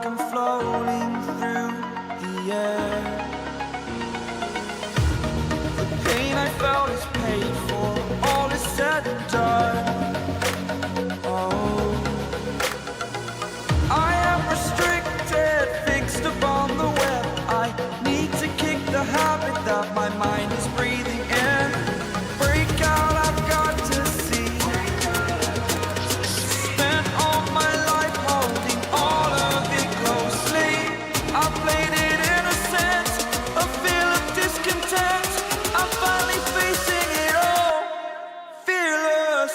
like I'm floating through the air. The pain I felt is paid for, all is said and done. Oh, I am restricted, fixed upon the web. I need to kick the habit that my mind is breathing in. Break out, I've got to see. Spent all my life holding all of it closely. I played it innocent, a feel of discontent. I'm finally facing it all, fearless.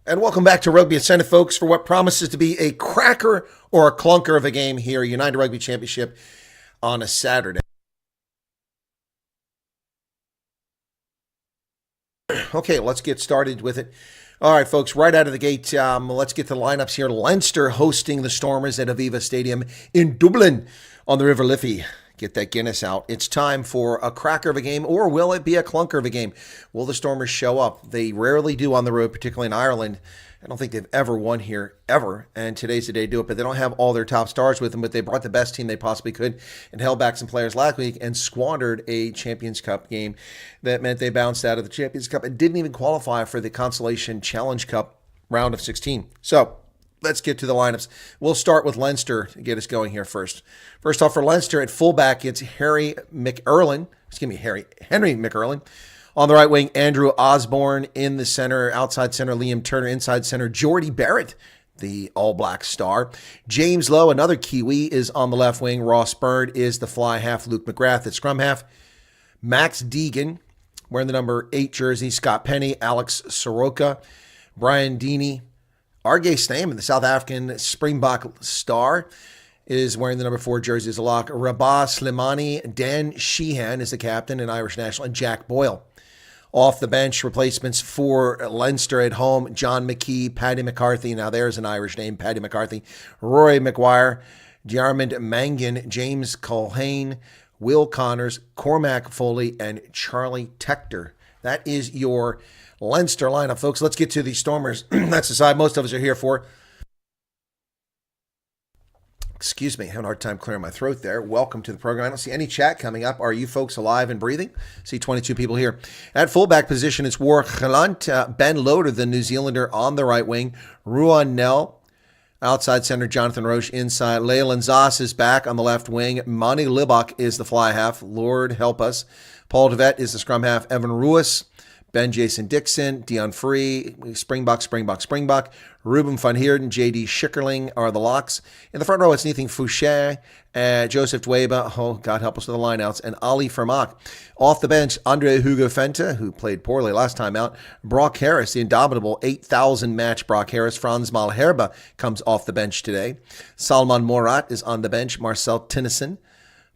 And welcome back to Rugby Ascended, folks, for what promises to be a cracker or a clunker of a game here, United Rugby Championship on a Saturday. Okay, let's get started with it. All right, folks, right out of the gate, let's get the lineups here. Leinster hosting the Stormers at Aviva Stadium in Dublin on the River Liffey. Get that Guinness out. It's time for a cracker of a game, or will it be a clunker of a game? Will the Stormers show up? They rarely do on the road, particularly in Ireland. I don't think they've ever won here, ever, and today's the day to do it, but they don't have all their top stars with them, but they brought the best team they possibly could and held back some players last week and squandered a Champions Cup game. That meant they bounced out of the Champions Cup and didn't even qualify for the Consolation Challenge Cup round of 16. So, let's get to the lineups. We'll start with Leinster to get us going here first. First off, for Leinster at fullback, it's Henry McErlin. On the right wing, Andrew Osborne. In the center, outside center, Liam Turner. Inside center, Geordie Barrett, the All Black star. James Lowe, another Kiwi, is on the left wing. Ross Bird is the fly half. Luke McGrath at scrum half. Max Deegan, wearing the number 8 jersey. Scott Penny, Alex Soroka, Brian Deeney. Arge Snyman, the South African Springbok star, is wearing the number 4 jersey as a lock. Rabah Slimani, Dan Sheehan is the captain, an Irish national, and Jack Boyle. Off the bench, replacements for Leinster at home, John McKee, Paddy McCarthy. Now there's an Irish name, Paddy McCarthy. Rory McGuire, Diarmid Mangan, James Culhane, Will Connors, Cormac Foley, and Charlie Tector. That is your Leinster lineup, folks. Let's get to the Stormers. That's the side most of us are here for. Excuse me, having a hard time clearing my throat there. Welcome to the program. I don't see any chat coming up. Are you folks alive and breathing? See 22 people here. At fullback position, it's Warwick Gelant, Ben Loader, the New Zealander, on the right wing. Ruan Nell, outside center, Jonathan Roche inside. Leyland Zas is back on the left wing. Monty Libach is the fly half. Lord help us. Paul DeVette is the scrum half. Evan Ruiz, Ben Jason Dixon, Dion Free, Springbok. Ruben van Heerden, J.D. Schickerling are the locks. In the front row, it's Nathan Fouché, Joseph Dweba, oh, God help us with the lineouts, and Ali Fermac. Off the bench, Andre Hugo Fenta, who played poorly last time out. Brock Harris, the indomitable 8,000 match Brock Harris. Franz Malherbe comes off the bench today. Salman Morat is on the bench. Marcel Tinnison,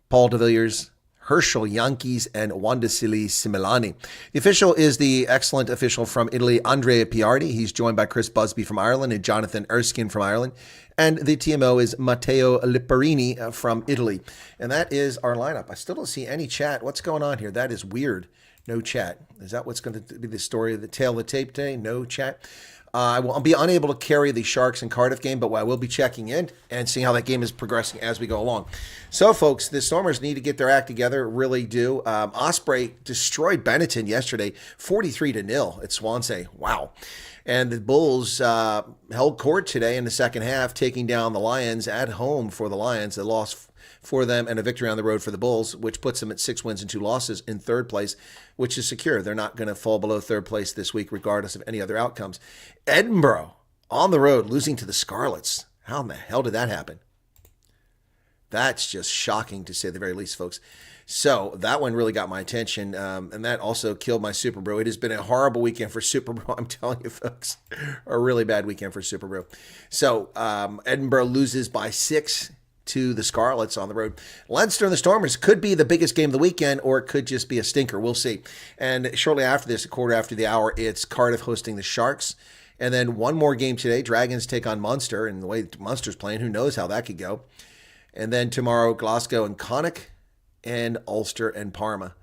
Paul de Villiers, Herschel Yankees, and Wandasili Similani. The official is the excellent official from Italy, Andrea Piardi. He's joined by Chris Busby from Ireland and Jonathan Erskine from Ireland. And the TMO is Matteo Liparini from Italy. And that is our lineup. I still don't see any chat. What's going on here? That is weird. No chat. Is that what's going to be the story of the tail of the tape today? No chat. I'll be unable to carry the Sharks and Cardiff game, but I will be checking in and seeing how that game is progressing as we go along. So, folks, the Stormers need to get their act together, really do. Osprey destroyed Benetton yesterday, 43-0 at Swansea. Wow. And the Bulls held court today in the second half, taking down the Lions at home for the Lions. They lost for them and a victory on the road for the Bulls, which puts them at 6 wins and 2 losses in third place, which is secure. They're not going to fall below third place this week, regardless of any other outcomes. Edinburgh on the road, losing to the Scarlets. How in the hell did that happen? That's just shocking, to say the very least, folks. So that one really got my attention, and that also killed my Super Bro. It has been a horrible weekend for Super Bro, I'm telling you, folks. A really bad weekend for Super Bro. So Edinburgh loses by 6 to the Scarlets on the road. Leinster and the Stormers could be the biggest game of the weekend, or it could just be a stinker. We'll see. And shortly after this, a quarter after the hour, it's Cardiff hosting the Sharks And then one more game today. Dragons take on Munster, and the way Munster's playing, who knows how that could go. And then tomorrow, Glasgow and Connacht, and Ulster and Parma.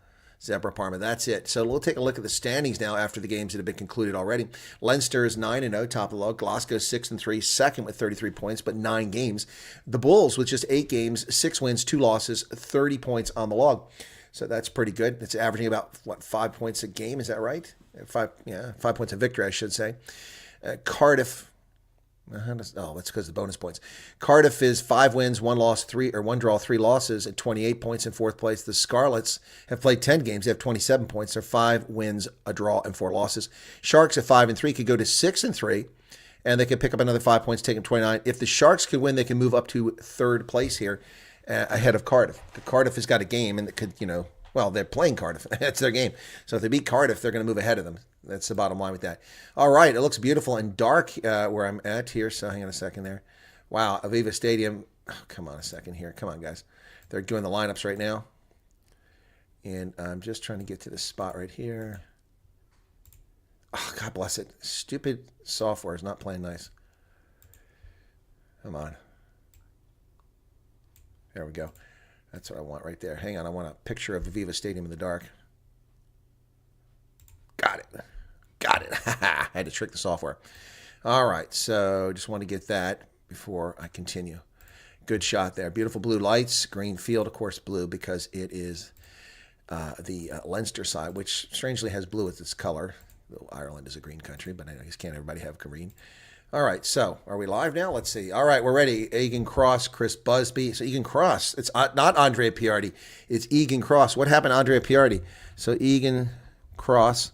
Zebra Parma. That's it. So we'll take a look at the standings now after the games that have been concluded already. Leinster is 9-0, top of the log. Glasgow 6-3, second with 33 points, but 9 games. The Bulls with just 8 games, 6 wins, 2 losses, 30 points on the log. So that's pretty good. It's averaging about, 5 points a game. Is that right? 5 points a victory, I should say. Cardiff. That's because of the bonus points. Cardiff is 5 wins, 1 draw, 3 losses at 28 points in 4th place. The Scarlets have played 10 games. They have 27 points. They're 5 wins, a draw, and 4 losses. Sharks at 5-3 could go to 6-3, and they could pick up another 5 points, take them 29. If the Sharks could win, they can move up to 3rd place here ahead of Cardiff. Cardiff has got a game, and it could, they're playing Cardiff. That's their game. So if they beat Cardiff, they're going to move ahead of them. That's the bottom line with that. All right, it looks beautiful and dark where I'm at here. So hang on a second there. Wow, Aviva Stadium. Oh, come on a second here. Come on, guys. They're doing the lineups right now. And I'm just trying to get to this spot right here. Oh, God bless it. Stupid software is not playing nice. Come on. There we go. That's what I want right there. Hang on, I want a picture of Aviva Stadium in the dark. Got it. I had to trick the software. All right, so just want to get that before I continue. Good shot there. Beautiful blue lights. Green field, of course, blue because it is the Leinster side, which strangely has blue as its color. Though Ireland is a green country, but I guess can't everybody have green. All right, so are we live now? Let's see. All right, we're ready. Egan Cross, Chris Busby. So Egan Cross, it's not Andrea Piardi. It's Egan Cross. What happened to Andrea Piardi? So Egan Cross.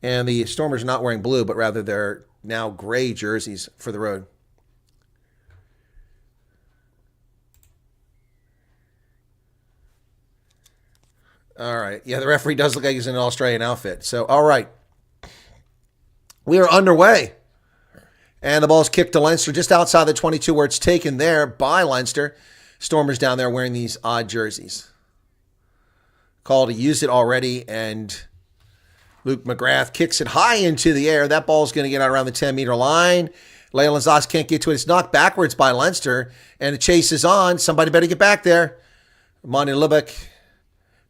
And the Stormers are not wearing blue, but rather they're now gray jerseys for the road. All right. Yeah, the referee does look like he's in an Australian outfit. So, all right. We are underway. And the ball's kicked to Leinster just outside the 22 where it's taken there by Leinster. Stormers down there wearing these odd jerseys. Call to use it already, and Luke McGrath kicks it high into the air. That ball's going to get out around the 10-meter line. Leyland Zos can't get to it. It's knocked backwards by Leinster, and the chase is on. Somebody better get back there. Monty Lubick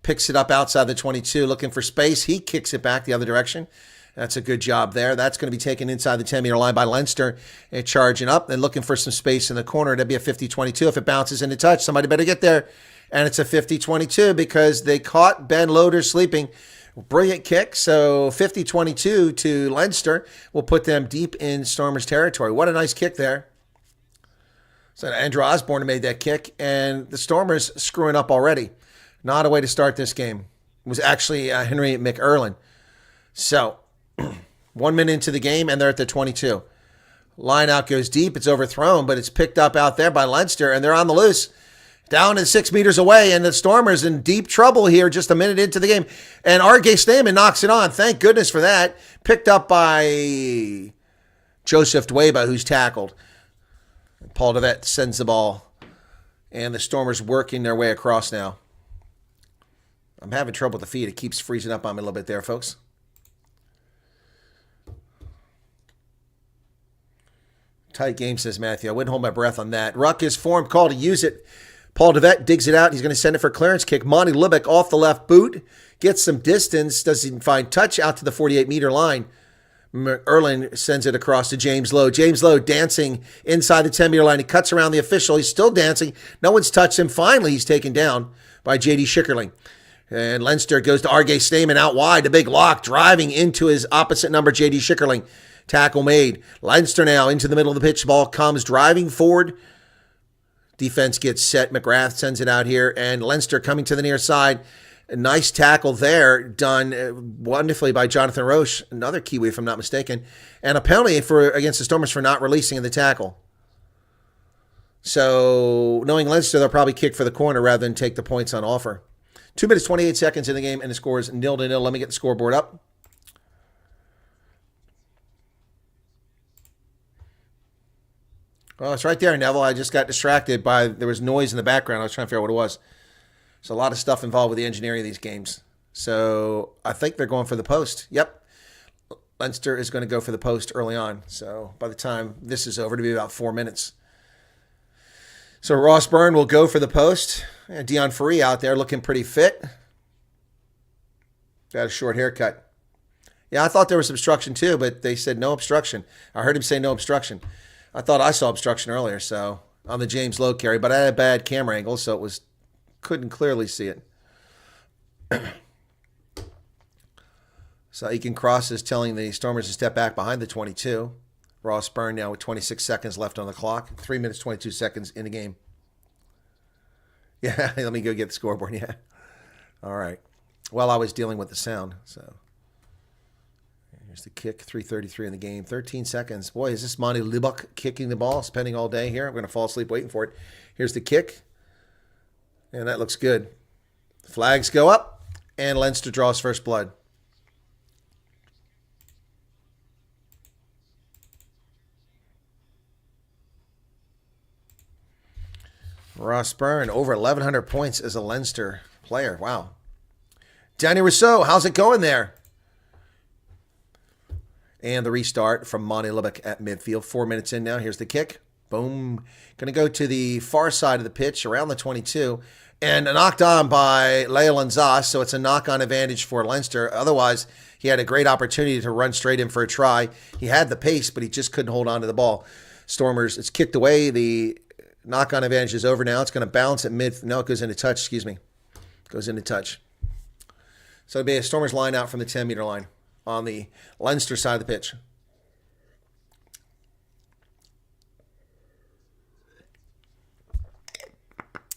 picks it up outside the 22, looking for space. He kicks it back the other direction. That's a good job there. That's going to be taken inside the 10-meter line by Leinster and charging up and looking for some space in the corner. That'd be a 50-22 if it bounces into touch. Somebody better get there. And it's a 50-22 because they caught Ben Loader sleeping. Brilliant kick. So 50-22 to Leinster will put them deep in Stormers territory. What a nice kick there. So Andrew Osborne made that kick, and the Stormers screwing up already. Not a way to start this game. It was actually Henry McErlin. So 1 minute into the game, and they're at the 22. Line out goes deep. It's overthrown, but it's picked up out there by Leinster, and they're on the loose. Down and 6 meters away, and the Stormers in deep trouble here just a minute into the game. And R.G. Stamen knocks it on. Thank goodness for that. Picked up by Joseph Dweba, who's tackled. Paul DeVette sends the ball, and the Stormers working their way across now. I'm having trouble with the feed. It keeps freezing up on me a little bit there, folks. Tight game, says Matthew. I wouldn't hold my breath on that. Ruck is formed, call to use it. Paul DeVette digs it out. He's going to send it for a clearance kick. Monty Lubick off the left boot. Gets some distance. Doesn't find touch out to the 48-meter line. Erlin sends it across to James Lowe. James Lowe dancing inside the 10-meter line. He cuts around the official. He's still dancing. No one's touched him. Finally, he's taken down by J.D. Schickerling. And Leinster goes to R.G. Stamen out wide. The big lock driving into his opposite number, J.D. Schickerling. Tackle made. Leinster now into the middle of the pitch. Ball comes driving forward. Defense gets set. McGrath sends it out here. And Leinster coming to the near side. A nice tackle there done wonderfully by Jonathan Roche. Another Kiwi, if I'm not mistaken. And a penalty against the Stormers for not releasing the tackle. So knowing Leinster, they'll probably kick for the corner rather than take the points on offer. 2 minutes, 28 seconds in the game, and the score is 0-0. Let me get the scoreboard up. Well, it's right there, Neville. I just got distracted by, there was noise in the background. I was trying to figure out what it was. There's a lot of stuff involved with the engineering of these games. So I think they're going for the post. Yep. Leinster is going to go for the post early on. So by the time this is over, it'll be about 4 minutes. So Ross Byrne will go for the post. And Dion Faree out there looking pretty fit. Got a short haircut. Yeah, I thought there was obstruction too, but they said no obstruction. I heard him say no obstruction. I thought I saw obstruction earlier, so on the James Lowe carry, but I had a bad camera angle, so it was couldn't clearly see it. So Aiken Cross is telling the Stormers to step back behind the 22. Ross Byrne now with 26 seconds left on the clock. 3 minutes, 22 seconds in the game. Yeah, let me go get the scoreboard. Yeah. All right. Well, I was dealing with the sound, so. Here's the kick, 3:33 in the game, 13 seconds. Boy, is this Monty Lubbock kicking the ball, spending all day here. I'm going to fall asleep waiting for it. Here's the kick, and that looks good. Flags go up, and Leinster draws first blood. Ross Byrne, over 1,100 points as a Leinster player. Wow. Danny Rousseau, how's it going there? And the restart from Monty Lubbock at midfield. 4 minutes in now. Here's the kick. Boom. Going to go to the far side of the pitch, around the 22. And knocked on by Leolan Zas, so it's a knock-on advantage for Leinster. Otherwise, he had a great opportunity to run straight in for a try. He had the pace, but he just couldn't hold on to the ball. Stormers, it's kicked away. The knock-on advantage is over now. It's going to bounce at mid. No, it goes into touch. Excuse me. Goes into touch. So it'll be a Stormers line out from the 10-meter line on the Leinster side of the pitch.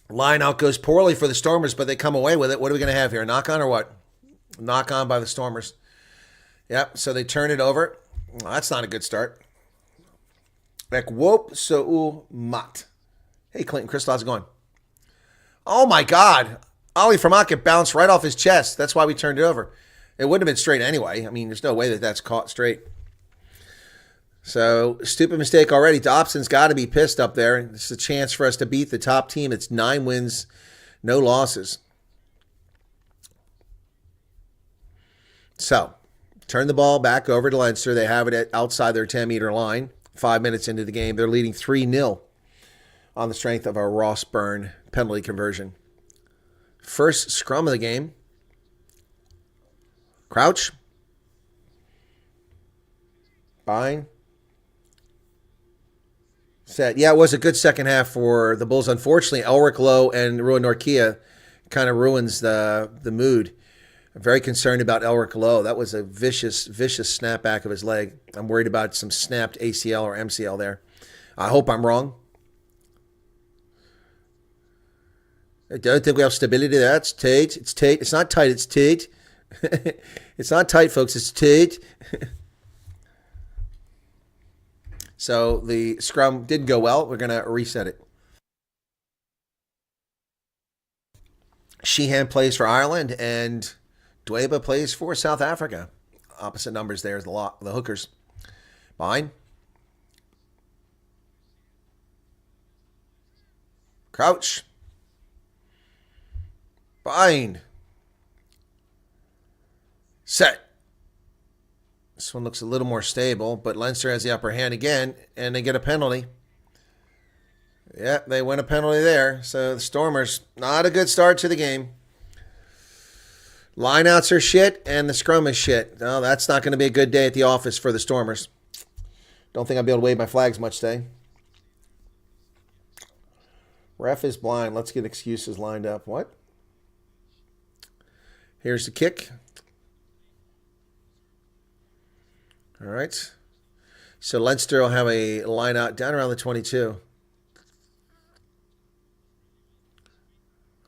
Line out goes poorly for the Stormers, but they come away with it. What are we going to have here? Knock on or what? Knock on by the Stormers. Yep, so they turn it over. Well, that's not a good start. Ekwop So'u Mat. Hey, Clinton Crystal, how's it going? Oh, my God. Ollie Vermaak bounced right off his chest. That's why we turned it over. It wouldn't have been straight anyway. I mean, there's no way that that's caught straight. So, stupid mistake already. Dobson's got to be pissed up there. It's a chance for us to beat the top team. It's 9 wins, no losses. So, turn the ball back over to Leinster. They have it outside their 10-meter line. 5 minutes into the game. They're leading 3-0 on the strength of a Ross Byrne penalty conversion. First scrum of the game. Crouch. Bine. Set. Yeah, it was a good second half for the Bulls. Unfortunately, Elric Lowe and Ruan Norkia kind of ruins the mood. I'm very concerned about Elric Lowe. That was a vicious snapback of his leg. I'm worried about some snapped ACL or MCL there. I hope I'm wrong. I don't think we have stability there. It's tight. It's tight. It's not tight. It's tight. It's not tight, folks. It's tight. So the scrum didn't go well. We're going to reset it. Sheehan plays for Ireland, and Dweba plays for South Africa. Opposite numbers there, the hookers. Behind. Crouch. Behind. Set. This one looks a little more stable, but Leinster has the upper hand again, and they get a penalty. Yeah, they win a penalty there. So the Stormers, not a good start to the game. Lineouts are shit, and the scrum is shit. No, that's not going to be a good day at the office for the Stormers. Don't think I'll be able to wave my flags much today. Ref is blind. Let's get excuses lined up. What? Here's the kick. All right. So Leinster will have a line out down around the 22.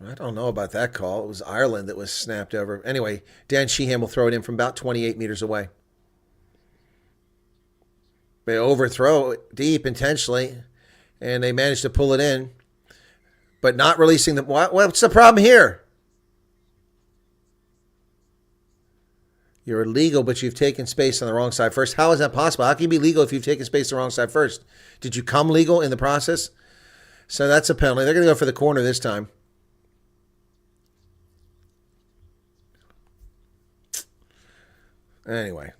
I don't know about that call. It was Ireland that was snapped over. Anyway, Dan Sheehan will throw it in from about 28 meters away. They overthrow it deep intentionally, and they managed to pull it in, but not releasing the... What's the problem here? You're illegal, but you've taken space on the wrong side first. How is that possible? How can you be legal if you've taken space on the wrong side first? Did you come legal in the process? So that's a penalty. They're going to go for the corner this time. Anyway.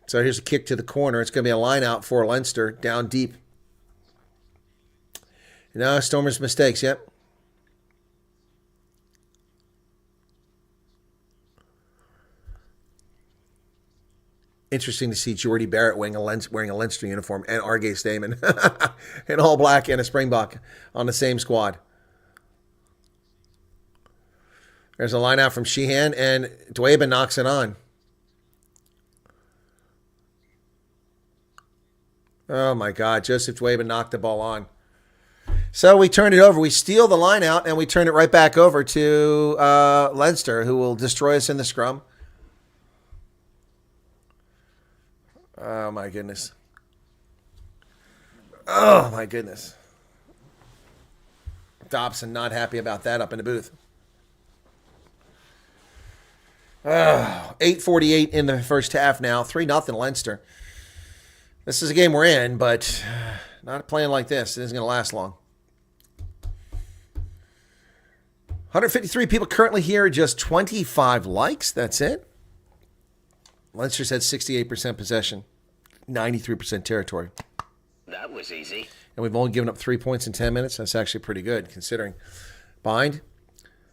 So here's a kick to the corner. It's going to be a line out for Leinster, down deep. No, Stormers mistakes, yep. Interesting to see Jordy Barrett wearing a Leinster uniform and R.G. Stamen in all black and a Springbok on the same squad. There's a line out from Sheehan, and Dwayba knocks it on. Oh, my God. Joseph Dwayba knocked the ball on. So we turn it over. We steal the line out, and we turn it right back over to Leinster, who will destroy us in the scrum. Oh, my goodness. Oh, my goodness. Dobson not happy about that up in the booth. 8:48 in the first half now. 3-0 Leinster. This is a game we're in, but not playing like this. It isn't going to last long. 153 people currently here, just 25 likes. That's it. Leinster's had 68% possession, 93% territory. That was easy. And we've only given up 3 points in 10 minutes. That's actually pretty good considering. Bind.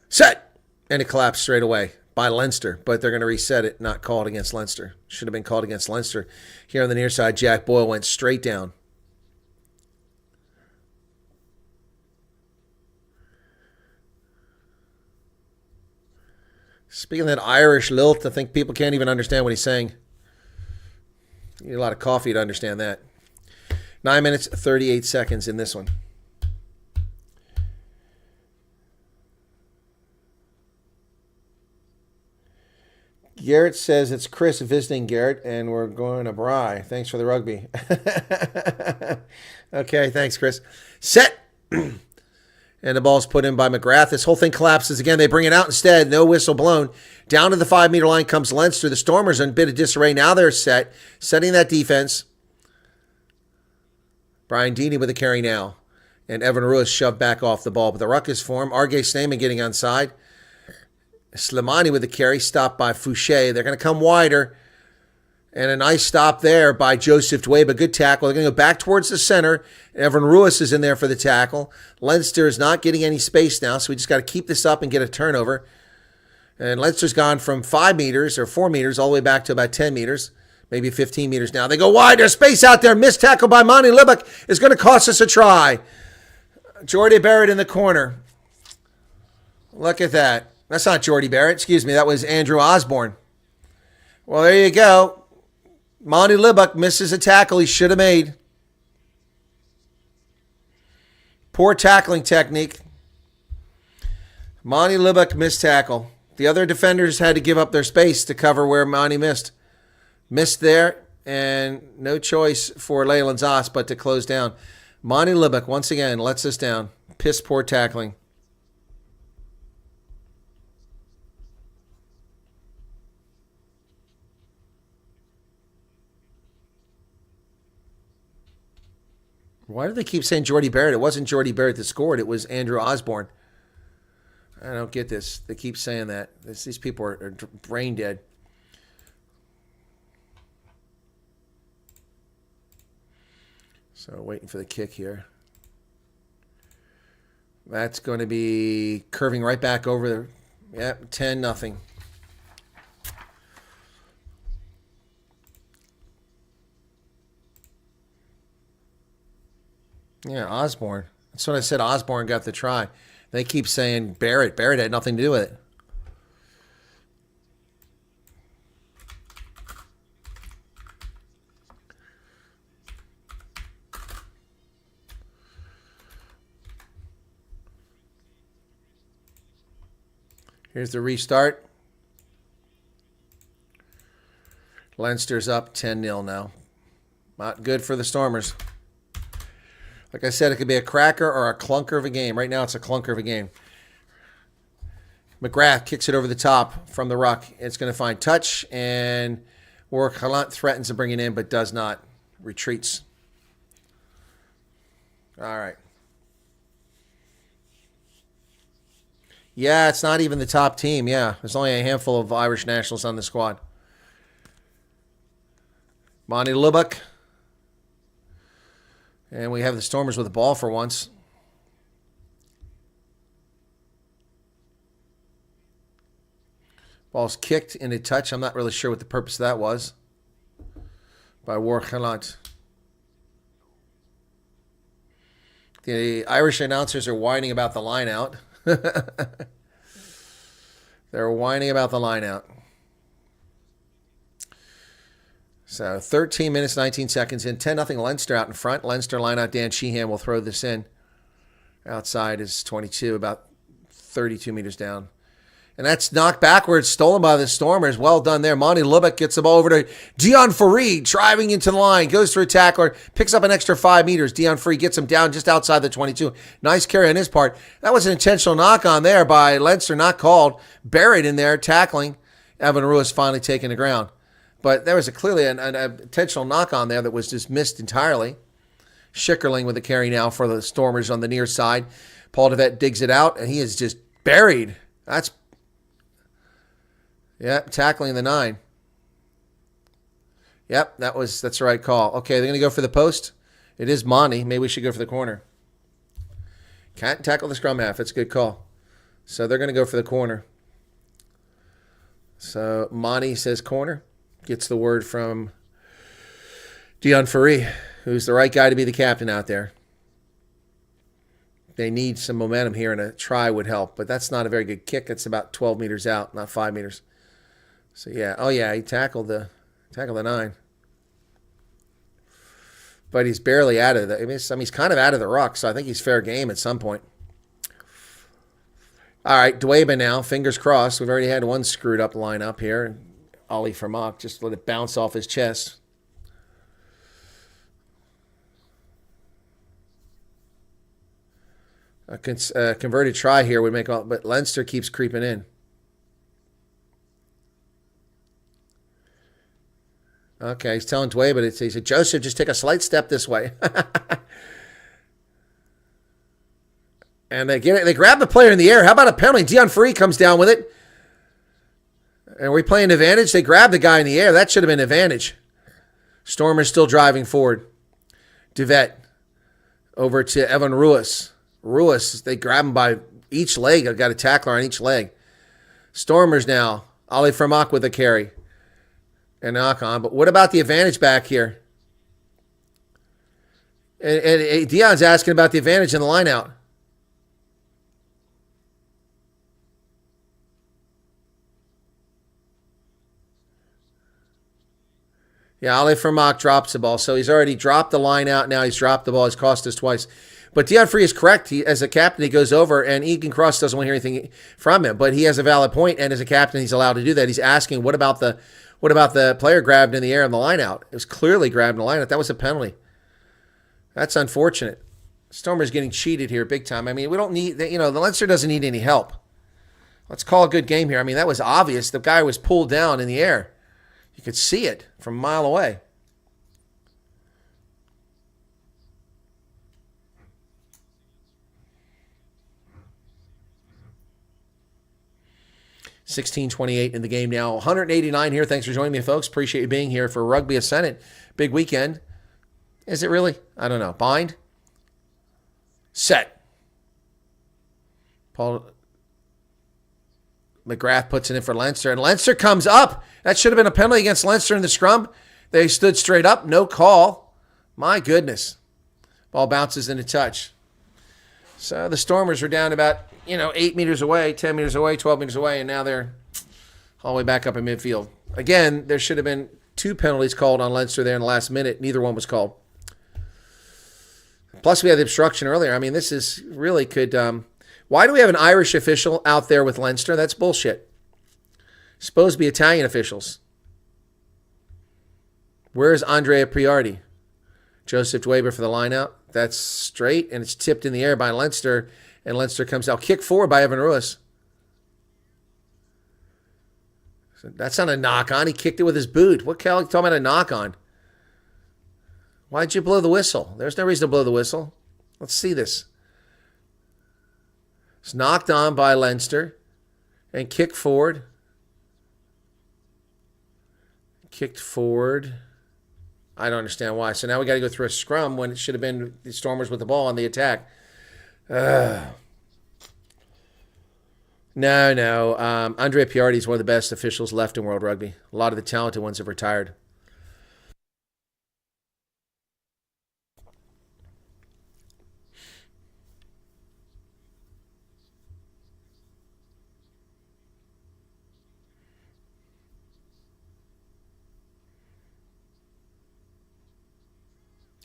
Set. And it collapsed straight away by Leinster, but they're going to reset it, not called against Leinster. Should have been called against Leinster. Here on the near side, Jack Boyle went straight down. Speaking of that Irish lilt, I think people can't even understand what he's saying. You need a lot of coffee to understand that. 9 minutes, 38 seconds in this one. Garrett says it's Chris visiting Garrett, and we're going to Bry. Thanks for the rugby. Okay, thanks, Chris. Set. And the ball's put in by McGrath. This whole thing collapses again. They bring it out instead. No whistle blown. Down to the 5-meter line comes Leinster. The Stormers are in a bit of disarray. Now they're set. Setting that defense. Brian Deeney with the carry now. And Evan Ruiz shoved back off the ball. But the ruckus form. R.G. Snyman getting onside. Slimani with the carry. Stopped by Fouché. They're going to come wider. And a nice stop there by Joseph Dwayba. Good tackle. They're going to go back towards the center. Evan Ruiz is in there for the tackle. Leinster is not getting any space now, so we just got to keep this up and get a turnover. And Leinster's gone from 5 meters or 4 meters all the way back to about 10 meters, maybe 15 meters now. They go wide. There's space out there. Missed tackle by Monty Libbok is going to cost us a try. Jordy Barrett in the corner. Look at that. That's not Jordy Barrett. Excuse me. That was Andrew Osborne. Well, there you go. Monty Libbok misses a tackle he should have made. Poor tackling technique. Monty Libbok missed tackle. The other defenders had to give up their space to cover where Monty missed. Missed there, and no choice for Leyland Zas but to close down. Monty Libbok, once again, lets us down. Piss poor tackling. Why do they keep saying Jordy Barrett? It wasn't Jordy Barrett that scored. It was Andrew Osborne. I don't get this. They keep saying that. These people are brain dead. So waiting for the kick here. That's going to be curving right back over there. Yep, 10-0. Yeah, Osborne. That's what I said. Osborne got the try. They keep saying Barrett. Barrett had nothing to do with it. Here's the restart. Leinster's up 10-0 now. Not good for the Stormers. Like I said, it could be a cracker or a clunker of a game. Right now, it's a clunker of a game. McGrath kicks it over the top from the ruck. It's going to find touch, and Warwick Gallant threatens to bring it in, but does not. Retreats. All right. Yeah, it's not even the top team. Yeah, there's only a handful of Irish nationals on the squad. Monty Lubbock. And we have the Stormers with the ball for once. Ball's kicked in a touch. I'm not really sure what the purpose of that was. By Warwick Gallant. The Irish announcers are whining about the line out. They're whining about the line out. So 13 minutes, 19 seconds in. 10-0 Leinster out in front. Leinster line out. Dan Sheehan will throw this in. Outside is 22, about 32 meters down. And that's knocked backwards, stolen by the Stormers. Well done there. Monty Lubbock gets the ball over to Dion Fareed, driving into the line, goes through a tackler, picks up an extra 5 meters. Dion Fareed gets him down just outside the 22. Nice carry on his part. That was an intentional knock on there by Leinster, not called. Buried in there, tackling. Evan Ruiz finally taking the ground. But there was clearly an intentional knock on there that was just missed entirely. Schickerling with the carry now for the Stormers on the near side. Paul DeVette digs it out, and he is just buried. Tackling the 9. Yep, that's the right call. Okay, they're going to go for the post. It is Monty. Maybe we should go for the corner. Can't tackle the scrum half. It's a good call. So they're going to go for the corner. So Monty says corner. Gets the word from Dion Fareed, who's the right guy to be the captain out there. They need some momentum here, and a try would help. But that's not a very good kick. It's about 12 meters out, not 5 meters. So, yeah. Oh, yeah, he tackled the 9. But he's barely out of he's kind of out of the ruck, so I think he's fair game at some point. All right, Dwayba now, fingers crossed. We've already had one screwed up line up here. Ollie Vermaak just let it bounce off his chest. A converted try here would make all, but Leinster keeps creeping in. Okay, he's telling Dwayne, but he said, Joseph, just take a slight step this way. And they grab the player in the air. How about a penalty? Dion Fareed comes down with it. And we playing advantage. They grab the guy in the air. That should have been advantage. Stormers still driving forward. DeVette over to Evan Ruiz. Ruiz, they grab him by each leg. I've got a tackler on each leg. Stormers now. Ollie Vermaak with a carry. And knock on. But what about the advantage back here? And Dion's asking about the advantage in the line out. Yeah, Ollie Vermaak drops the ball. So he's already dropped the line out. Now he's dropped the ball. He's cost us twice. But Dion Fareed is correct. As a captain, he goes over, and Egan Cross doesn't want to hear anything from him. But he has a valid point, and as a captain, he's allowed to do that. He's asking, what about the player grabbed in the air on the line out? It was clearly grabbed in the line out. That was a penalty. That's unfortunate. Stormers getting cheated here big time. I mean, we don't need, the Leinster doesn't need any help. Let's call a good game here. I mean, that was obvious. The guy was pulled down in the air. You could see it from a mile away. $16:28 in the game now. 189 here. Thanks for joining me, folks. Appreciate you being here for Rugby Ascendant. Big weekend. Is it really? I don't know. Bind. Set. Paul McGrath puts it in for Leinster, and Leinster comes up. That should have been a penalty against Leinster in the scrum. They stood straight up. No call. My goodness. Ball bounces into touch. So the Stormers were down about, 8 meters away, 10 meters away, 12 meters away, and now they're all the way back up in midfield. Again, there should have been 2 penalties called on Leinster there in the last minute. Neither one was called. Plus, we had the obstruction earlier. I mean, this is really could... why do we have an Irish official out there with Leinster? That's bullshit. Supposed to be Italian officials. Where's Andrea Priardi? Joseph Dwayber for the line out. That's straight, and it's tipped in the air by Leinster, and Leinster comes out. Kick forward by Evan Ruiz. So that's not a knock-on. He kicked it with his boot. What the hell are you talking about a knock-on? Why'd you blow the whistle? There's no reason to blow the whistle. Let's see this. It's knocked on by Leinster and kicked forward. Kicked forward. I don't understand why. So now we got to go through a scrum when it should have been the Stormers with the ball on the attack. No. Andrea Piardi is one of the best officials left in World Rugby. A lot of the talented ones have retired.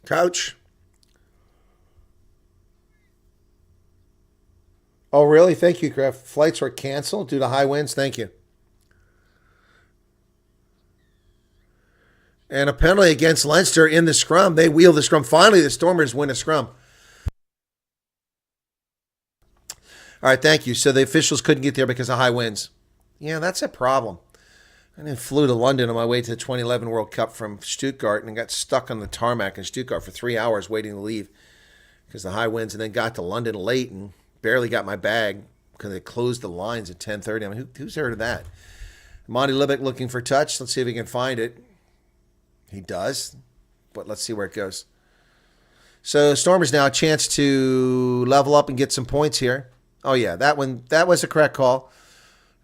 Coach. Oh, really? Thank you, Kraft. Flights were canceled due to high winds. Thank you. And a penalty against Leinster in the scrum. They wheel the scrum. Finally, the Stormers win a scrum. All right, thank you. So the officials couldn't get there because of high winds. Yeah, that's a problem. I then flew to London on my way to the 2011 World Cup from Stuttgart and got stuck on the tarmac in Stuttgart for 3 hours waiting to leave because of the high winds, and then got to London late and barely got my bag because they closed the lines at 10:30. I mean, who's heard of that? Monty Libbek looking for touch. Let's see if he can find it. He does, but let's see where it goes. So Stormers now a chance to level up and get some points here. Oh, yeah, that was a correct call.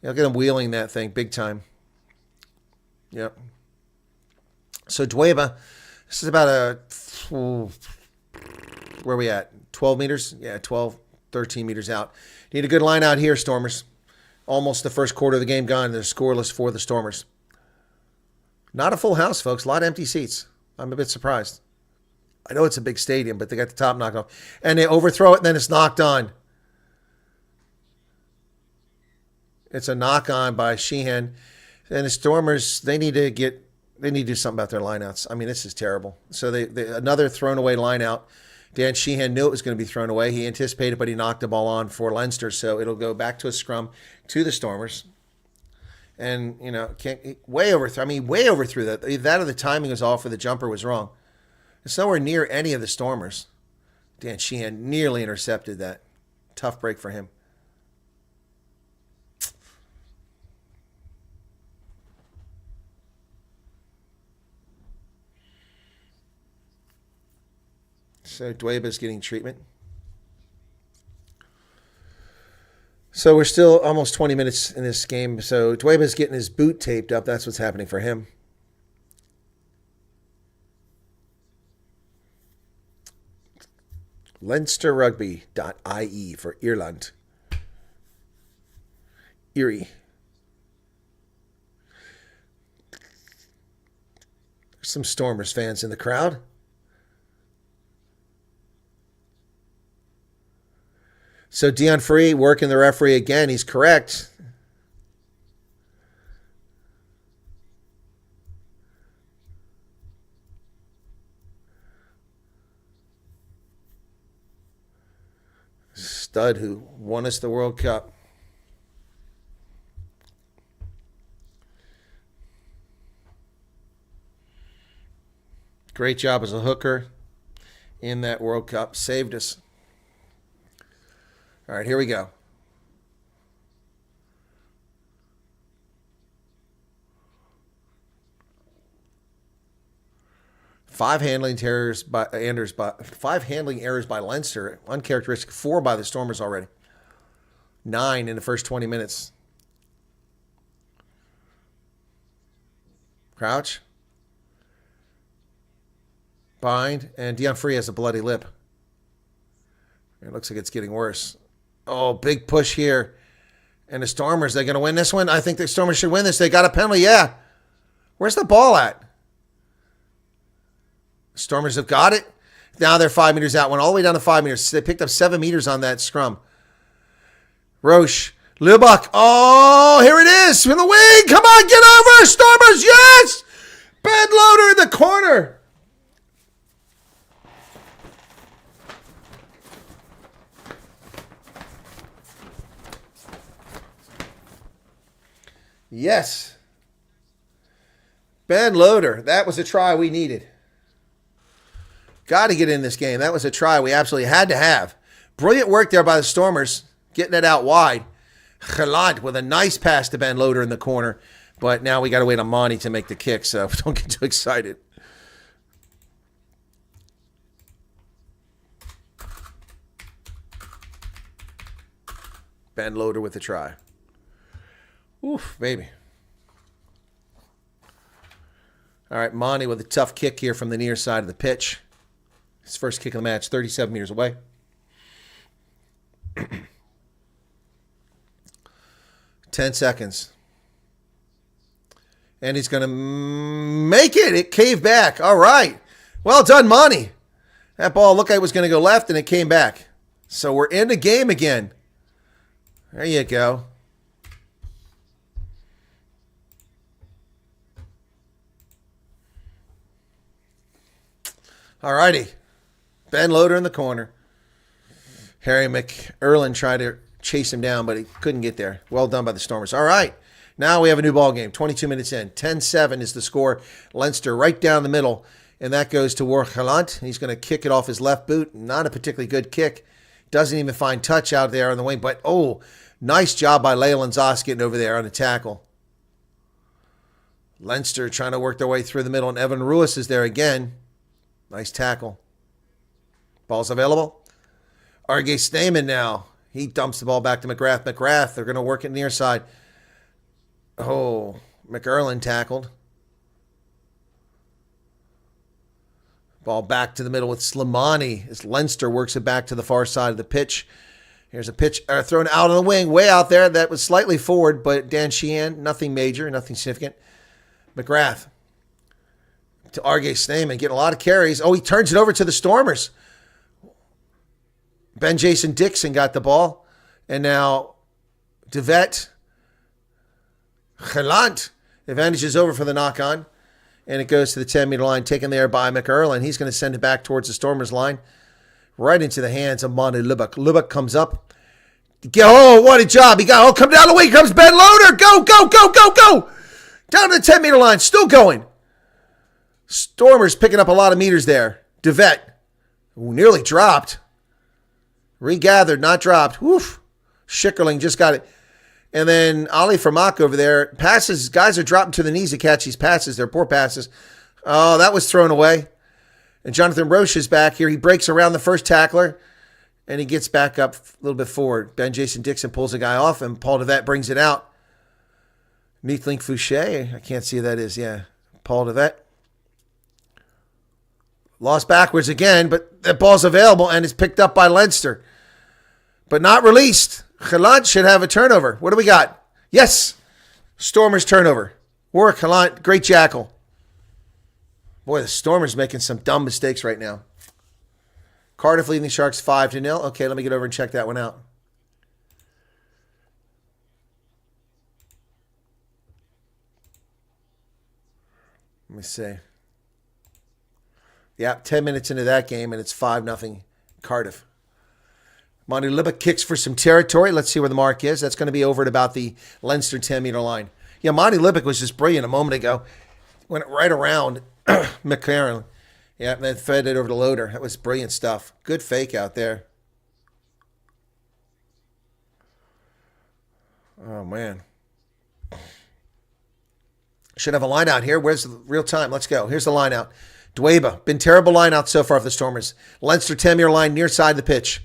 Look at him wheeling that thing big time. Yep. So Dweba, this is about where are we at? 12 meters? Yeah, 12, 13 meters out. Need a good line out here, Stormers. Almost the first quarter of the game gone. They're scoreless for the Stormers. Not a full house, folks. A lot of empty seats. I'm a bit surprised. I know it's a big stadium, but they got the top knocked off. And they overthrow it, and then it's knocked on. It's a knock on by Sheehan. And the Stormers, they need to do something about their lineouts. I mean, this is terrible. So they another thrown away lineout. Dan Sheehan knew it was going to be thrown away. He anticipated, but he knocked the ball on for Leinster. So it'll go back to a scrum to the Stormers. And, way overthrew that. That or the timing was off or the jumper was wrong. It's nowhere near any of the Stormers. Dan Sheehan nearly intercepted that. Tough break for him. So Dweba's getting treatment. So we're still almost 20 minutes in this game. So Dweba's getting his boot taped up. That's what's happening for him. LeinsterRugby.ie for Ireland. Erie. There's some Stormers fans in the crowd. So Dion Free working the referee again. He's correct. Stud who won us the World Cup. Great job as a hooker in that World Cup. Saved us. All right, here we go. Five handling errors by Leinster. Uncharacteristic. 4 by the Stormers already. 9 in the first 20 minutes. Crouch. Bind. And Dion Free has a bloody lip. It looks like it's getting worse. Oh, big push here. And the Stormers, they're going to win this one? I think the Stormers should win this. They got a penalty, yeah. Where's the ball at? Stormers have got it. Now they're 5 meters out. Went all the way down to 5 meters. They picked up 7 meters on that scrum. Roche. Lubach. Oh, here it is. In the wing. Come on, get over. Stormers, yes. Ben Loader in the corner. Yes. Ben Loader. That was a try we needed. Got to get in this game. That was a try we absolutely had to have. Brilliant work there by the Stormers, getting it out wide. Gelant with a nice pass to Ben Loader in the corner. But now we got to wait on Monty to make the kick, so don't get too excited. Ben Loader with the try. Oof, baby. All right, Monty with a tough kick here from the near side of the pitch. His first kick of the match, 37 meters away. 10 seconds. And he's going to make it. It caved back. All right. Well done, Monty. That ball looked like it was going to go left, and it came back. So we're in the game again. There you go. All righty. Ben Loader in the corner. Harry McErlin tried to chase him down, but he couldn't get there. Well done by the Stormers. All right. Now we have a new ball game. 22 minutes in. 10-7 is the score. Leinster right down the middle. And that goes to Warwick Gallant. He's going to kick it off his left boot. Not a particularly good kick. Doesn't even find touch out there on the wing. But, nice job by Leyland Zoss getting over there on the tackle. Leinster trying to work their way through the middle. And Evan Ruiz is there again. Nice tackle. Ball's available. Arge Snyman now. He dumps the ball back to McGrath. McGrath, they're going to work it near side. McErlin tackled. Ball back to the middle with Slimani as Leinster works it back to the far side of the pitch. Here's a pitch thrown out on the wing, way out there. That was slightly forward, but Dan Sheehan, nothing major, nothing significant. McGrath to Arge Snyman, getting a lot of carries. He turns it over to the Stormers. Ben Jason Dixon got the ball. And now DeVet Gallant. Advantage is over for the knock-on. And it goes to the 10-meter line, taken there by McErlin. He's going to send it back towards the Stormers line. Right into the hands of Monty Lubbock. Lubbock comes up. What a job. He got, come down the way. Here comes Ben Loader. Go, go, go, go, go. Down to the 10-meter line. Still going. Stormers picking up a lot of meters there. DeVet. Nearly dropped. Regathered, not dropped. Woof. Schickerling just got it. And then Ali Fermak over there. Passes. Guys are dropping to the knees to catch these passes. They're poor passes. Oh, that was thrown away. And Jonathan Roche is back here. He breaks around the first tackler. And he gets back up a little bit forward. Ben Jason Dixon pulls the guy off. And Paul DeVet brings it out. Meathlink Fouché. I can't see who that is. Yeah. Paul DeVet. Lost backwards again, but that ball's available and is picked up by Leinster. But not released. Gallant should have a turnover. What do we got? Yes. Stormers turnover. Warwick Gallant, great jackal. Boy, the Stormers making some dumb mistakes right now. Cardiff leading the Sharks 5-0. Okay, let me get over and check that one out. Let me see. Yeah, 10 minutes into that game, and it's 5-0 Cardiff. Monty Lubbock kicks for some territory. Let's see where the mark is. That's going to be over at about the Leinster 10-meter line. Yeah, Monty Lubbock was just brilliant a moment ago. Went right around McLaren. Yeah, and then fed it over to Loader. That was brilliant stuff. Good fake out there. Oh, man. Should have a line out here. Where's the real time? Let's go. Here's the line out. Dweba. Been terrible line out so far for the Stormers. Leinster 10-meter line near side of the pitch.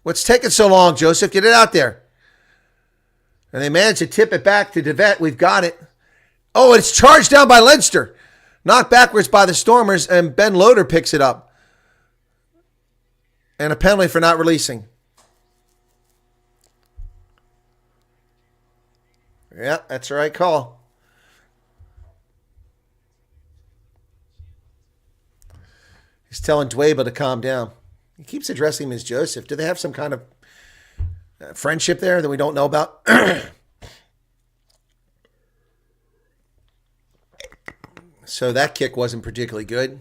What's taking so long, Joseph? Get it out there. And they managed to tip it back to DeVet. We've got it. Oh, it's charged down by Leinster. Knocked backwards by the Stormers, and Ben Loader picks it up. And a penalty for not releasing. Yeah, that's the right call. He's telling Dweba to calm down. He keeps addressing him as Joseph. Do they have some kind of friendship there that we don't know about? So that kick wasn't particularly good.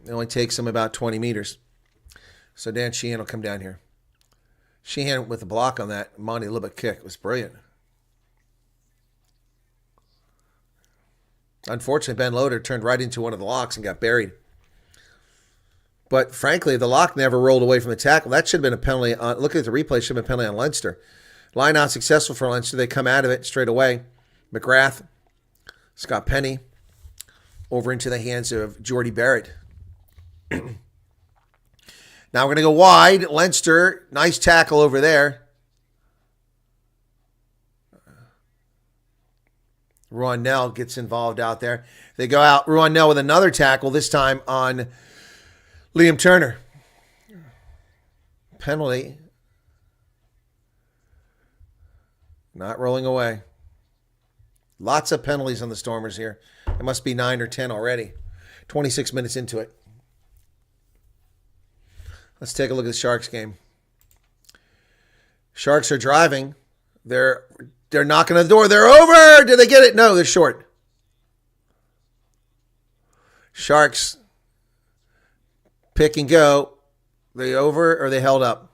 It only takes him about 20 meters. So Dan Sheehan will come down here. Sheehan with a block on that Monty Lubbock kick was brilliant. Unfortunately, Ben Loader turned right into one of the locks and got buried. But frankly, the lock never rolled away from the tackle. That should have been a penalty. Looking at the replay, should have been a penalty on Leinster. Line out successful for Leinster. They come out of it straight away. McGrath, Scott Penny, over into the hands of Jordy Barrett. Now we're going to go wide. Leinster, nice tackle over there. Ruanell gets involved out there. They go out. Ruanell with another tackle, this time on Liam Turner. Penalty. Not rolling away. Lots of penalties on the Stormers here. It must be 9 or 10 already. 26 minutes into it. Let's take a look at the Sharks game. Sharks are driving. They're knocking on the door. They're over. Did they get it? No, they're short. Sharks pick and go. They over or they held up?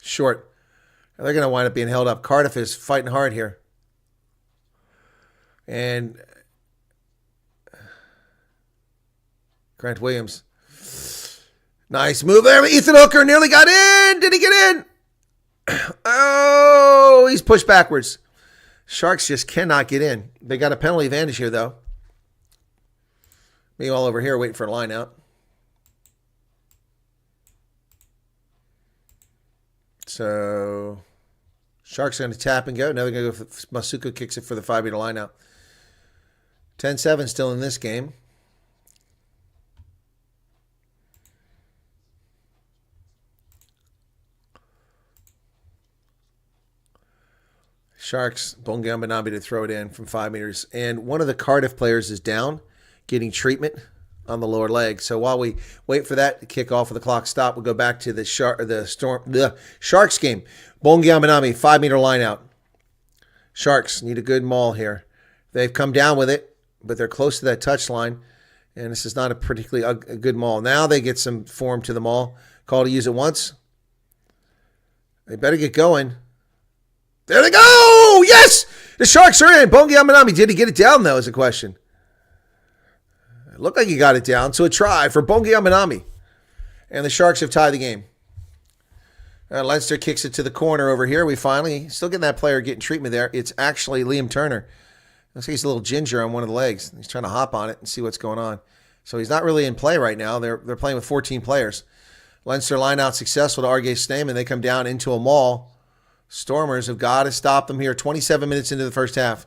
Short. They're going to wind up being held up. Cardiff is fighting hard here. And Grant Williams. Nice move there. Ethan Hooker nearly got in. Did he get in? Oh, he's pushed backwards. Sharks just cannot get in. They got a penalty advantage here, though. Me all over here waiting for a line out. So Sharks are going to tap and go. Now they're going to go. Masuku kicks it for the 5-meter line out. 10-7 still in this game. Sharks, Bongambanambi to throw it in from 5 meters. And one of the Cardiff players is down, getting treatment on the lower leg. So while we wait for that to kick off with the clock stop, we'll go back to the Sharks game. Bongambanambi, 5-meter line out. Sharks need a good maul here. They've come down with it, but they're close to that touch line. And this is not a particularly a good maul. Now they get some form to the maul. Call to use it once. They better get going. There they go! Yes! The Sharks are in. Bongambanambi, did he get it down, though, is the question. It looked like he got it down, so a try for Bongambanambi. And the Sharks have tied the game. Leinster kicks it to the corner over here. We finally, still getting that player getting treatment there. It's actually Liam Turner. Looks like he's a little ginger on one of the legs. He's trying to hop on it and see what's going on. So he's not really in play right now. They're playing with 14 players. Leinster line out successful to Argay Snyman. They come down into a maul. Stormers have got to stop them here. 27 minutes into the first half.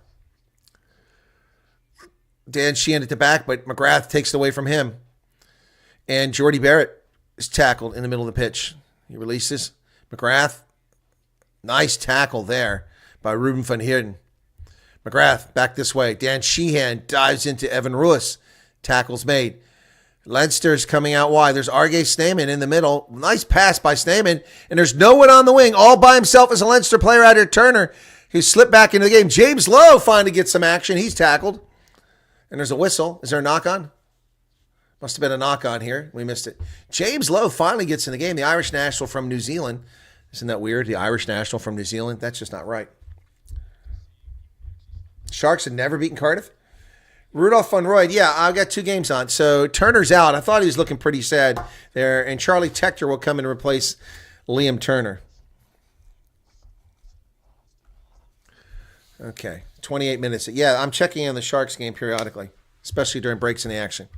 Dan Sheehan at the back, but McGrath takes it away from him. And Jordy Barrett is tackled in the middle of the pitch. He releases. McGrath, nice tackle there by Ruben van Heerden. McGrath back this way. Dan Sheehan dives into Evan Ruiz. Tackles made. Leinster's coming out wide. There's Argay Snyman in the middle. Nice pass by Snyman. And there's no one on the wing. All by himself is a Leinster player out here, Turner, who slipped back into the game. James Lowe finally gets some action. He's tackled. And there's a whistle. Is there a knock-on? Must have been a knock-on here. We missed it. James Lowe finally gets in the game. The Irish national from New Zealand. Isn't that weird? The Irish national from New Zealand? That's just not right. Sharks had never beaten Cardiff. Rudolph van Rooyen, yeah, I've got 2 games on. So Turner's out. I thought he was looking pretty sad there. And Charlie Tector will come in and replace Liam Turner. Okay, 28 minutes. Yeah, I'm checking in the Sharks game periodically, especially during breaks in the action.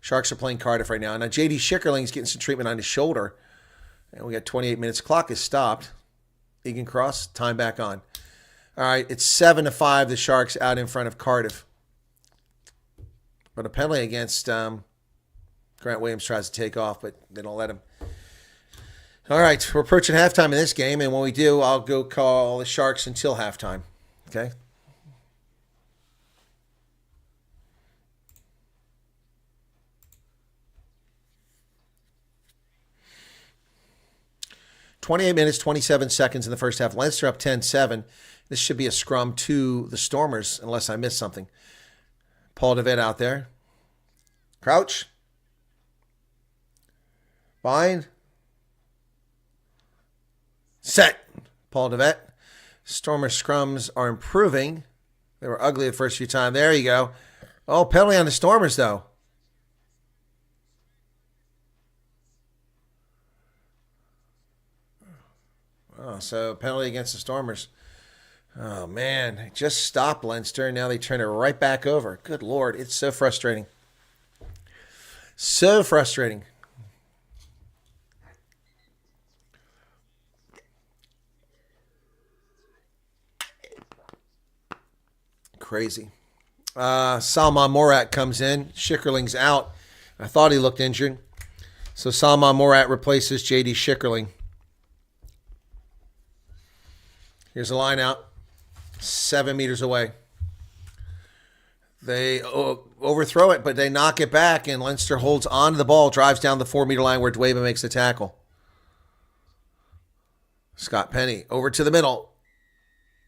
Sharks are playing Cardiff right now. Now, J.D. Schickerling's getting some treatment on his shoulder. And we got 28 minutes. Clock is stopped. Egan Cross, time back on. All right, it's 7-5, the Sharks out in front of Cardiff. But a penalty against Grant Williams tries to take off, but they don't let him. All right, we're approaching halftime in this game, and when we do, I'll go call the Sharks until halftime. Okay? .28 minutes, 27 seconds in the first half. Leinster up 10-7. This should be a scrum to the Stormers, unless I missed something. Paul DeVette out there. Crouch. Bind. Set. Paul DeVette. Stormer scrums are improving. They were ugly the first few times. There you go. Oh, penalty on the Stormers, though. Oh, so penalty against the Stormers. Oh, man. Just stopped Leinster, and now they turn it right back over. Good Lord. It's so frustrating. So frustrating. crazy. Salman Morat comes in. Schickerling's out. I thought he looked injured. So Salman Morat replaces J.D. Schickerling. Here's a line out. 7 meters away. They overthrow it, but they knock it back, and Leinster holds on to the ball, drives down the 4-meter line where Dweba makes the tackle. Scott Penny over to the middle.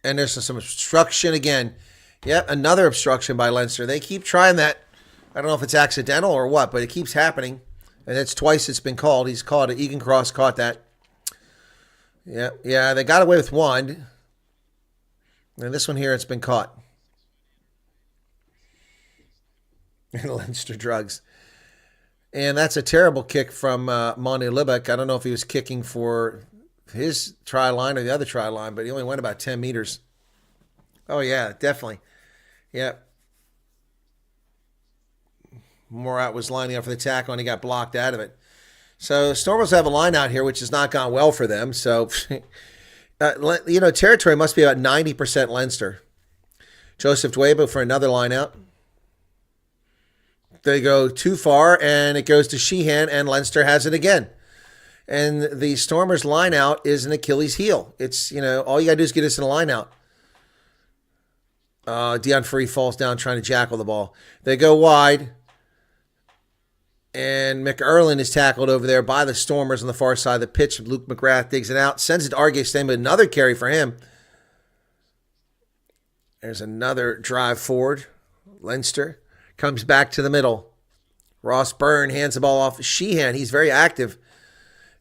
And there's some obstruction again. Yep, another obstruction by Leinster. They keep trying that. I don't know if it's accidental or what, but it keeps happening. And it's twice it's been called. He's caught it. Egan Cross caught that. Yeah, they got away with one. And this one here, it's been caught. And Leinster drugs. And that's a terrible kick from Monty Libbek. I don't know if he was kicking for his try line or the other try line, but he only went about 10 meters. Oh, yeah, definitely. Yep. Morat was lining up for the tackle, and he got blocked out of it. So Stormers have a line out here, which has not gone well for them. So, territory must be about 90% Leinster. Joseph Dweba for another line out. They go too far, and it goes to Sheehan, and Leinster has it again. And the Stormers' line out is an Achilles heel. It's, all you got to do is get us in a line out. Deon Free falls down trying to jackal the ball. They go wide. And McErlin is tackled over there by the Stormers on the far side of the pitch. Luke McGrath digs it out. Sends it to Argay Stain, but another carry for him. There's another drive forward. Leinster comes back to the middle. Ross Byrne hands the ball off. Sheehan, he's very active.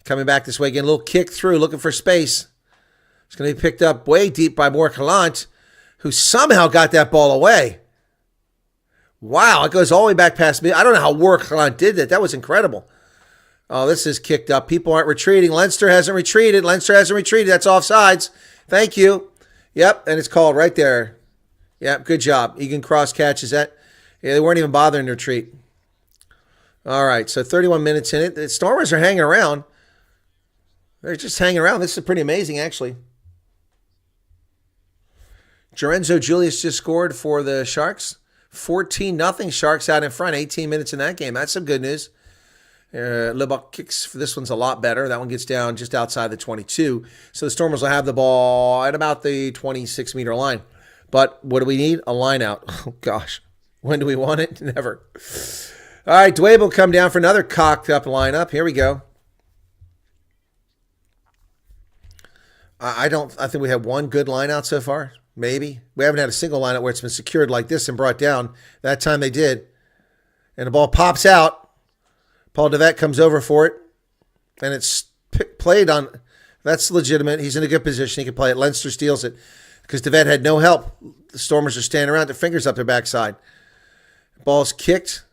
Coming back this way again. A little kick through, looking for space. It's going to be picked up way deep by Morcalant, who somehow got that ball away. Wow, it goes all the way back past me. I don't know how Morcalant did that. That was incredible. Oh, this is kicked up. People aren't retreating. Leinster hasn't retreated. That's offsides. Thank you. Yep, and it's called right there. Yep, good job. Egan Cross catches that. Yeah, they weren't even bothering to retreat. All right, so 31 minutes in it. The Stormers are hanging around. They're just hanging around. This is pretty amazing, actually. Jorenzo Julius just scored for the Sharks. 14-0. Sharks out in front. 18 minutes in that game. That's some good news. Libbok kicks for this one's a lot better. That one gets down just outside the 22. So the Stormers will have the ball at about the 26-meter line. But what do we need? A line out. Oh, gosh. When do we want it? Never. All right, Dwayne will come down for another cocked up lineup. Here we go. I think we have one good line out so far. Maybe. We haven't had a single line out where it's been secured like this and brought down. That time they did. And the ball pops out. Paul DeVette comes over for it. And it's played on. That's legitimate. He's in a good position. He can play it. Leinster steals it. Because DeVette had no help. The Stormers are standing around, their fingers up their backside. Ball's kicked.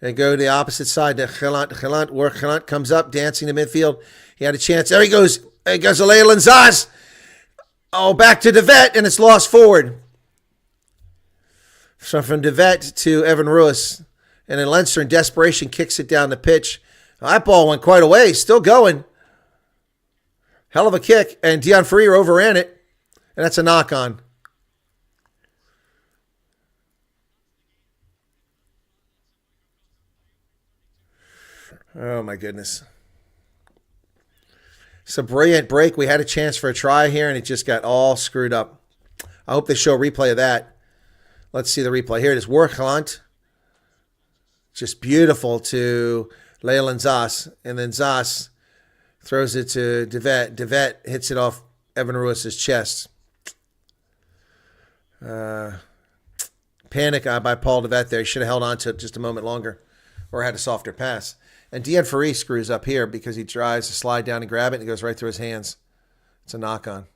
They go to the opposite side to Gelant, where Gelant comes up, dancing to midfield. He had a chance. There he goes. There goes Leyland Zaz. Oh, back to DeVette, and it's lost forward. So from DeVette to Evan Ruiz. And then Leinster, in desperation, kicks it down the pitch. That ball went quite a way. Still going. Hell of a kick. And Deon Freer overran it. And that's a knock-on. Oh, my goodness. It's a brilliant break. We had a chance for a try here, and it just got all screwed up. I hope they show a replay of that. Let's see the replay. Here it is. Workland. Just beautiful to Leyland Zas. And then Zas throws it to DeVette. DeVette hits it off Evan Ruiz's chest. Panic by Paul DeVette there. He should have held on to it just a moment longer or had a softer pass. And Deon Ferry screws up here because he tries to slide down and grab it, and it goes right through his hands. It's a knock-on.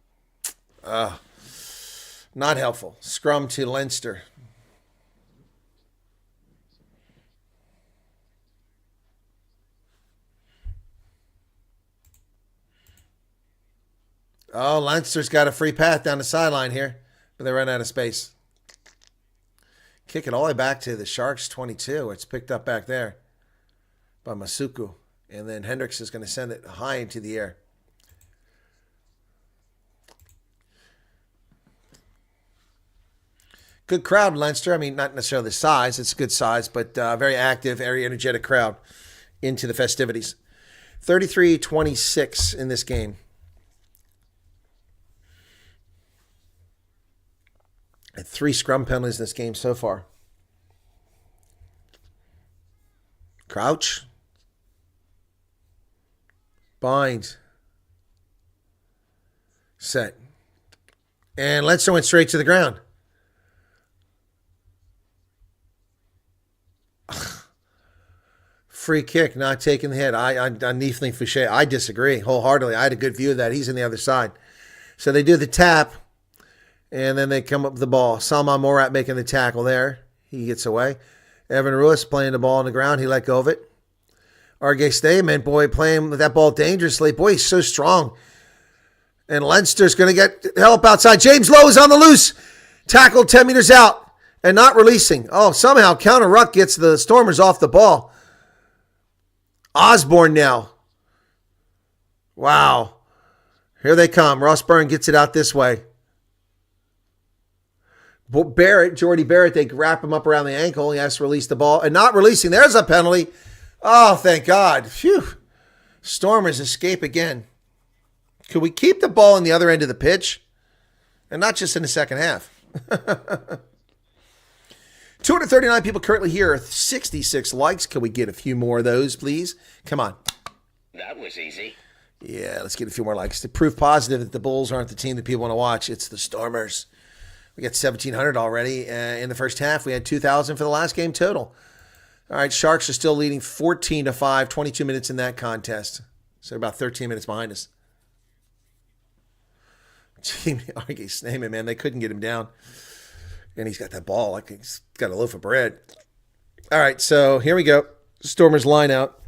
Not helpful. Scrum to Leinster. Oh, Leinster's got a free path down the sideline here, but they ran out of space. Kick it all the way back to the Sharks 22. It's picked up back there by Masuku. And then Hendricks is going to send it high into the air. Good crowd, Leinster. I mean, not necessarily the size. It's a good size, but very active, very energetic crowd into the festivities. 33-26 in this game. And 3 scrum penalties in this game so far. Crouch. Bind. Set. And Leinster went straight to the ground. Free kick, not taking the hit. On Neefling Fouché. I disagree wholeheartedly. I had a good view of that. He's on the other side. So they do the tap, and then they come up with the ball. Salman Morat making the tackle there. He gets away. Evan Ruiz playing the ball on the ground. He let go of it. Arge Statement, boy, playing with that ball dangerously. Boy, he's so strong. And Leinster's going to get help outside. James Lowe is on the loose. Tackled 10 meters out and not releasing. Oh, somehow counter ruck gets the Stormers off the ball. Osborne now. Wow. Here they come. Ross Byrne gets it out this way. Barrett, Jordy Barrett, they wrap him up around the ankle. He has to release the ball. And not releasing. There's a penalty. Oh, thank God. Phew. Stormers escape again. Could we keep the ball on the other end of the pitch? And not just in the second half. 239 people currently here. 66 likes. Can we get a few more of those, please? Come on. That was easy. Yeah, let's get a few more likes. To prove positive that the Bulls aren't the team that people want to watch. It's the Stormers. We got 1,700 already in the first half. We had 2,000 for the last game total. All right, Sharks are still leading 14-5, 22 minutes in that contest. So about 13 minutes behind us. Team Arge Statement, man, they couldn't get him down. And he's got that ball like he's got a loaf of bread. All right, so here we go. Stormers line out.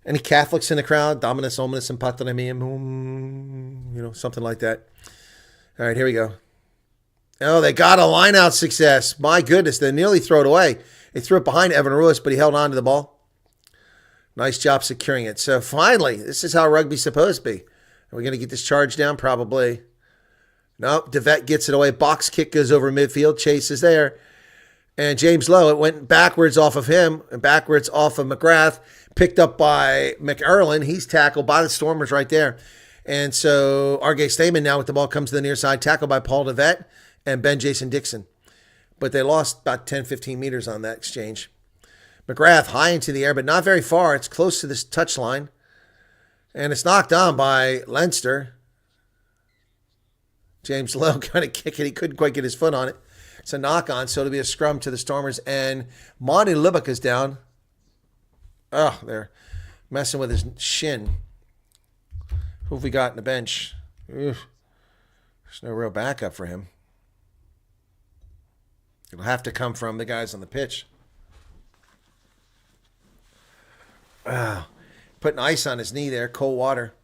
Any Catholics in the crowd? Dominus, Omnis, and Patronemium, something like that. All right, here we go. Oh, they got a line out success. My goodness, they nearly throw it away. They threw it behind Evan Ruiz, but he held on to the ball. Nice job securing it. So finally, this is how rugby's supposed to be. Are we going to get this charge down? Probably. Nope. DeVette gets it away. Box kick goes over midfield. Chase is there. And James Lowe, it went backwards off of him and backwards off of McGrath. Picked up by McErlin. He's tackled by the Stormers right there. And so Arge Stamen now with the ball comes to the near side. Tackled by Paul DeVette and Ben Jason Dixon. But they lost about 10, 15 meters on that exchange. McGrath high into the air, but not very far. It's close to this touchline. And it's knocked on by Leinster. James Lowe kind of kick it. He couldn't quite get his foot on it. It's a knock on, so it'll be a scrum to the Stormers. And Monty Libbok is down. Oh, they're messing with his shin. Who have we got in the bench? Oof. There's no real backup for him. It'll have to come from the guys on the pitch. Wow. Putting ice on his knee there, cold water.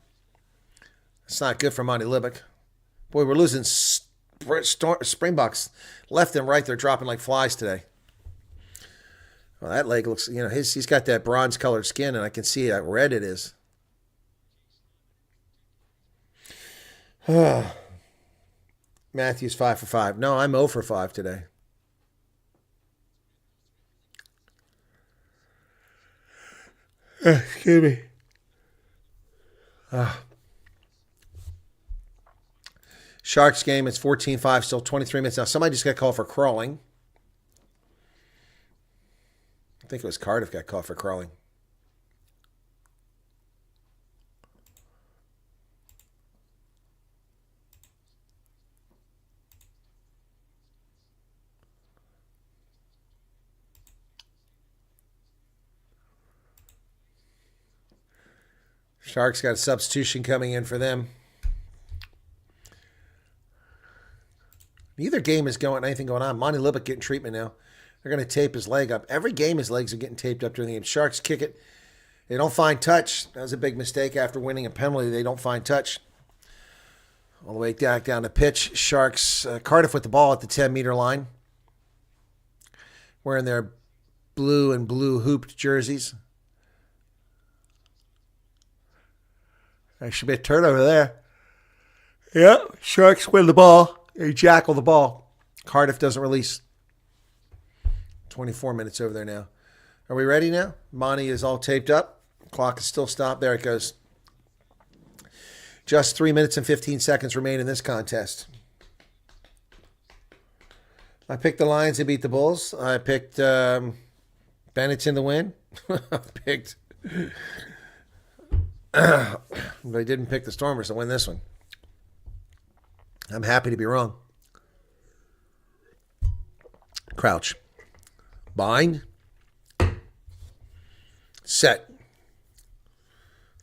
It's not good for Monty Libbok. Boy, we're losing Springboks left and right. They're dropping like flies today. Well, that leg looks, he's got that bronze-colored skin, and I can see how red it is. Matthews 5 for 5. No, I'm 0 for 5 today. Excuse me. Sharks game, it's 14-5, still 23 minutes. Now, somebody just got called for crawling. I think it was Cardiff got called for crawling. Sharks got a substitution coming in for them. Neither game is anything going on. Monty Libbok getting treatment now. They're going to tape his leg up. Every game his legs are getting taped up during the game. Sharks kick it. They don't find touch. That was a big mistake after winning a penalty. They don't find touch. All the way back down the pitch. Sharks, Cardiff with the ball at the 10-meter line. Wearing their blue and blue hooped jerseys. There should be a turnover there. Yeah, Sharks win the ball. They jackal the ball. Cardiff doesn't release. 24 minutes over there now. Are we ready now? Monty is all taped up. Clock is still stopped. There it goes. Just 3 minutes and 15 seconds remain in this contest. I picked the Lions to beat the Bulls. I picked Benetton to win. I picked... but I didn't pick the Stormers to win this one. I'm happy to be wrong. Crouch. Bind. Set.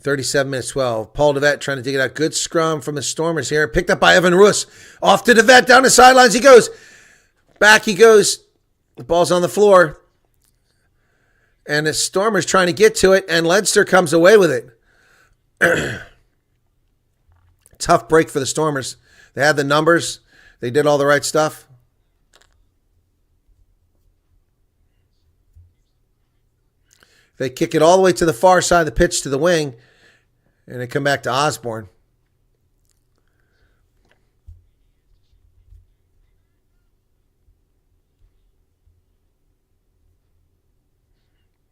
37 minutes 12. Paul DeVette trying to dig it out. Good scrum from the Stormers here. Picked up by Evan Roos. Off to DeVette. Down the sidelines he goes. Back he goes. The ball's on the floor. And the Stormers trying to get to it. And Leinster comes away with it. Tough break for the Stormers. They had the numbers. They did all the right stuff. They kick it all the way to the far side of the pitch to the wing. And they come back to Osborne.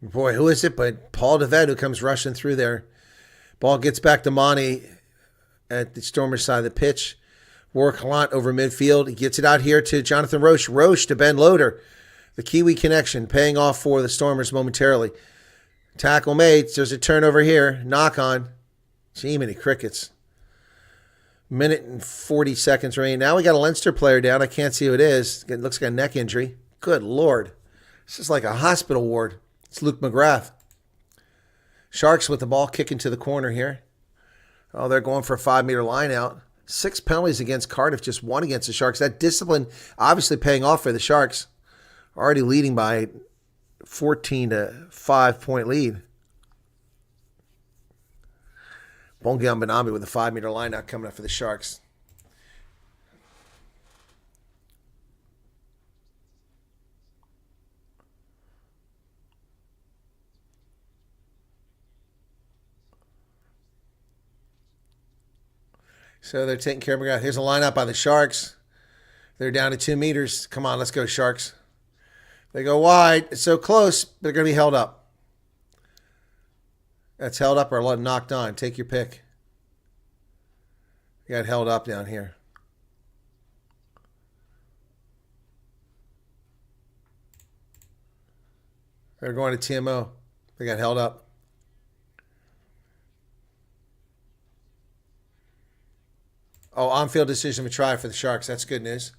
Boy, who is it but Paul DeVette who comes rushing through there. Ball gets back to Monty at the Stormers side of the pitch. Warwick Gallant over midfield. He gets it out here to Jonathan Roche. Roche to Ben Loader. The Kiwi connection paying off for the Stormers momentarily. Tackle made. There's a turnover here. Knock on. Gee, many crickets. Minute and 40 seconds remaining. Now we got a Leinster player down. I can't see who it is. It looks like a neck injury. Good Lord. This is like a hospital ward. It's Luke McGrath. Sharks with the ball kicking to the corner here. Oh, they're going for a 5-meter line out. 6 penalties against Cardiff, just 1 against the Sharks. That discipline obviously paying off for the Sharks. Already leading by 14 to 5 point lead. Bongian Benambi with a 5-meter line out coming up for the Sharks. So they're taking care of McGrath. Here's a lineup by the Sharks. They're down to 2 meters. Come on, let's go, Sharks. They go wide. It's so close, but they're going to be held up. That's held up or knocked on. Take your pick. You got held up down here. They're going to TMO. They got held up. Oh, on-field decision of a try for the Sharks. That's good news.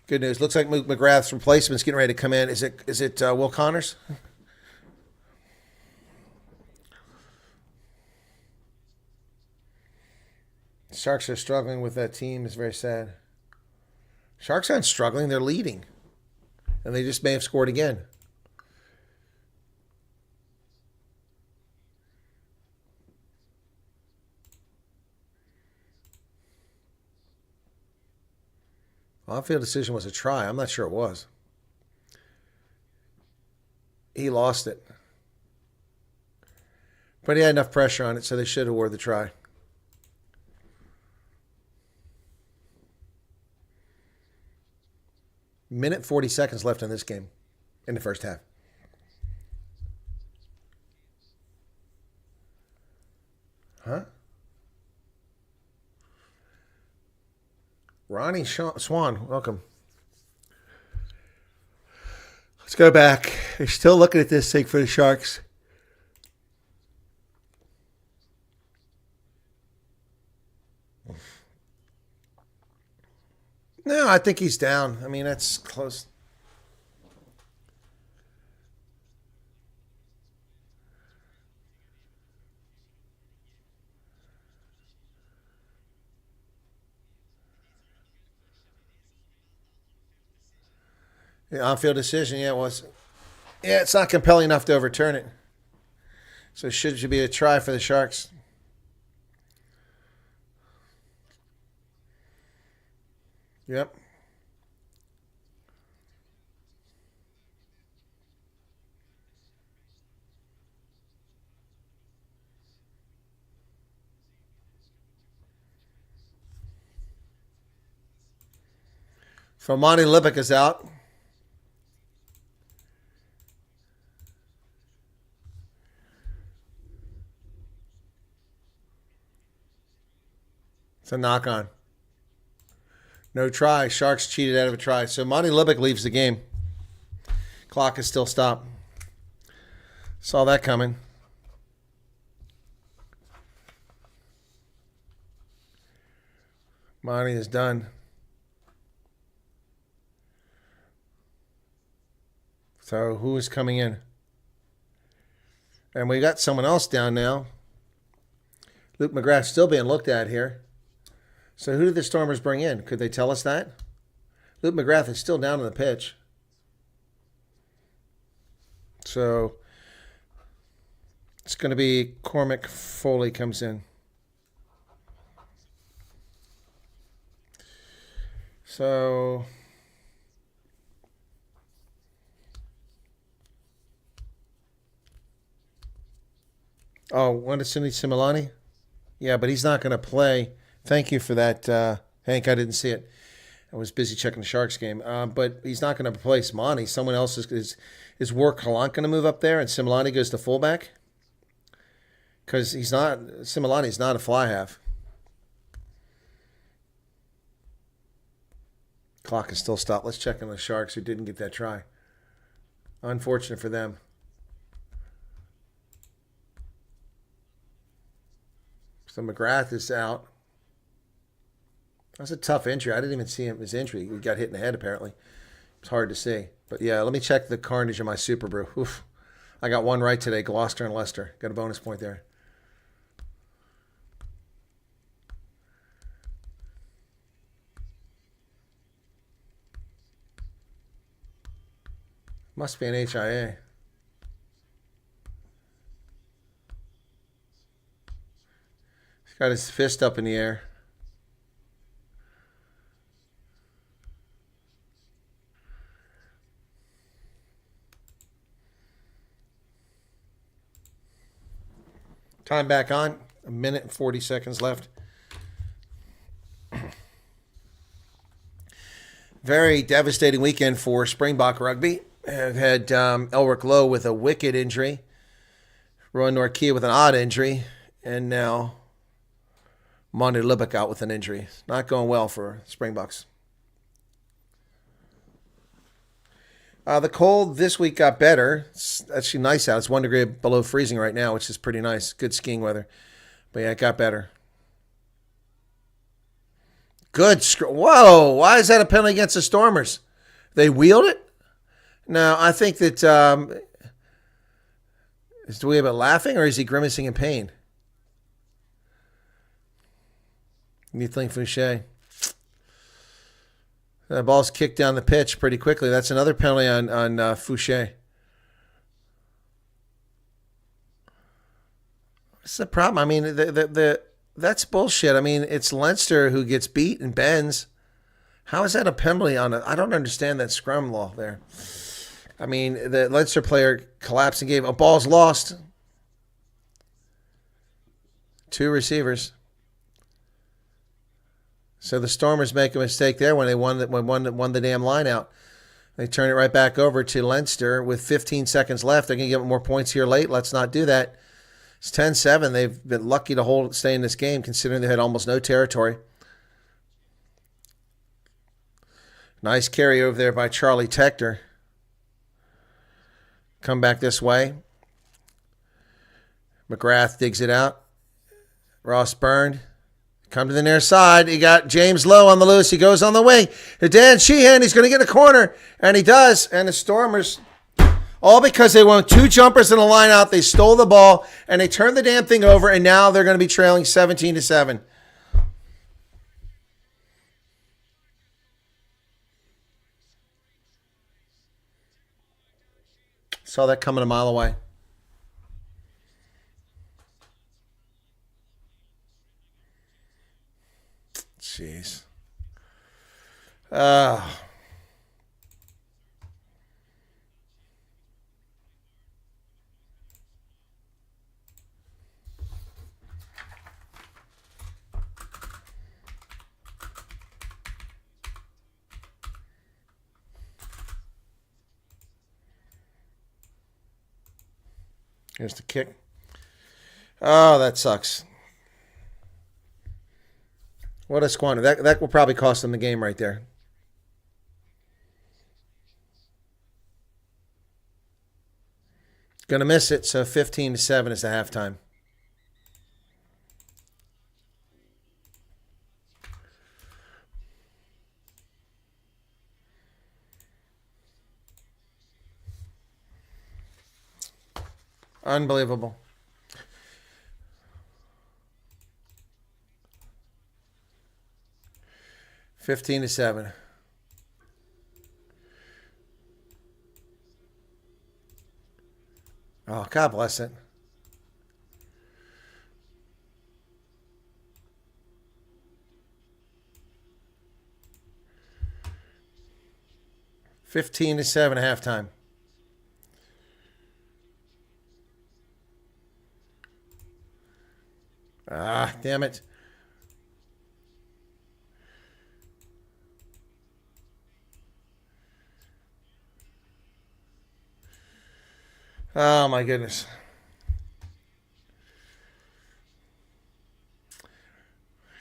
Good news. Looks like McGrath's replacement's getting ready to come in. Is it Will Connors? Sharks are struggling with that team. It's very sad. Sharks aren't struggling. They're leading. And they just may have scored again. On-field decision was a try. I'm not sure it was. He lost it. But he had enough pressure on it, so they should have awarded the try. Minute 40 seconds left in this game, in the first half. Huh? Ronnie Swan, welcome. Let's go back. They're still looking at this thing for the Sharks. No, I think he's down. I mean, that's close. The on-field decision, yeah, it was. Yeah, it's not compelling enough to overturn it. So it should be a try for the Sharks. Yep. So Monty Lipic is out. It's a knock on. No try. Sharks cheated out of a try. So Monty Lipic leaves the game. Clock is still stopped. Saw that coming. Monty is done. So who is coming in? And we got someone else down now. Luke McGrath still being looked at here. So who did the Stormers bring in? Could they tell us that? Luke McGrath is still down on the pitch. So it's going to be Cormac Foley comes in. So Wandasuni Similani? Yeah, but he's not going to play. Thank you for that, Hank. I didn't see it. I was busy checking the Sharks game. But he's not going to replace Monty. Someone else is Warwick Halant going to move up there and Similani goes to fullback? Because Similani's not a fly half. Clock is still stopped. Let's check on the Sharks who didn't get that try. Unfortunate for them. So McGrath is out. That was a tough injury. I didn't even see his injury. He got hit in the head, apparently. It's hard to see. But, yeah, let me check the carnage of my Super Brew. Oof. I got one right today, Gloucester and Leicester. Got a bonus point there. Must be an HIA. He's got his fist up in the air. Time back on. 1 minute and 40 seconds left. Very devastating weekend for Springbok rugby. I've had Elric Lowe with a wicked injury. Rowan Norkia with an odd injury. And now Monty Lipic out with an injury. Not going well for Springboks. The cold this week got better. It's actually nice out. It's 1 degree below freezing right now, which is pretty nice. Good skiing weather. But yeah, it got better. Good. Whoa. Why is that a penalty against the Stormers? They wheeled it? No, I think that is Dewey about laughing or is he grimacing in pain? You think Fouché? The ball's kicked down the pitch pretty quickly. That's another penalty on Fouché. What's the problem? I mean, that's bullshit. I mean, it's Leinster who gets beat and bends. How is that a penalty on it? I don't understand that scrum law there. I mean, the Leinster player collapsed and gave a ball's lost. 2 receivers. So the Stormers make a mistake there when they won the damn line out. They turn it right back over to Leinster with 15 seconds left. They're going to give them more points here late. Let's not do that. It's 10-7. They've been lucky to stay in this game considering they had almost no territory. Nice carry over there by Charlie Tector. Come back this way. McGrath digs it out. Ross Byrne. Come to the near side. He got James Lowe on the loose. He goes on the wing. To Dan Sheehan. He's going to get a corner. And he does. And the Stormers, all because they won 2 jumpers in a line out. They stole the ball. And they turned the damn thing over. And now they're going to be trailing 17-7. Saw that coming a mile away. Jeez. Here's the kick. Oh, that sucks. What a squander. That will probably cost them the game right there. Gonna miss it, so 15-7 is the halftime. Unbelievable. $15-7. Oh, God bless it. $15-7 halftime. Ah, damn it. Oh, my goodness.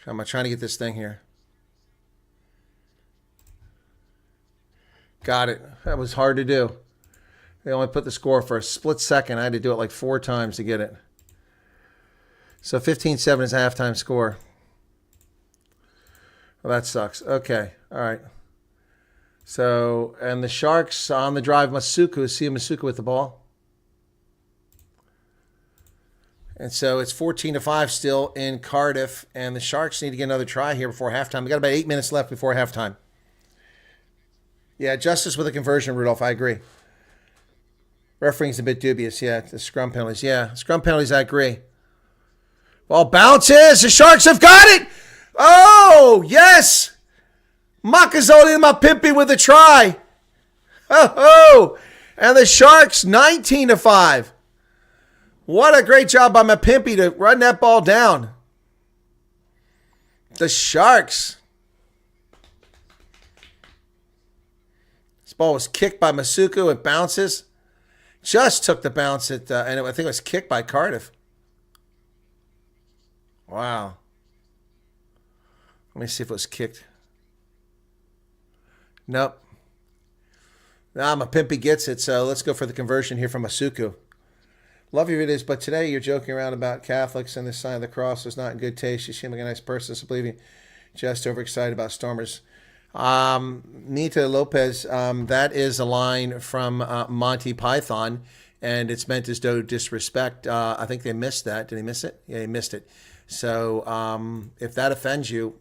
I'm trying to get this thing here. Got it. That was hard to do. They only put the score for a split second. I had to do it like 4 times to get it. So 15-7 is a halftime score. Well, that sucks. Okay. All right. So, and the Sharks on the drive, Masuku. See Masuku with the ball. And so it's 14-5 still in Cardiff, and the Sharks need to get another try here before halftime. We got about 8 minutes left before halftime. Yeah, justice with a conversion, Rudolph. I agree. Refereeing's a bit dubious. Yeah, the scrum penalties. Yeah, scrum penalties. I agree. Ball bounces. The Sharks have got it. Oh yes, Makazoli and Mapimpi with a try. Oh, and the Sharks 19-5. What a great job by Mapimpi to run that ball down. The Sharks. This ball was kicked by Masuku. It bounces. Just took the bounce at, and I think it was kicked by Cardiff. Wow. Let me see if it was kicked. Nope. Nah, Mapimpi gets it, so let's go for the conversion here from Masuku. Love your videos, but today you're joking around about Catholics and the sign of the cross was not in good taste. You seem like a nice person, so believe me, just overexcited about Stormers. Nita Lopez, that is a line from Monty Python, and it's meant as though disrespect. I think they missed that. Did he miss it? Yeah, he missed it. So if that offends you,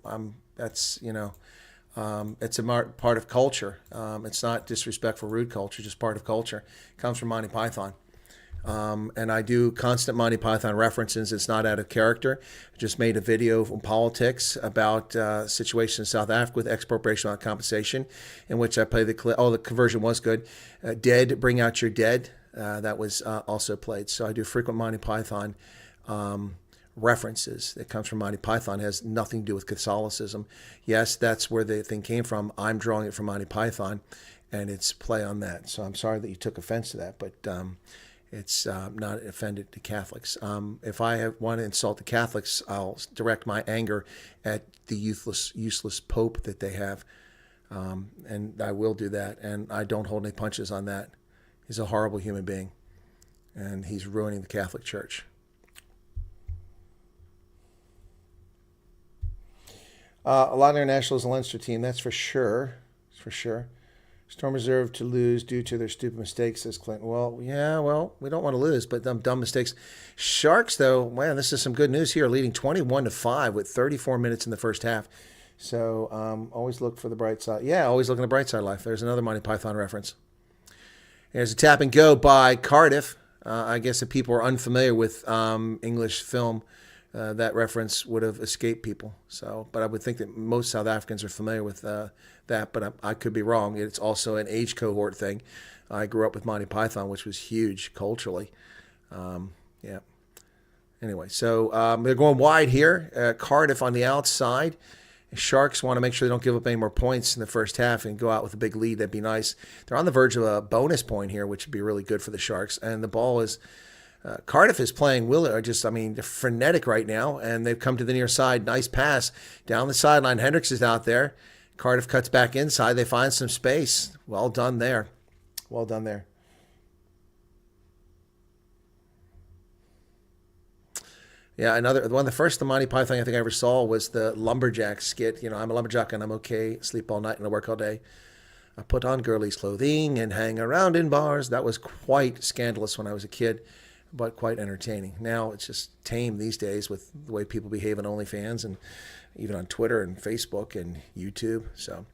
that's, it's a part of culture. It's not disrespectful, rude culture, just part of culture. It comes from Monty Python. And I do constant Monty Python references. It's not out of character. I just made a video on politics about situation in South Africa with expropriation without compensation, in which I played the clip. Oh, the conversion was good. Dead, bring out your dead. That was also played. So I do frequent Monty Python references. It comes from Monty Python. It has nothing to do with Catholicism. Yes, that's where the thing came from. I'm drawing it from Monty Python, and it's play on that. So I'm sorry that you took offense to that, but it's not offended to Catholics. If I want to insult the Catholics, I'll direct my anger at the useless Pope that they have. And I will do that. And I don't hold any punches on that. He's a horrible human being. And he's ruining the Catholic Church. A lot of international is a Leinster team, that's for sure. That's for sure. Storm reserve to lose due to their stupid mistakes, says Clinton. Well, yeah, we don't want to lose, but dumb mistakes. Sharks, though, man, this is some good news here, leading 21-5 with 34 minutes in the first half. So always look for the bright side. Yeah, always look on the bright side of life. There's another Monty Python reference. There's a tap and go by Cardiff. I guess if people are unfamiliar with English film, that reference would have escaped people. So, but I would think that most South Africans are familiar with that, but I could be wrong. It's also an age cohort thing. I grew up with Monty Python, which was huge culturally. Yeah. Anyway, so they're going wide here. Cardiff on the outside. Sharks want to make sure they don't give up any more points in the first half and go out with a big lead. That'd be nice. They're on the verge of a bonus point here, which would be really good for the Sharks. And the ball is Cardiff is playing they're frenetic right now, and they've come to the near side. Nice pass down the sideline. Hendricks is out there. Cardiff cuts back inside. They find some space. Well done there. Well done there. Yeah, the first the Monty Python I think I ever saw was the lumberjack skit. I'm a lumberjack and I'm okay. Sleep all night and I work all day. I put on girlies' clothing and hang around in bars. That was quite scandalous when I was a kid, but quite entertaining. Now it's just tame these days with the way people behave on OnlyFans and even on Twitter and Facebook and YouTube. So,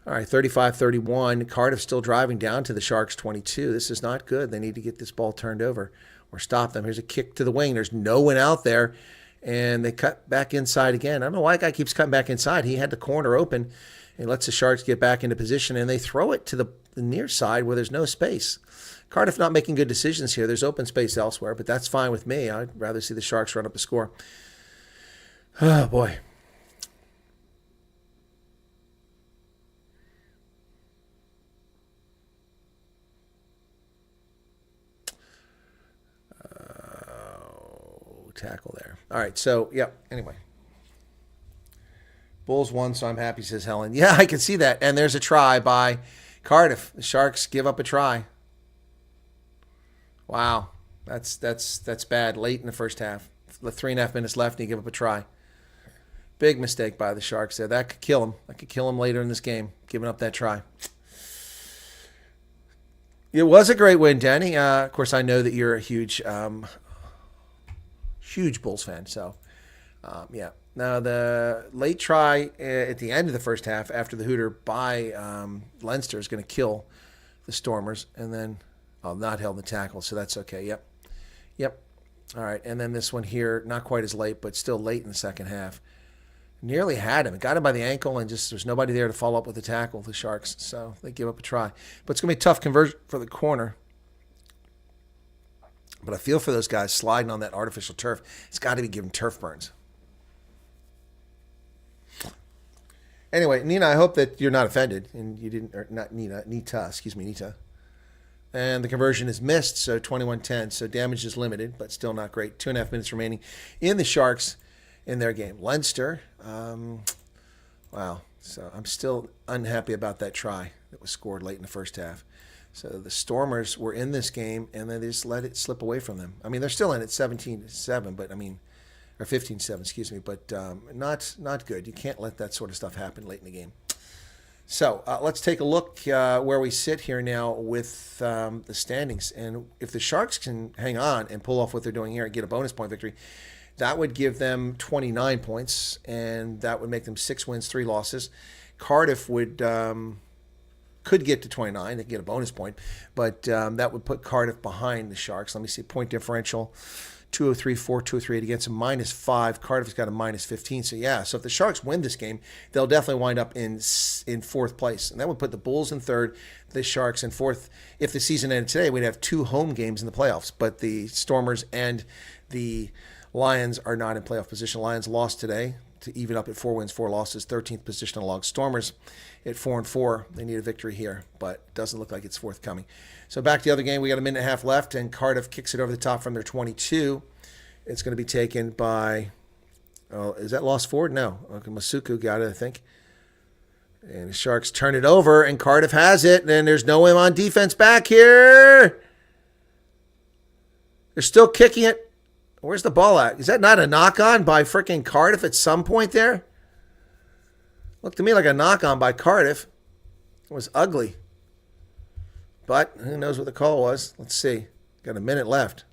all right, 35-31. Cardiff still driving down to the Sharks' 22. This is not good. They need to get this ball turned over or stop them. Here's a kick to the wing. There's no one out there, and they cut back inside again. I don't know why the guy keeps cutting back inside. He had the corner open. He lets the Sharks get back into position, and they throw it to the near side where there's no space. Cardiff not making good decisions here. There's open space elsewhere, but that's fine with me. I'd rather see the Sharks run up the score. Oh, boy. Tackle there. All right, so, anyway. Bulls won, so I'm happy, says Helen. Yeah, I can see that. And there's a try by Cardiff. The Sharks give up a try. Wow. That's bad. Late in the first half. 3.5 minutes left, and you give up a try. Big mistake by the Sharks there. That could kill them. That could kill them later in this game, giving up that try. It was a great win, Danny. Of course, I know that you're a huge Bulls fan, so yeah. Now, the late try at the end of the first half after the Hooter by Leinster is going to kill the Stormers, and then not held the tackle, so that's okay. Yep. All right, and then this one here, not quite as late, but still late in the second half. Nearly had him. It got him by the ankle, and just there's nobody there to follow up with the tackle, the Sharks, so they give up a try. But it's going to be a tough conversion for the corner. But I feel for those guys sliding on that artificial turf. It's got to be giving turf burns. Anyway, Nina, I hope that you're not offended, and you didn't, or not Nina, Nita. And the conversion is missed, so 21-10. So damage is limited, but still not great. 2.5 minutes remaining in the Sharks in their game. Leinster, wow. So I'm still unhappy about that try that was scored late in the first half. So the Stormers were in this game, and then they just let it slip away from them. I mean, they're still in at 17-7, but or 15-7, excuse me, but not good. You can't let that sort of stuff happen late in the game. So let's take a look where we sit here now with the standings. And if the Sharks can hang on and pull off what they're doing here and get a bonus point victory, that would give them 29 points, and that would make them 6 wins, 3 losses. Cardiff could get to 29. They could get a bonus point, but that would put Cardiff behind the Sharks. Let me see, point differential, 203, 4, 203 against a -5. Cardiff's got a -15. So if the Sharks win this game, they'll definitely wind up in 4th place, and that would put the Bulls in 3rd, the Sharks in 4th. If the season ended today, we'd have 2 home games in the playoffs, but the Stormers and the Lions are not in playoff position. Lions lost today to even up at 4 wins, 4 losses, 13th position on log. Stormers at 4-4. They need a victory here, but it doesn't look like it's forthcoming. So back to the other game. We got a minute and a half left, and Cardiff kicks it over the top from their 22. It's going to be taken by, is that lost forward? No. Okay, Masuku got it, I think. And the Sharks turn it over, and Cardiff has it, and there's no one on defense back here. They're still kicking it. Where's the ball at? Is that not a knock-on by freaking Cardiff at some point there? Looked to me like a knock-on by Cardiff. It was ugly. But who knows what the call was. Let's see. Got a minute left.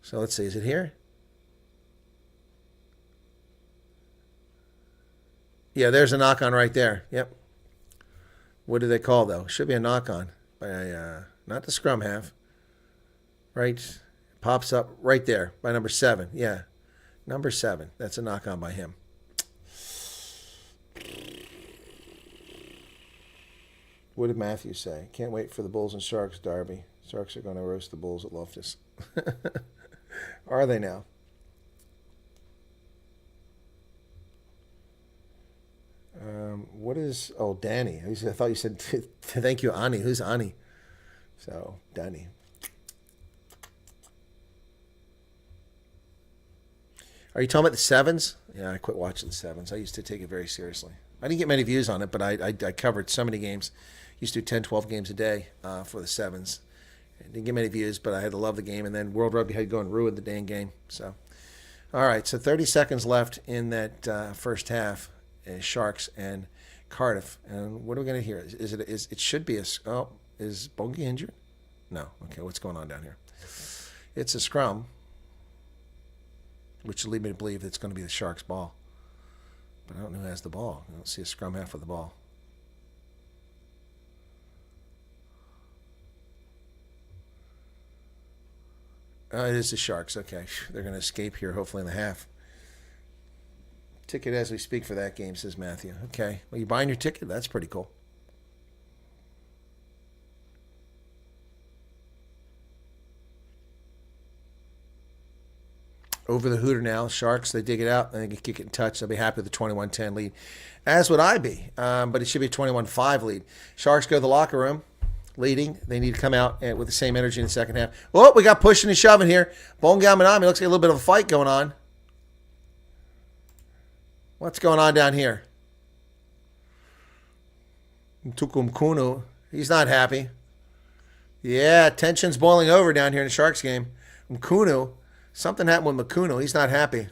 So let's see. Is it here? Yeah, there's a knock-on right there. Yep. What do they call, though? Should be a knock-on. By, not the scrum half. Right. Pops up right there by number 7. Yeah. Number 7. That's a knock-on by him. What did Matthew say? Can't wait for the Bulls and Sharks derby. Sharks are going to roast the Bulls at Loftus. Are they now? What is... Oh, Danny. I thought you said thank you, Ani. Who's Ani? So, Danny. Are you talking about the sevens? Yeah, I quit watching the sevens. I used to take it very seriously. I didn't get many views on it, but I covered so many games. Used to do 10, 12 games a day for the sevens. I didn't get many views, but I had to love the game. And then World Rugby had to go and ruin the dang game. So, all right, so 30 seconds left in that first half. Sharks and Cardiff. And what are we going to hear? It should be is Bongi injured? No. Okay, what's going on down here? It's a scrum, which will lead me to believe it's going to be the Sharks' ball. But I don't know who has the ball. I don't see a scrum half with the ball. It is the Sharks. Okay. They're going to escape here, hopefully, in the half. Ticket as we speak for that game, says Matthew. Okay. Well, you buying your ticket? That's pretty cool. Over the hooter now. Sharks, they dig it out. And they can kick it in touch. They'll be happy with the 21-10 lead. As would I be. But it should be a 21-5 lead. Sharks go to the locker room. Leading. They need to come out with the same energy in the second half. Oh, we got pushing and shoving here. Bongamanami looks like a little bit of a fight going on. What's going on down here? Tukum Kunu. He's not happy. Yeah, tension's boiling over down here in the Sharks game. Mkunu. Something happened with Mkunu. He's not happy.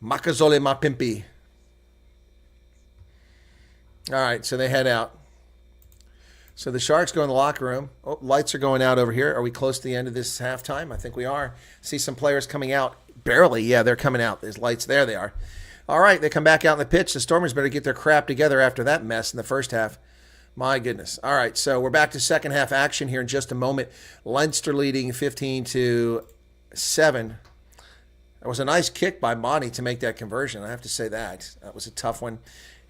Makazole Mapimpi. All right, so they head out. So the Sharks go in the locker room. Oh, lights are going out over here. Are we close to the end of this halftime? I think we are. See some players coming out. Barely. Yeah, they're coming out. There's lights there. They are. All right, they come back out in the pitch. The Stormers better get their crap together after that mess in the first half. My goodness. All right, so we're back to second half action here in just a moment. Leinster leading 15-7. That was a nice kick by Monty to make that conversion. I have to say that. That was a tough one.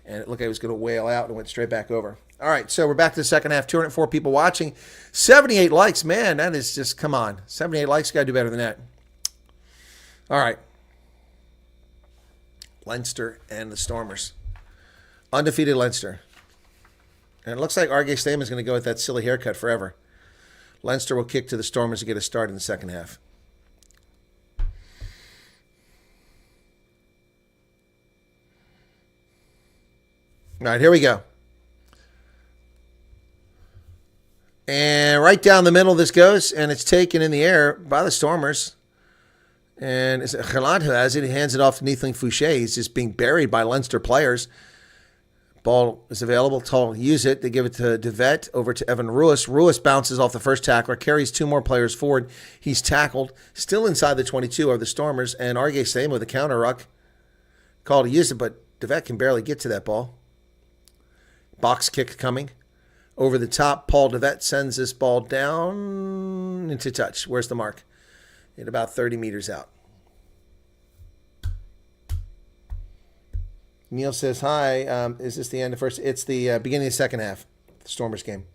And it looked like it was going to wail out and went straight back over. All right, so we're back to the second half. 204 people watching. 78 likes. Man, that is just, come on. 78 likes, got to do better than that. All right. Leinster and the Stormers. Undefeated Leinster. And it looks like R.G. Stamen is going to go with that silly haircut forever. Leinster will kick to the Stormers to get a start in the second half. All right, here we go. And right down the middle this goes, and it's taken in the air by the Stormers. And it's Gelant who has it. He hands it off to Neithling Fouché. He's just being buried by Leinster players. Ball is available. Talon use it. They give it to DeVet over to Evan Ruis. Ruis bounces off the first tackler, carries two more players forward. He's tackled. Still inside the 22 of the Stormers. And R.G. Stamen with a counter ruck. Called to use it, but DeVet can barely get to that ball. Box kick coming. Over the top, Paul DeVet sends this ball down into touch. Where's the mark? At about 30 meters out. Neil says, hi, is this the end of first? It's the beginning of the second half, the Stormers game.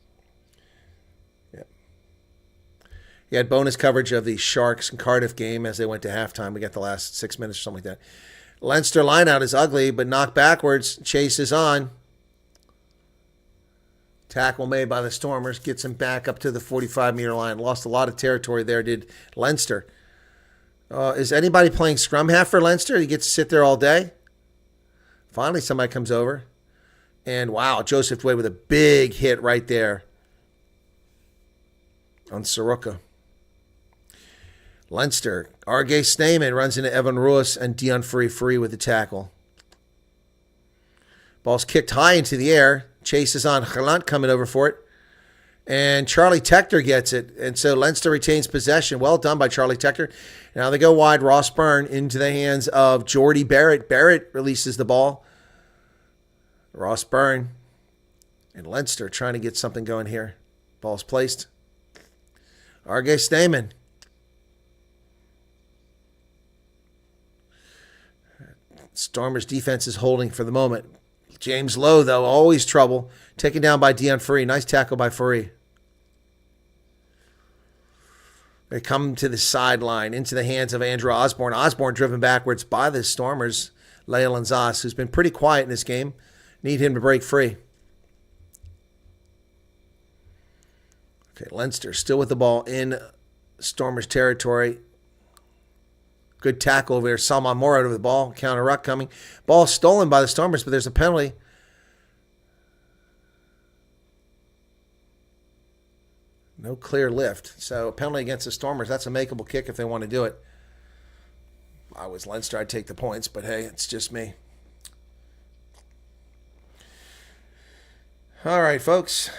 Yep. You had bonus coverage of the Sharks and Cardiff game as they went to halftime. We got the last 6 minutes or something like that. Leinster lineout is ugly, but knocked backwards. Chase is on. Tackle made by the Stormers. Gets him back up to the 45-meter line. Lost a lot of territory there, did Leinster. Is anybody playing scrum half for Leinster? You get to sit there all day? Finally, somebody comes over. And, wow, Joseph Dway with a big hit right there on Soroka. Leinster. R.G. Stamen runs into Evan Ruis and Dion Free with the tackle. Ball's kicked high into the air. Chase is on. Gelant coming over for it. And Charlie Tector gets it. And so Leinster retains possession. Well done by Charlie Tector. Now they go wide. Ross Byrne into the hands of Jordy Barrett. Barrett releases the ball. Ross Byrne and Leinster trying to get something going here. Ball's placed. R.G. Stamen. Stormers defense is holding for the moment. James Lowe, though, always trouble. Taken down by Dion Furey. Nice tackle by Furey. They come to the sideline, into the hands of Andrew Osborne. Osborne driven backwards by the Stormers. Leyland Zas, who's been pretty quiet in this game. Need him to break free. Okay, Leinster still with the ball in Stormers territory. Good tackle over there. Salman Moore over the ball. Counter ruck coming. Ball stolen by the Stormers, but there's a penalty. No clear lift. So a penalty against the Stormers. That's a makeable kick if they want to do it. If I was Leinster, I'd take the points, but hey, it's just me. All right, folks.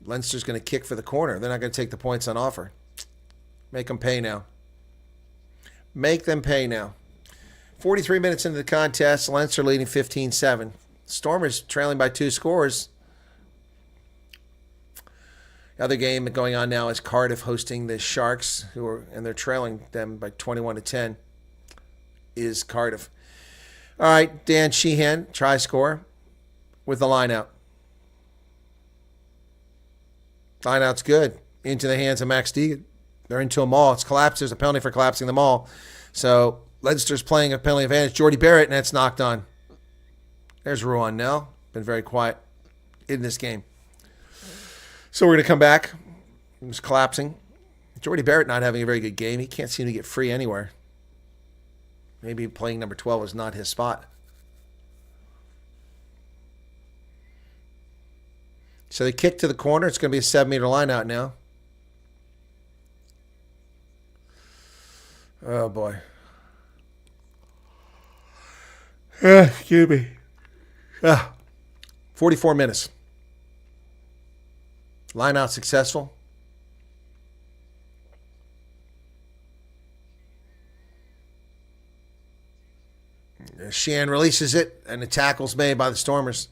Leinster's going to kick for the corner. They're not going to take the points on offer. Make them pay now. Make them pay now. 43 minutes into the contest, Leinster leading 15-7. Stormers trailing by 2 scores. The other game going on now is Cardiff hosting the Sharks, and they're trailing them by 21-10. Is Cardiff. All right, Dan Sheehan, try score with the line out. Line out's good. Into the hands of Max Deegan. They're into a maul. It's collapsed. There's a penalty for collapsing the maul. So Leinster's playing a penalty advantage. Jordy Barrett, and that's knocked on. There's Ruan Nell. Been very quiet in this game. So we're going to come back. It's collapsing. Jordy Barrett not having a very good game. He can't seem to get free anywhere. Maybe playing number 12 is not his spot. So they kick to the corner. It's going to be a 7-meter line out now. Oh, boy. Excuse me. 44 minutes. Line out successful. Sheehan releases it, and the tackle's made by the Stormers.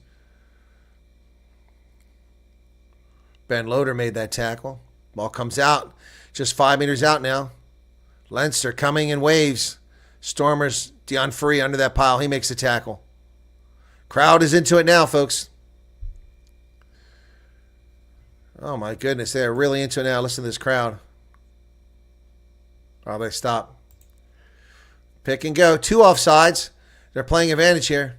Ben Loader made that tackle. Ball comes out. Just 5 meters out now. Leinster coming in waves. Stormers, Dion Free under that pile. He makes the tackle. Crowd is into it now, folks. Oh, my goodness. They're really into it now. Listen to this crowd. Oh, they stop. Pick and go. 2 offsides. They're playing advantage here.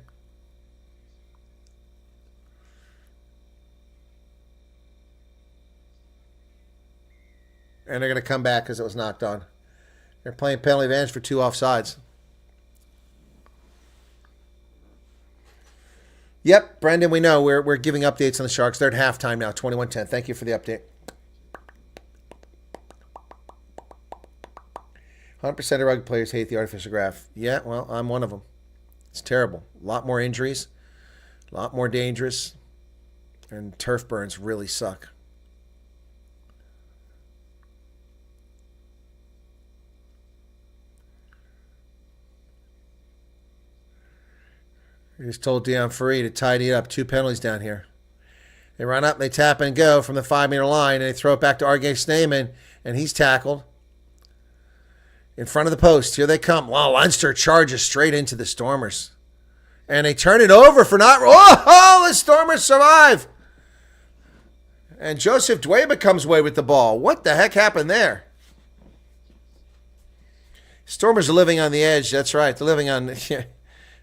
And they're going to come back because it was knocked on. They're playing penalty advantage for 2 offsides. Yep, Brendan, we know. We're giving updates on the Sharks. They're at halftime now, 21-10. Thank you for the update. 100% of rugby players hate the artificial grass. Yeah, well, I'm one of them. It's terrible. A lot more injuries, a lot more dangerous, and turf burns really suck. He just told Dion Free to tidy it up. 2 penalties down here. They run up, they tap and go from the 5-meter line, and they throw it back to R.J. Snyman, and he's tackled in front of the post. Here they come. Wow, Leinster charges straight into the Stormers. And they turn it over for not... Oh, the Stormers survive. And Joseph Dweba comes away with the ball. What the heck happened there? Stormers are living on the edge. That's right. They're living on...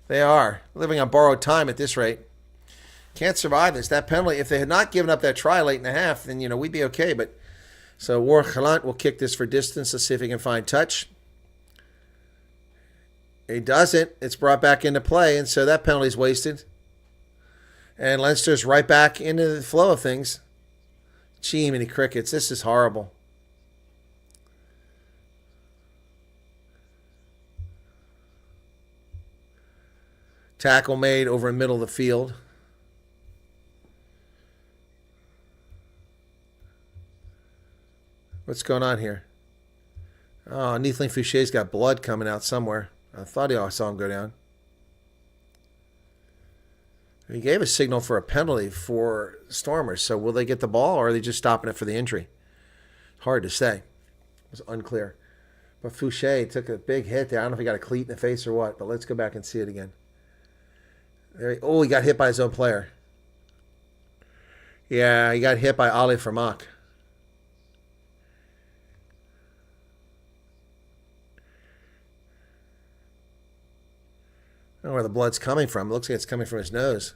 They are. Living on borrowed time at this rate. Can't survive this. That penalty, if they had not given up that try late in the half, then, we'd be okay. But so Warwick Gallant will kick this for distance. Let's see if he can find touch. He doesn't. It's brought back into play, and so that penalty's wasted. And Leinster's right back into the flow of things. Gee, many crickets. This is horrible. Tackle made over in the middle of the field. What's going on here? Oh, Neithling Foucher's got blood coming out somewhere. I thought I saw him go down. He gave a signal for a penalty for Stormers. So will they get the ball, or are they just stopping it for the injury? Hard to say. It was unclear. But Foucher took a big hit there. I don't know if he got a cleat in the face or what, but let's go back and see it again. He got hit by his own player. Yeah, he got hit by Ali Fermac. I don't know where the blood's coming from. It looks like it's coming from his nose.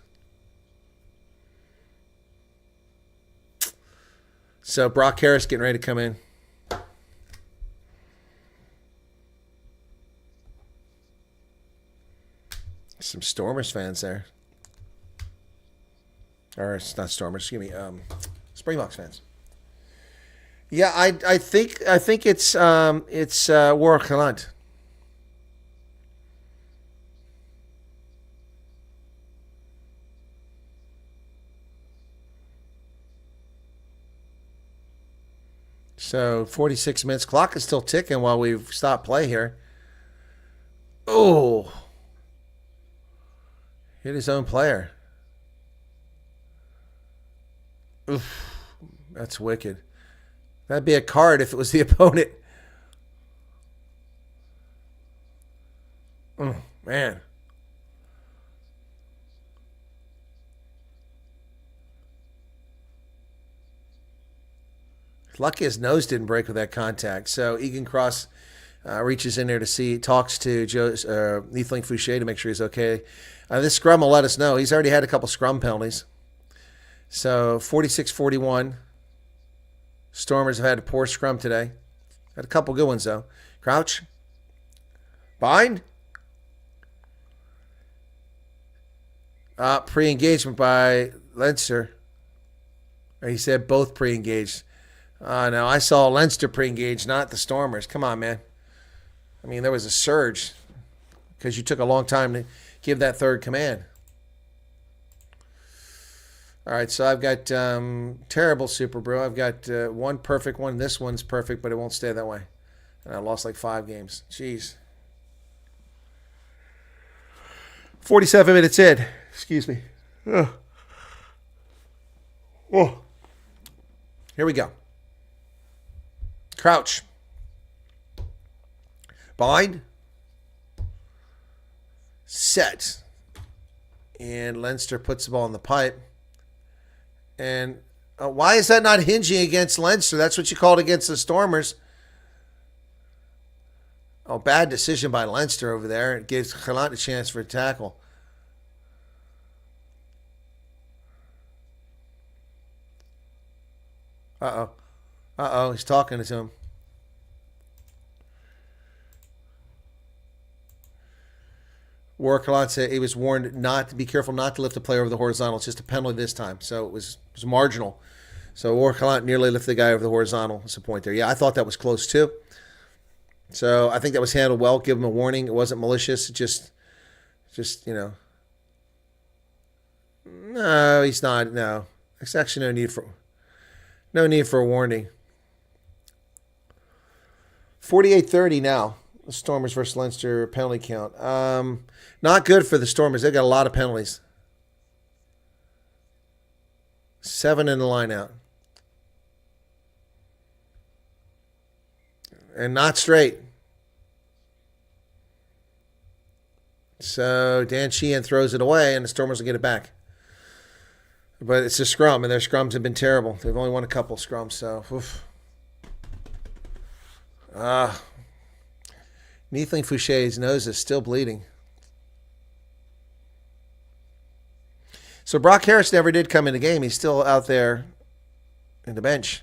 So Brock Harris getting ready to come in. Some Stormers fans there. Or it's not Stormers, excuse me, Springboks fans. Yeah, I think it's Warwick Gelant. So 46 minutes. Clock is still ticking while we've stopped play here. Oh. Hit his own player. Oof. That's wicked. That'd be a card if it was the opponent. Oh, man. Lucky his nose didn't break with that contact. So Egan Cross reaches in there to see, talks to Niethling Fouché to make sure he's okay. This scrum will let us know. He's already had a couple scrum penalties. So 46-41. Stormers have had a poor scrum today. Had a couple good ones, though. Crouch. Bind. Pre-engagement by Leinster. He said both pre-engaged. No, I saw Leinster pre-engaged, not the Stormers. Come on, man. I mean, there was a surge because you took a long time to give that third command. All right, so I've got terrible Super Bro. I've got one perfect one. This one's perfect, but it won't stay that way. And I lost like 5 games. Jeez. 47 minutes in. Excuse me. Ugh. Oh. Here we go. Crouch. Bind. Set. And Leinster puts the ball in the pipe. And why is that not hinging against Leinster? That's what you called against the Stormers. Oh, bad decision by Leinster over there. It gives Gelant a chance for a tackle. Uh-oh. Uh-oh, he's talking to him. Warwick Gelant said he was warned not to be careful not to lift the player over the horizontal. It's just a penalty this time, so it was marginal. So Warwick Gelant nearly lifted the guy over the horizontal. That's the point there. Yeah, I thought that was close too. So I think that was handled well. Give him a warning. It wasn't malicious. Just you know. No, he's not. No, there's actually no need for a warning. 48-30 now. The Stormers versus Leinster penalty count. Not good for the Stormers. They've got a lot of penalties. 7 in the line out. And not straight. So Dan Sheehan throws it away and the Stormers will get it back. But it's a scrum, and their scrums have been terrible. They've only won a couple scrums, so oof. Niethling Fouché's nose is still bleeding. So Brock Harris never did come in the game. He's still out there in the bench.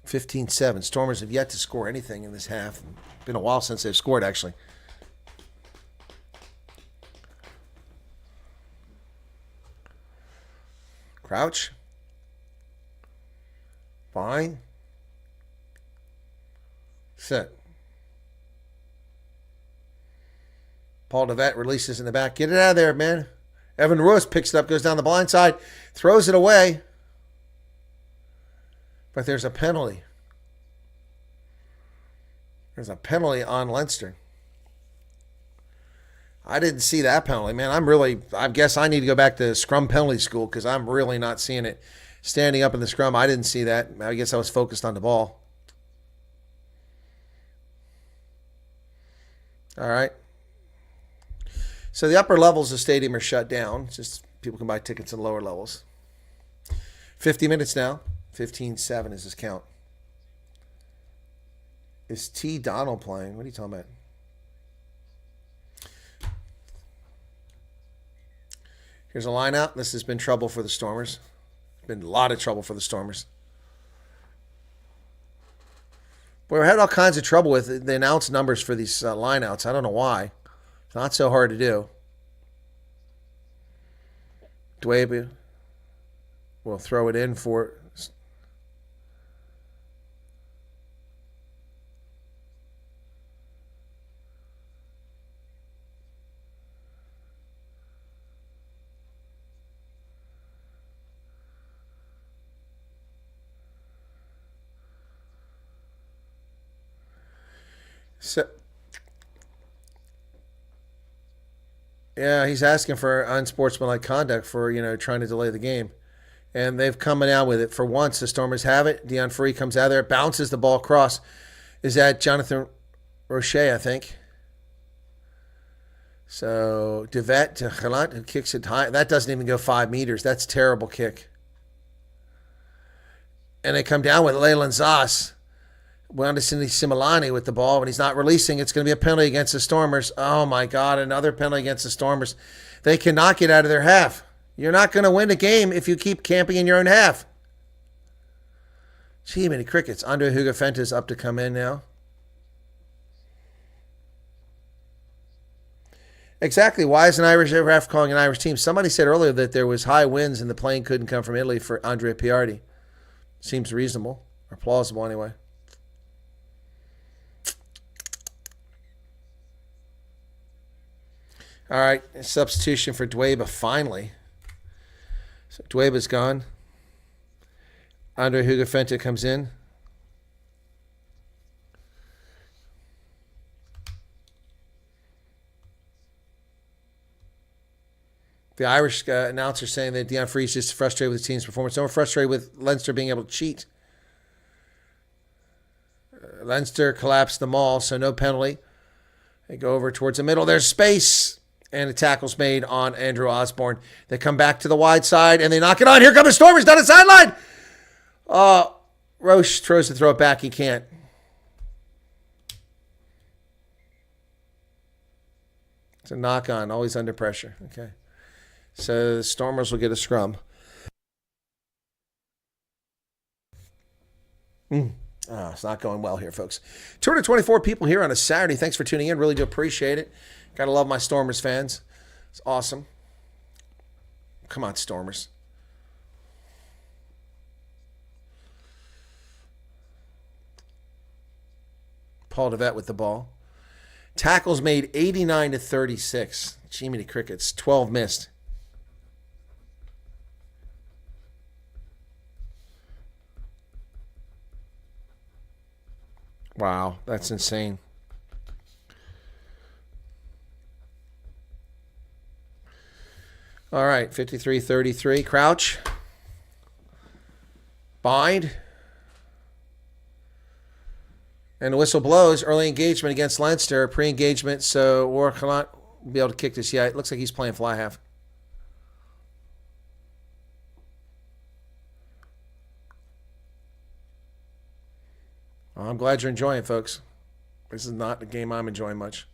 (15-7). Stormers have yet to score anything in this half. Been a while since they've scored, actually. Crouch. Fine. Set. Paul DeVette releases in the back. Get it out of there, man. Evan Roos picks it up, goes down the blind side, throws it away. But there's a penalty. There's a penalty on Leinster. I didn't see that penalty, man. I guess I need to go back to scrum penalty school because I'm really not seeing it. Standing up in the scrum, I didn't see that. I guess I was focused on the ball. All right. So the upper levels of the stadium are shut down. It's just people can buy tickets in lower levels. 50 minutes now. 15-7 is his count. Is T. Donald playing? What are you talking about? Here's a line out. This has been trouble for the Stormers. Been a lot of trouble for the Stormers. We've had all kinds of trouble with the announced numbers for these lineouts. I don't know why. It's not so hard to do. Dwayne will throw it in for... So, yeah, he's asking for unsportsmanlike conduct for, trying to delay the game. And they've come out with it. For once, the Stormers have it. Deon Free comes out of there, bounces the ball across. Is that Jonathan Roche, I think? So, Devet to Galant, who kicks it high. That doesn't even go 5 meters. That's a terrible kick. And they come down with Leyland Zas. Wandisini Similani with the ball. When he's not releasing, it's going to be a penalty against the Stormers. Oh, my God, another penalty against the Stormers. They cannot get out of their half. You're not going to win a game if you keep camping in your own half. Gee, many crickets. Andre Hugafenta is up to come in now. Exactly. Why is an Irish ref calling an Irish team? Somebody said earlier that there was high winds and the plane couldn't come from Italy for Andrea Piardi. Seems reasonable, or plausible anyway. All right, substitution for Dwayba finally. So Dwayba's gone. Andre Hugafenta comes in. The Irish announcer saying that Deon Free is just frustrated with the team's performance. They were frustrated with Leinster being able to cheat. Leinster collapsed the maul, so no penalty. They go over towards the middle. There's space. And a tackle's made on Andrew Osborne. They come back to the wide side, and they knock it on. Here come the Stormers down the sideline. Roche tries to throw it back. He can't. It's a knock-on, always under pressure. Okay. So the Stormers will get a scrum. It's not going well here, folks. 224 people here on a Saturday. Thanks for tuning in. Really do appreciate it. Gotta love my Stormers fans. It's awesome. Come on, Stormers. Paul DeVette with the ball. Tackles made 89-36. Jiminy Crickets. 12 missed. Wow, that's insane. All right, 53-33. Crouch. Bind. And the whistle blows. Early engagement against Leinster. Pre-engagement, so Warwick will not be able to kick this yet. It looks like he's playing fly half. Well, I'm glad you're enjoying it, folks. This is not a game I'm enjoying much.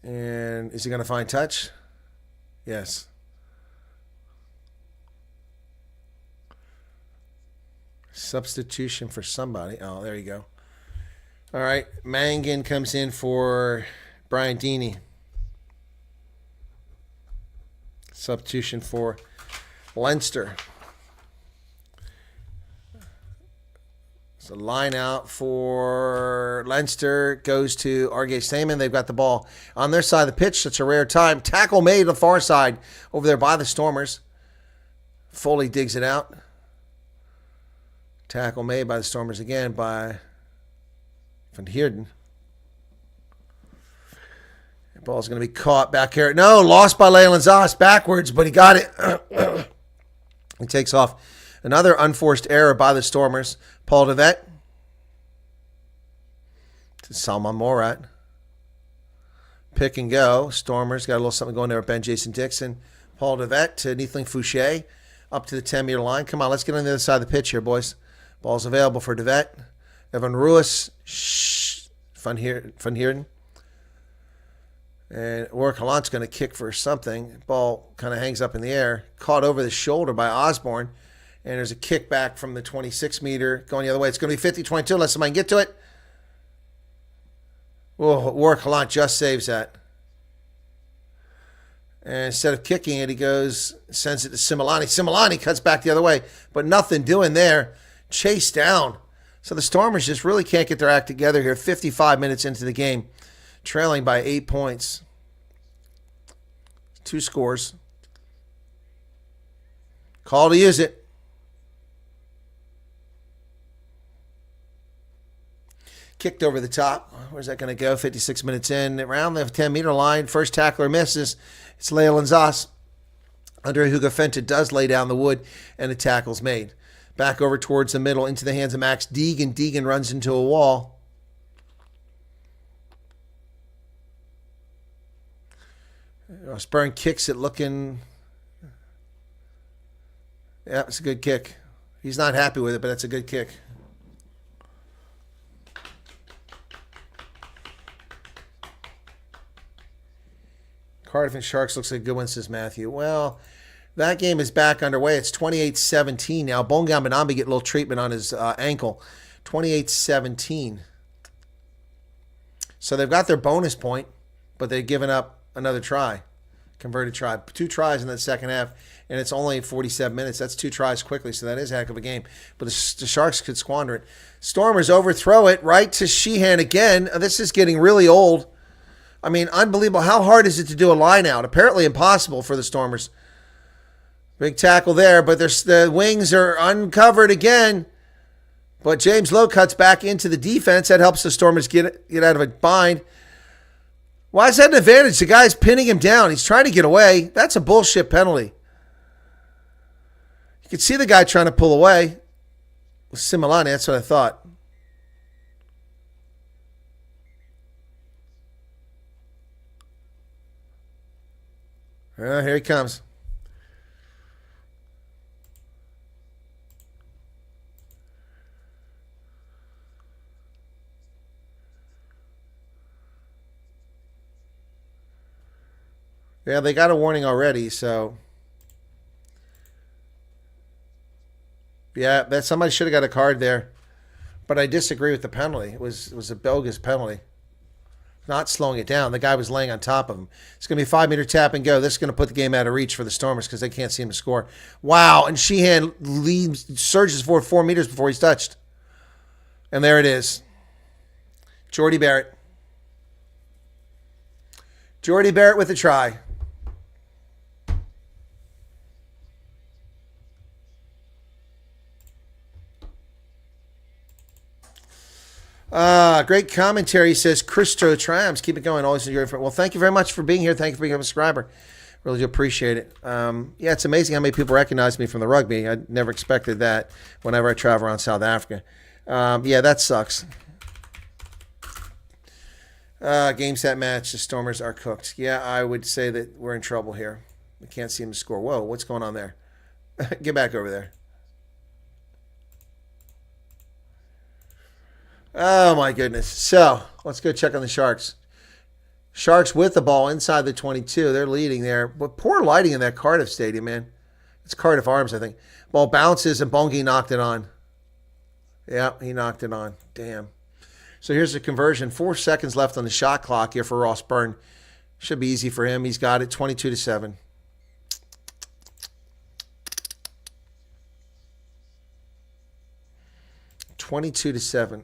And is he going to find touch? Yes. Substitution for somebody. Oh, there you go. All right. Mangan comes in for Brian Deeney. Substitution for Leinster. So line out for Leinster goes to R.G. Stamen. They've got the ball on their side of the pitch. Such a rare time. Tackle made on the far side over there by the Stormers. Foley digs it out. Tackle made by the Stormers again by Van Heerden. The ball's going to be caught back here. No, lost by Leyland Zas backwards, but he got it. He takes off. Another unforced error by the Stormers. Paul DeVette to Salman Morat. Pick and go. Stormers got a little something going there with Ben Jason Dixon. Paul DeVette to Neethling Fouché up to the 10-meter line. Come on, let's get on the other side of the pitch here, boys. Ball's available for DeVette. Evan Ruiz. Van Heerden. And Warkalant's going to kick for something. Ball kind of hangs up in the air. Caught over the shoulder by Osborne. And there's a kick back from the 26-meter going the other way. It's going to be 50-22 unless somebody can get to it. Oh, Warkalant just saves that. And instead of kicking it, he goes, sends it to Similani. Similani cuts back the other way. But nothing doing there. Chased down. So the Stormers just really can't get their act together here. 55 minutes into the game. Trailing by 8 points. 2 scores. Call to use it. Kicked over the top. Where's that going to go? 56 minutes in. Around the 10-meter line. First tackler misses. It's Leyland Zas. Andre Hugo Fenta does lay down the wood, and the tackle's made. Back over towards the middle into the hands of Max Deegan. Deegan runs into a wall. Spurn kicks it looking... Yeah, it's a good kick. He's not happy with it, but it's a good kick. Cardiff and Sharks looks like a good one, says Matthew. Well, that game is back underway. It's 28-17 now. Bongam Benambi get a little treatment on his ankle. 28-17. So they've got their bonus point, but they've given up another try. Converted try. 2 tries in that second half, and it's only 47 minutes. That's 2 tries quickly, so that is a heck of a game. But the Sharks could squander it. Stormers overthrow it right to Sheehan again. This is getting really old. I mean, unbelievable. How hard is it to do a line out? Apparently impossible for the Stormers. Big tackle there, but the wings are uncovered again. But James Lowe cuts back into the defense. That helps the Stormers get out of a bind. Why is that an advantage? The guy's pinning him down. He's trying to get away. That's a bullshit penalty. You can see the guy trying to pull away. With Similani, that's what I thought. Here he comes. Yeah, they got a warning already, so. Yeah, that somebody should have got a card there. But I disagree with the penalty. It was a bogus penalty. Not slowing it down. The guy was laying on top of him. It's going to be a 5-meter tap and go. This is going to put the game out of reach for the Stormers because they can't seem to score. Wow, and Sheehan surges forward 4 meters before he's touched. And there it is. Jordy Barrett. Jordy Barrett with a try. Great commentary, says Christo Triumphs. Keep it going. Always enjoy it. Well, thank you very much for being here. Thank you for being a subscriber. Really do appreciate it. Yeah, it's amazing how many people recognize me from the rugby. I never expected that whenever I travel around South Africa. Yeah, that sucks. Game, set, match. The Stormers are cooked. Yeah, I would say that we're in trouble here. We can't seem to score. Whoa, what's going on there? Get back over there. Oh, my goodness. So, let's go check on the Sharks. Sharks with the ball inside the 22. They're leading there. But poor lighting in that Cardiff stadium, man. It's Cardiff Arms, I think. Ball bounces, and Bongi knocked it on. Yeah, he knocked it on. Damn. So here's the conversion. 4 seconds left on the shot clock here for Ross Byrne. Should be easy for him. He's got it, 22-7. $22-7.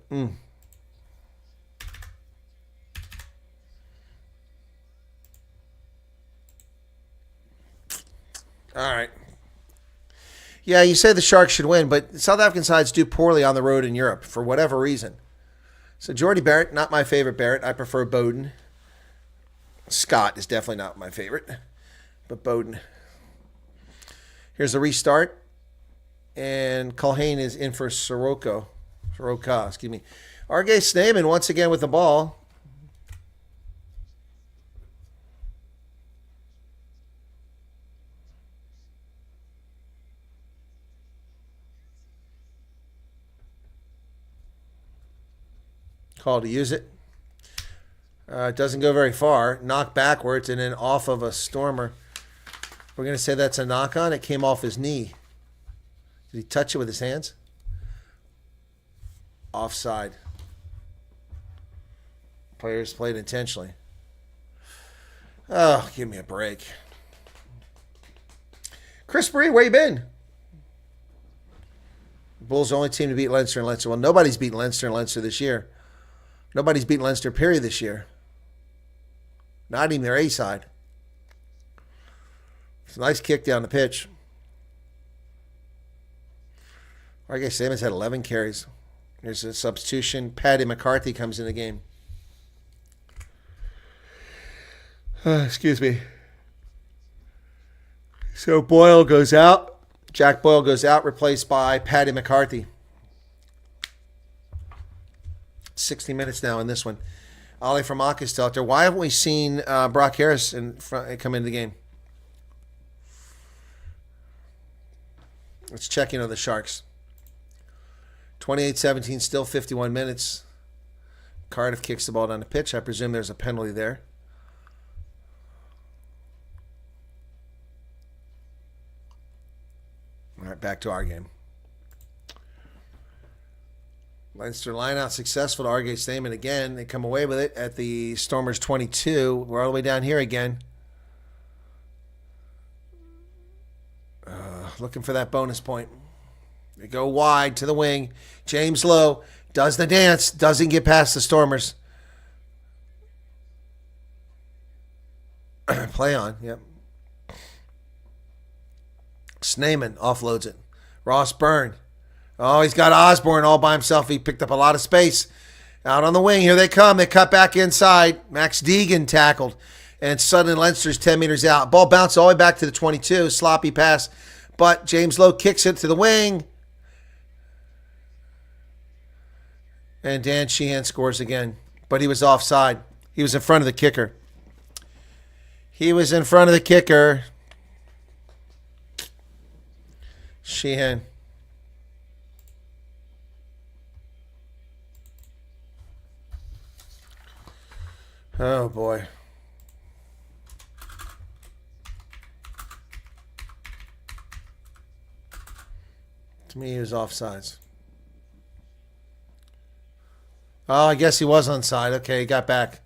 All right. Yeah, you say the Sharks should win, but South African sides do poorly on the road in Europe for whatever reason. So Jordy Barrett, not my favorite Barrett. I prefer Bowden. Scott is definitely not my favorite, but Bowden. Here's the restart. And Culhane is in for Soroka, excuse me. Arge Snyman once again with the ball. Call to use it. It doesn't go very far. Knocked backwards and then off of a Stormer. We're going to say that's a knock on. It came off his knee. Did he touch it with his hands? Offside. Players played intentionally. Oh, give me a break. Chris Bree, where you been? Bulls are the only team to beat Leinster and Leinster. Well, nobody's beaten Leinster and Leinster this year. Nobody's beaten Leinster, period, this year. Not even their A side. It's a nice kick down the pitch. I guess Simmons had 11 carries. Here's a substitution. Paddy McCarthy comes in the game. Excuse me. So Boyle goes out. Jack Boyle goes out, replaced by Paddy McCarthy. 60 minutes now in this one. Ali Famaka is still out there. Why haven't we seen Brock Harris come into the game? Let's check in on the Sharks. 28-17, still 51 minutes. Cardiff kicks the ball down the pitch. I presume there's a penalty there. All right, back to our game. Leinster line out successful to Argate Stamen again. They come away with it at the Stormers 22. We're all the way down here again. Looking for that bonus point. They go wide to the wing. James Lowe does the dance. Doesn't get past the Stormers. Play on. Yep. Snaman offloads it. Ross Byrne. Oh, he's got Osborne all by himself. He picked up a lot of space. Out on the wing. Here they come. They cut back inside. Max Deegan tackled. And suddenly Leinster's 10 meters out. Ball bounced all the way back to the 22. Sloppy pass. But James Lowe kicks it to the wing. And Dan Sheehan scores again. But he was offside. He was in front of the kicker. He was in front of the kicker. Sheehan. Oh, boy. To me, he was offsides. Oh, I guess he was onside. Okay, he got back.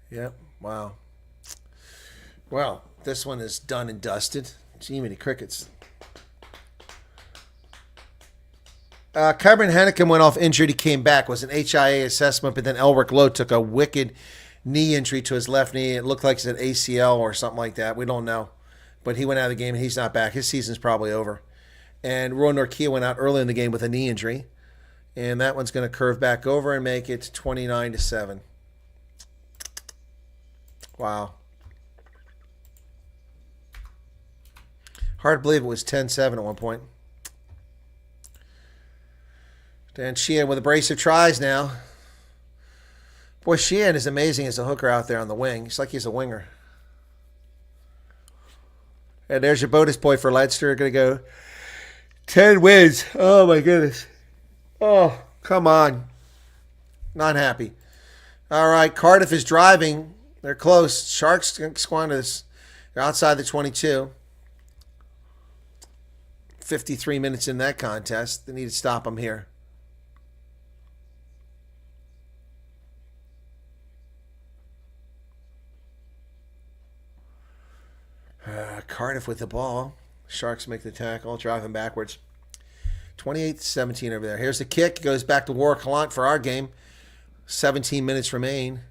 Yep. Wow. Well, this one is done and dusted. Gee, many crickets. Cameron Henneken went off injured. He came back. It was an HIA assessment, but then Elric Lowe took a wicked knee injury to his left knee. It looked like it's an ACL or something like that. We don't know. But he went out of the game, and he's not back. His season's probably over. And Roy Norkia went out early in the game with a knee injury. And that one's going to curve back over and make it 29-7. Wow. Hard to believe it was 10-7 at one point. Dan Sheehan with a brace of tries now. Boy, Sheehan is amazing as a hooker out there on the wing. It's like he's a winger. And there's your bonus point for Leinster. Going to go 10 wins. Oh, my goodness. Oh, come on. Not happy. All right, Cardiff is driving. They're close. Sharks squander this. They're outside the 22. 53 minutes in that contest. They need to stop them here. Cardiff with the ball. Sharks make the tackle, driving backwards. 28-17 over there. Here's the kick. Goes back to Warwick Gallant for our game. 17 minutes remain.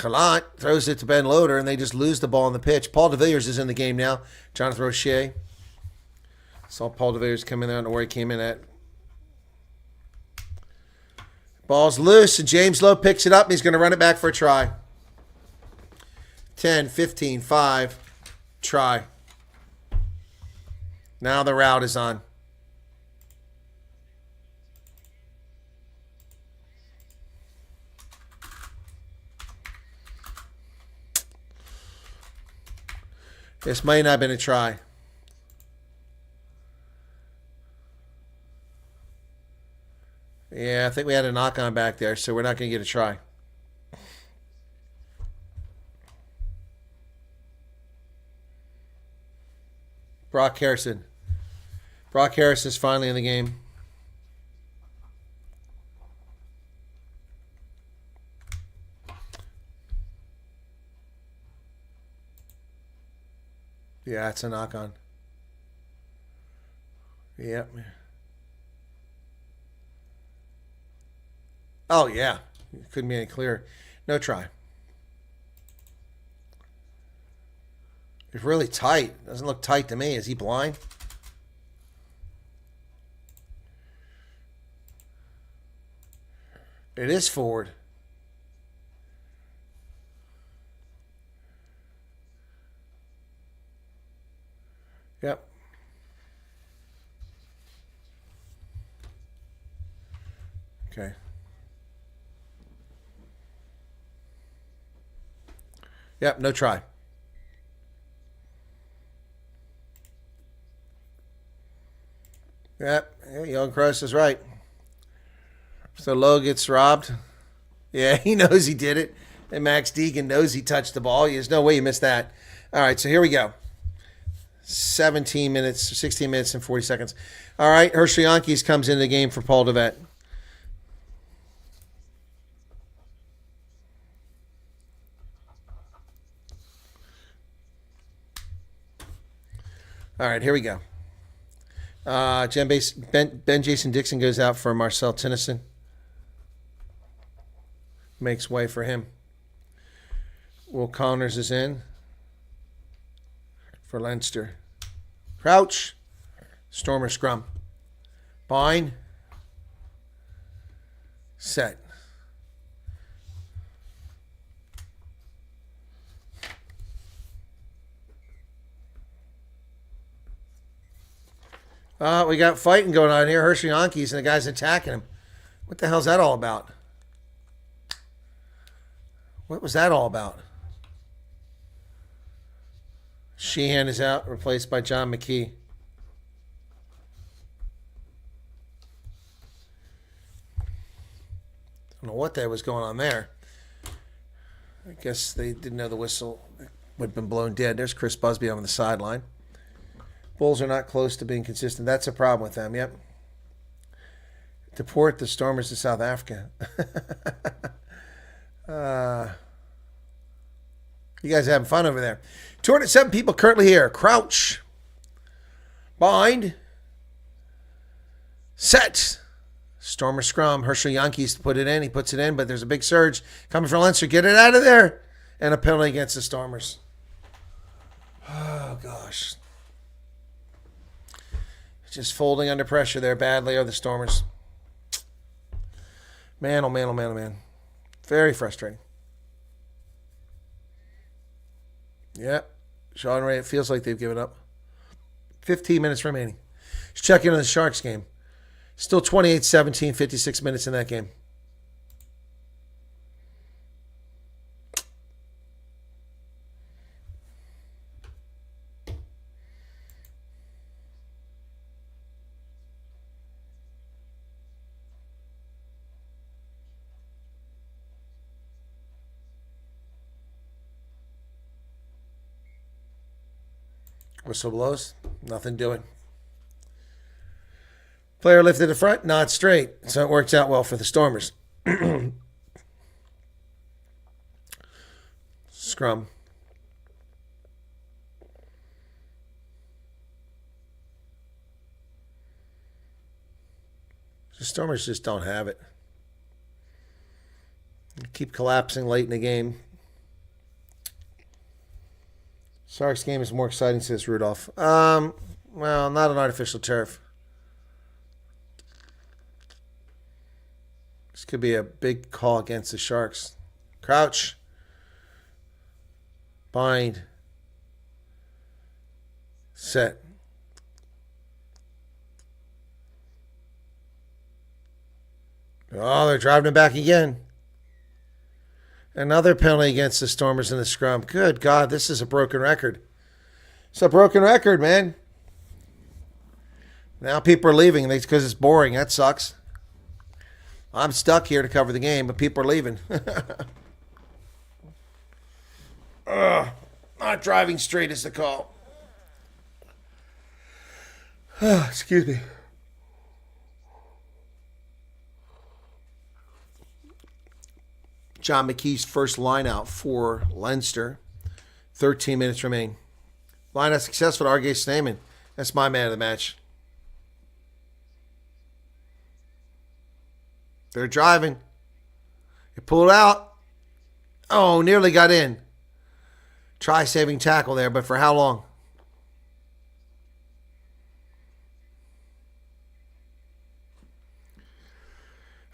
Gallant throws it to Ben Loader, and they just lose the ball on the pitch. Paul de Villiers is in the game now. Jonathan Rocher. Saw Paul de Villiers come in there. I don't know where he came in at. Ball's loose, and James Lowe picks it up, and he's going to run it back for a try. 10, 15, 5. Try. Now the route is on. This may not have been a try. Yeah, I think we had a knock on back there, so we're not going to get a try. Brock Harrison. Brock Harris is finally in the game. Yeah, it's a knock on. Yep. Oh, yeah. Couldn't be any clearer. No try. It's really tight. Doesn't look tight to me. Is he blind? It is forward. Yep. Okay. Yep, no try. Yep, Young Cross is right. So Lowe gets robbed. Yeah, he knows he did it. And Max Deegan knows he touched the ball. There's no way you missed that. All right, so here we go. 16 minutes and 40 seconds. All right, Herschel Yankees comes into the game for Paul DeVette. All right, here we go. Ben Jason Dixon goes out for Marcel Tennyson. Makes way for him. Will Connors is in for Leinster. Crouch. Stormer scrum. Bind. Set. We got fighting going on here. Hershey Yankees and the guy's attacking him. What the hell's that all about? What was that all about? Sheehan is out, replaced by John McKee. I don't know what that was going on there. I guess they didn't know the whistle would have been blown dead. There's Chris Busby on the sideline. Bulls are not close to being consistent. That's a problem with them, yep. Deport the Stormers to South Africa. You guys are having fun over there. 207 people currently here. Crouch. Bind. Set. Stormer scrum. Herschel Yankees put it in. He puts it in, but there's a big surge coming from Leinster. Get it out of there. And a penalty against the Stormers. Oh, gosh. Just folding under pressure there badly are the Stormers. Man, oh man, oh man, oh man. Very frustrating. Yep. Sean Ray, it feels like they've given up. 15 minutes remaining. Let's check in on the Sharks game. Still 28-17, 56 minutes in that game. Whistle blows. Nothing doing. Player lifted in front, not straight. So it works out well for the Stormers. Scrum. The Stormers just don't have it. They keep collapsing late in the game. Sharks game is more exciting, says Rudolph. Well, not an artificial turf. This could be a big call against the Sharks. Crouch. Bind. Set. Oh, they're driving it back again. Another penalty against the Stormers in the scrum. Good God, this is a broken record. It's a broken record, man. Now people are leaving because it's boring. That sucks. I'm stuck here to cover the game, but people are leaving. Not driving straight is the call. Excuse me. John McKee's first line out for Leinster. 13 minutes remain. Line out successful to R.G. Snyman. That's my man of the match. They're driving. They pulled out. Oh, nearly got in. Try saving tackle there, but for how long?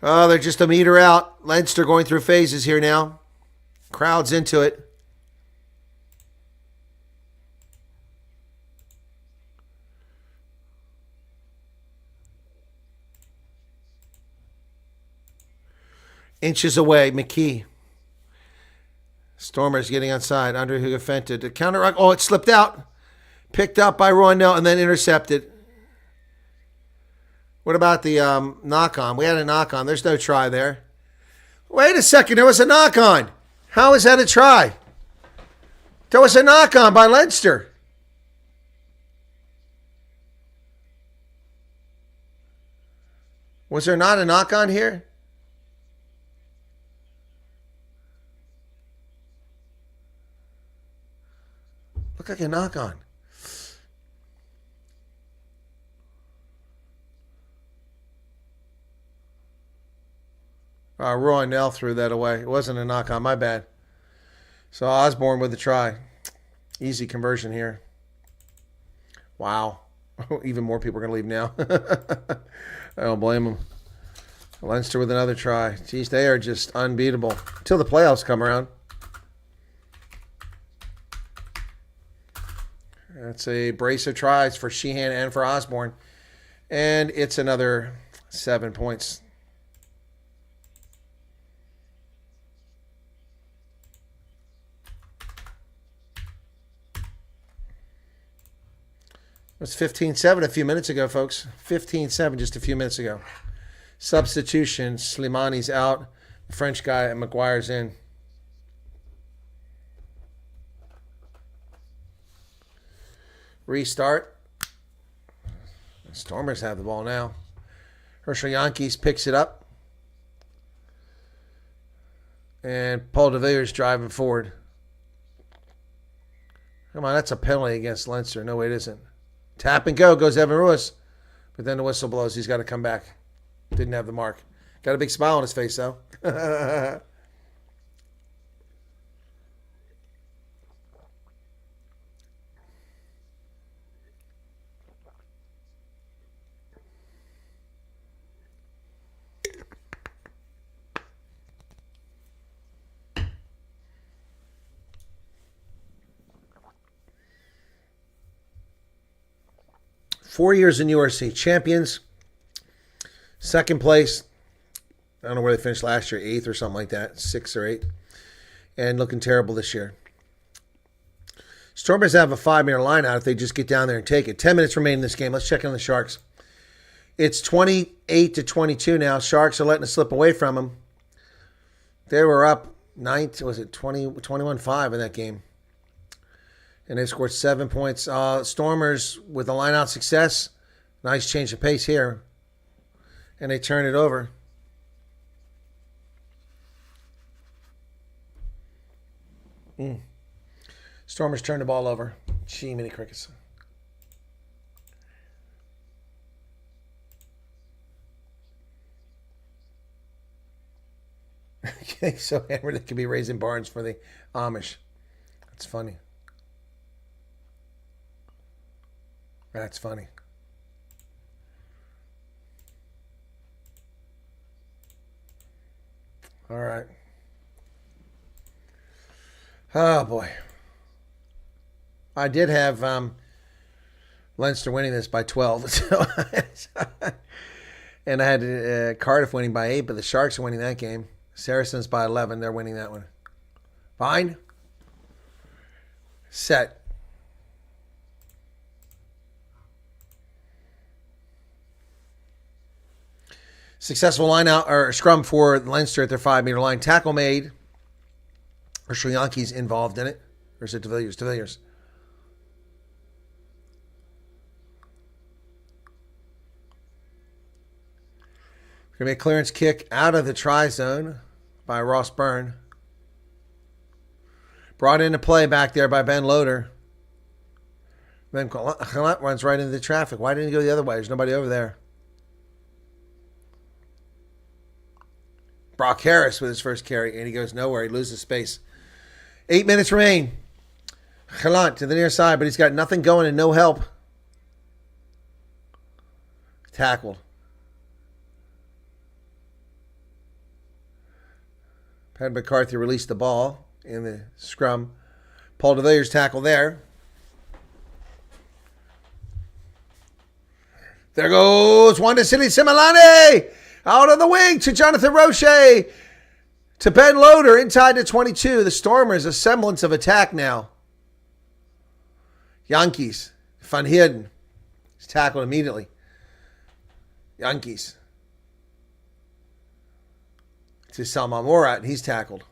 Oh, they're just a meter out. Leinster going through phases here now. Crowd's into it. Inches away, McKee. Stormers getting onside. Andre Hugo Fenton. The counter. Oh, it slipped out. Picked up by Rondell and then intercepted. What about the knock-on? We had a knock-on. There's no try there. Wait a second. There was a knock-on. How is that a try? There was a knock-on by Leinster. Was there not a knock-on here? Looked like a knock-on. Roy Nell threw that away. It wasn't a knock-on. My bad. So Osborne with the try. Easy conversion here. Wow. Even more people are going to leave now. I don't blame them. Leinster with another try. Geez, they are just unbeatable. Until the playoffs come around. That's a brace of tries for Sheehan and for Osborne. And it's another 7 points. It was 15-7 a few minutes ago, folks. 15-7 just a few minutes ago. Substitution. Slimani's out. The French guy and McGuire's in. Restart. The Stormers have the ball now. Herschel Yankees picks it up. And Paul de Villiers driving forward. Come on, that's a penalty against Leinster. No, it isn't. Tap and go goes Evan Ruiz. But then the whistle blows. He's got to come back. Didn't have the mark. Got a big smile on his face, though. 4 years in URC. Champions. Second place. I don't know where they finished last year. 8th or something like that. 6 or 8. And looking terrible this year. Stormers have a 5-minute line out if they just get down there and take it. 10 minutes remaining in this game. Let's check in on the Sharks. It's 28-22 now. Sharks are letting it slip away from them. They were up 21-5 in that game. And they scored 7 points. Stormers with a line-out success. Nice change of pace here. And they turn it over. Stormers turn the ball over. Gee, many crickets. Okay, so hammered they could be raising barns for the Amish. That's funny. That's funny. All right. Oh, boy. I did have Leinster winning this by 12. So and I had Cardiff winning by 8, but the Sharks are winning that game. Saracens by 11. They're winning that one. Fine. Set. Successful line out or scrum for Leinster at their 5-meter line. Tackle made. Herschel Yankees involved in it. Or is it De Villiers? De Villiers. Going to be a clearance kick out of the try zone by Ross Byrne. Brought into play back there by Ben Loader. Then Khalat runs right into the traffic. Why didn't he go the other way? There's nobody over there. Brock Harris with his first carry, and he goes nowhere. He loses space. 8 minutes remain. Khalat to the near side, but he's got nothing going and no help. Tackled. Pat McCarthy released the ball in the scrum. Paul de Villiers tackle there. There goes Wanda City Similane out on the wing to Jonathan Roche. To Ben Loader inside to 22. The Stormers, a semblance of attack now. Yankees, Van Heerden. He's tackled immediately. Yankees. To Salman Morat, and he's tackled.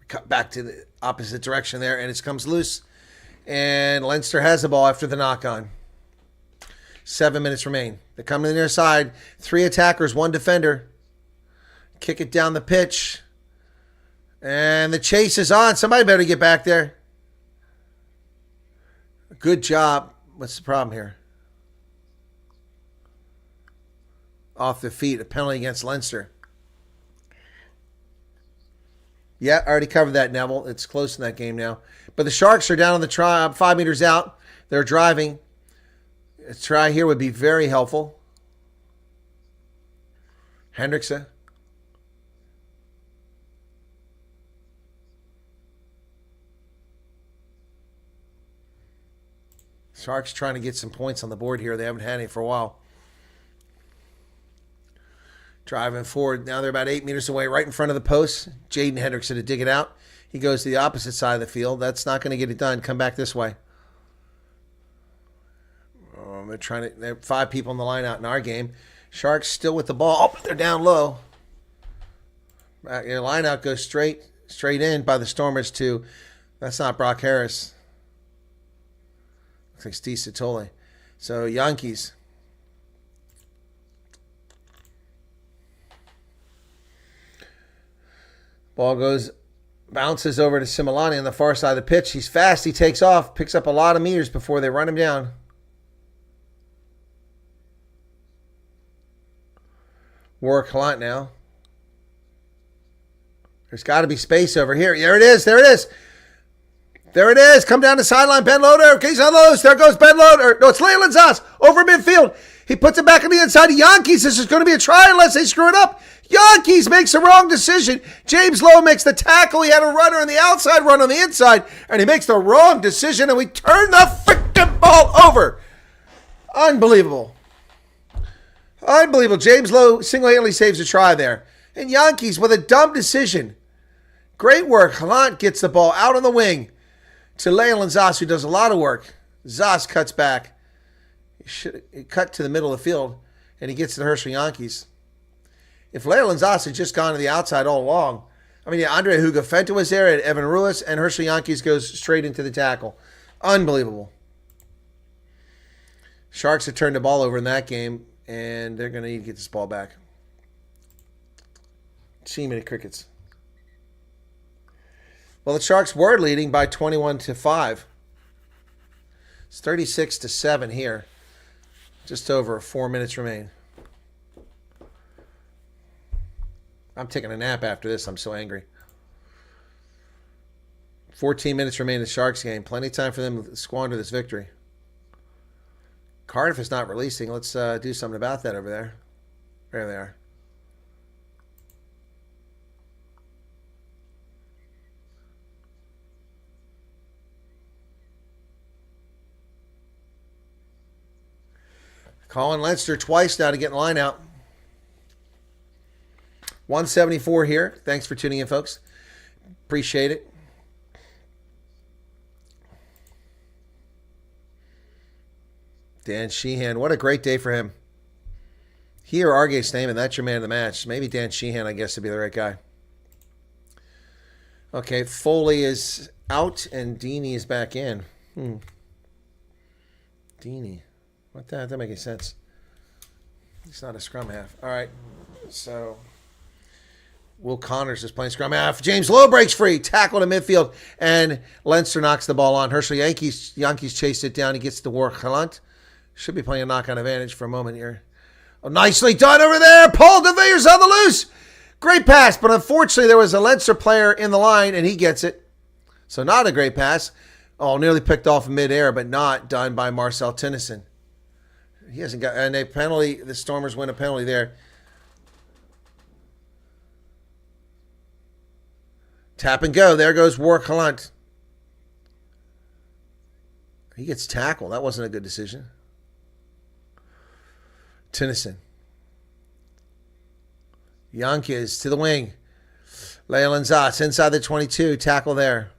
Cut back to the opposite direction there, and it comes loose. And Leinster has the ball after the knock-on. 7 minutes remain. They come to the near side. 3 attackers, 1 defender. Kick it down the pitch. And the chase is on. Somebody better get back there. Good job. What's the problem here? Off the feet. A penalty against Leinster. Yeah, I already covered that, Neville. It's close in that game now. But the Sharks are down on the try, 5 meters out. They're driving. A try here would be very helpful. Hendrickson. Sharks trying to get some points on the board here. They haven't had any for a while. Driving forward. Now they're about 8 meters away, right in front of the post. Jaden Hendrickson to dig it out. He goes to the opposite side of the field. That's not going to get it done. Come back this way. They're 5 people in the line out in our game. Sharks still with the ball. Oh, but they're down low. Your line out goes straight in by the Stormers to, that's not Brock Harris. Looks like Steve Satole. So Yankees. Ball bounces over to Similani on the far side of the pitch. He's fast. He takes off. Picks up a lot of meters before they run him down. Warwick Halant now. There's got to be space over here. There it is. There it is. There it is. Come down the sideline. Ben Loader. He's on those. There goes Ben Loader. No, it's Leyland Zas over midfield. He puts it back on the inside of Yankees. This is going to be a try unless they screw it up. Yankees makes the wrong decision. James Lowe makes the tackle. He had a runner on the outside, run on the inside, and he makes the wrong decision, and we turn the freaking ball over. Unbelievable. Unbelievable. James Lowe single-handedly saves a try there. And Yankees with a dumb decision. Great work. Halant gets the ball out on the wing to Leyland Zas, who does a lot of work. Zas cuts back. He cut to the middle of the field, and he gets to the Herschel Yankees. If Leyland Zas had just gone to the outside all along, I mean, Andre Hugafenta was there, and Evan Ruiz, and Herschel Yankees goes straight into the tackle. Unbelievable. Sharks have turned the ball over in that game, and they're going to need to get this ball back. Too many crickets. Well, the Sharks were leading by 21-5. It's 36-7 here. Just over 4 minutes remain. I'm taking a nap after this. I'm so angry. 14 minutes remain in the Sharks game. Plenty of time for them to squander this victory. Cardiff is not releasing. Let's do something about that over there. There they are. Calling Leinster twice now to get in line out. 174 here. Thanks for tuning in, folks. Appreciate it. Dan Sheehan, what a great day for him. He or Argay Stamen, that's your man of the match. Maybe Dan Sheehan, I guess, to be the right guy. Okay, Foley is out and Deeney is back in. Deeney. What the heck? That doesn't make any sense. He's not a scrum half. All right, so Will Connors is playing scrum half. James Lowe breaks free, tackled in midfield, and Leinster knocks the ball on. Herschel Yankees chased it down. He gets to Warwick Gallant. Should be playing a knock-on advantage for a moment here. Oh, nicely done over there. Paul de Veer's on the loose. Great pass, but unfortunately there was a Leinster player in the line, and he gets it. So not a great pass. Oh, nearly picked off in midair, but not done by Marcel Tennyson. He hasn't got, and a penalty. The Stormers win a penalty there. Tap and go. There goes Warwick Gallant. He gets tackled. That wasn't a good decision. Tennyson. Yankees to the wing. Leyland Zatz inside the 22. Tackle there.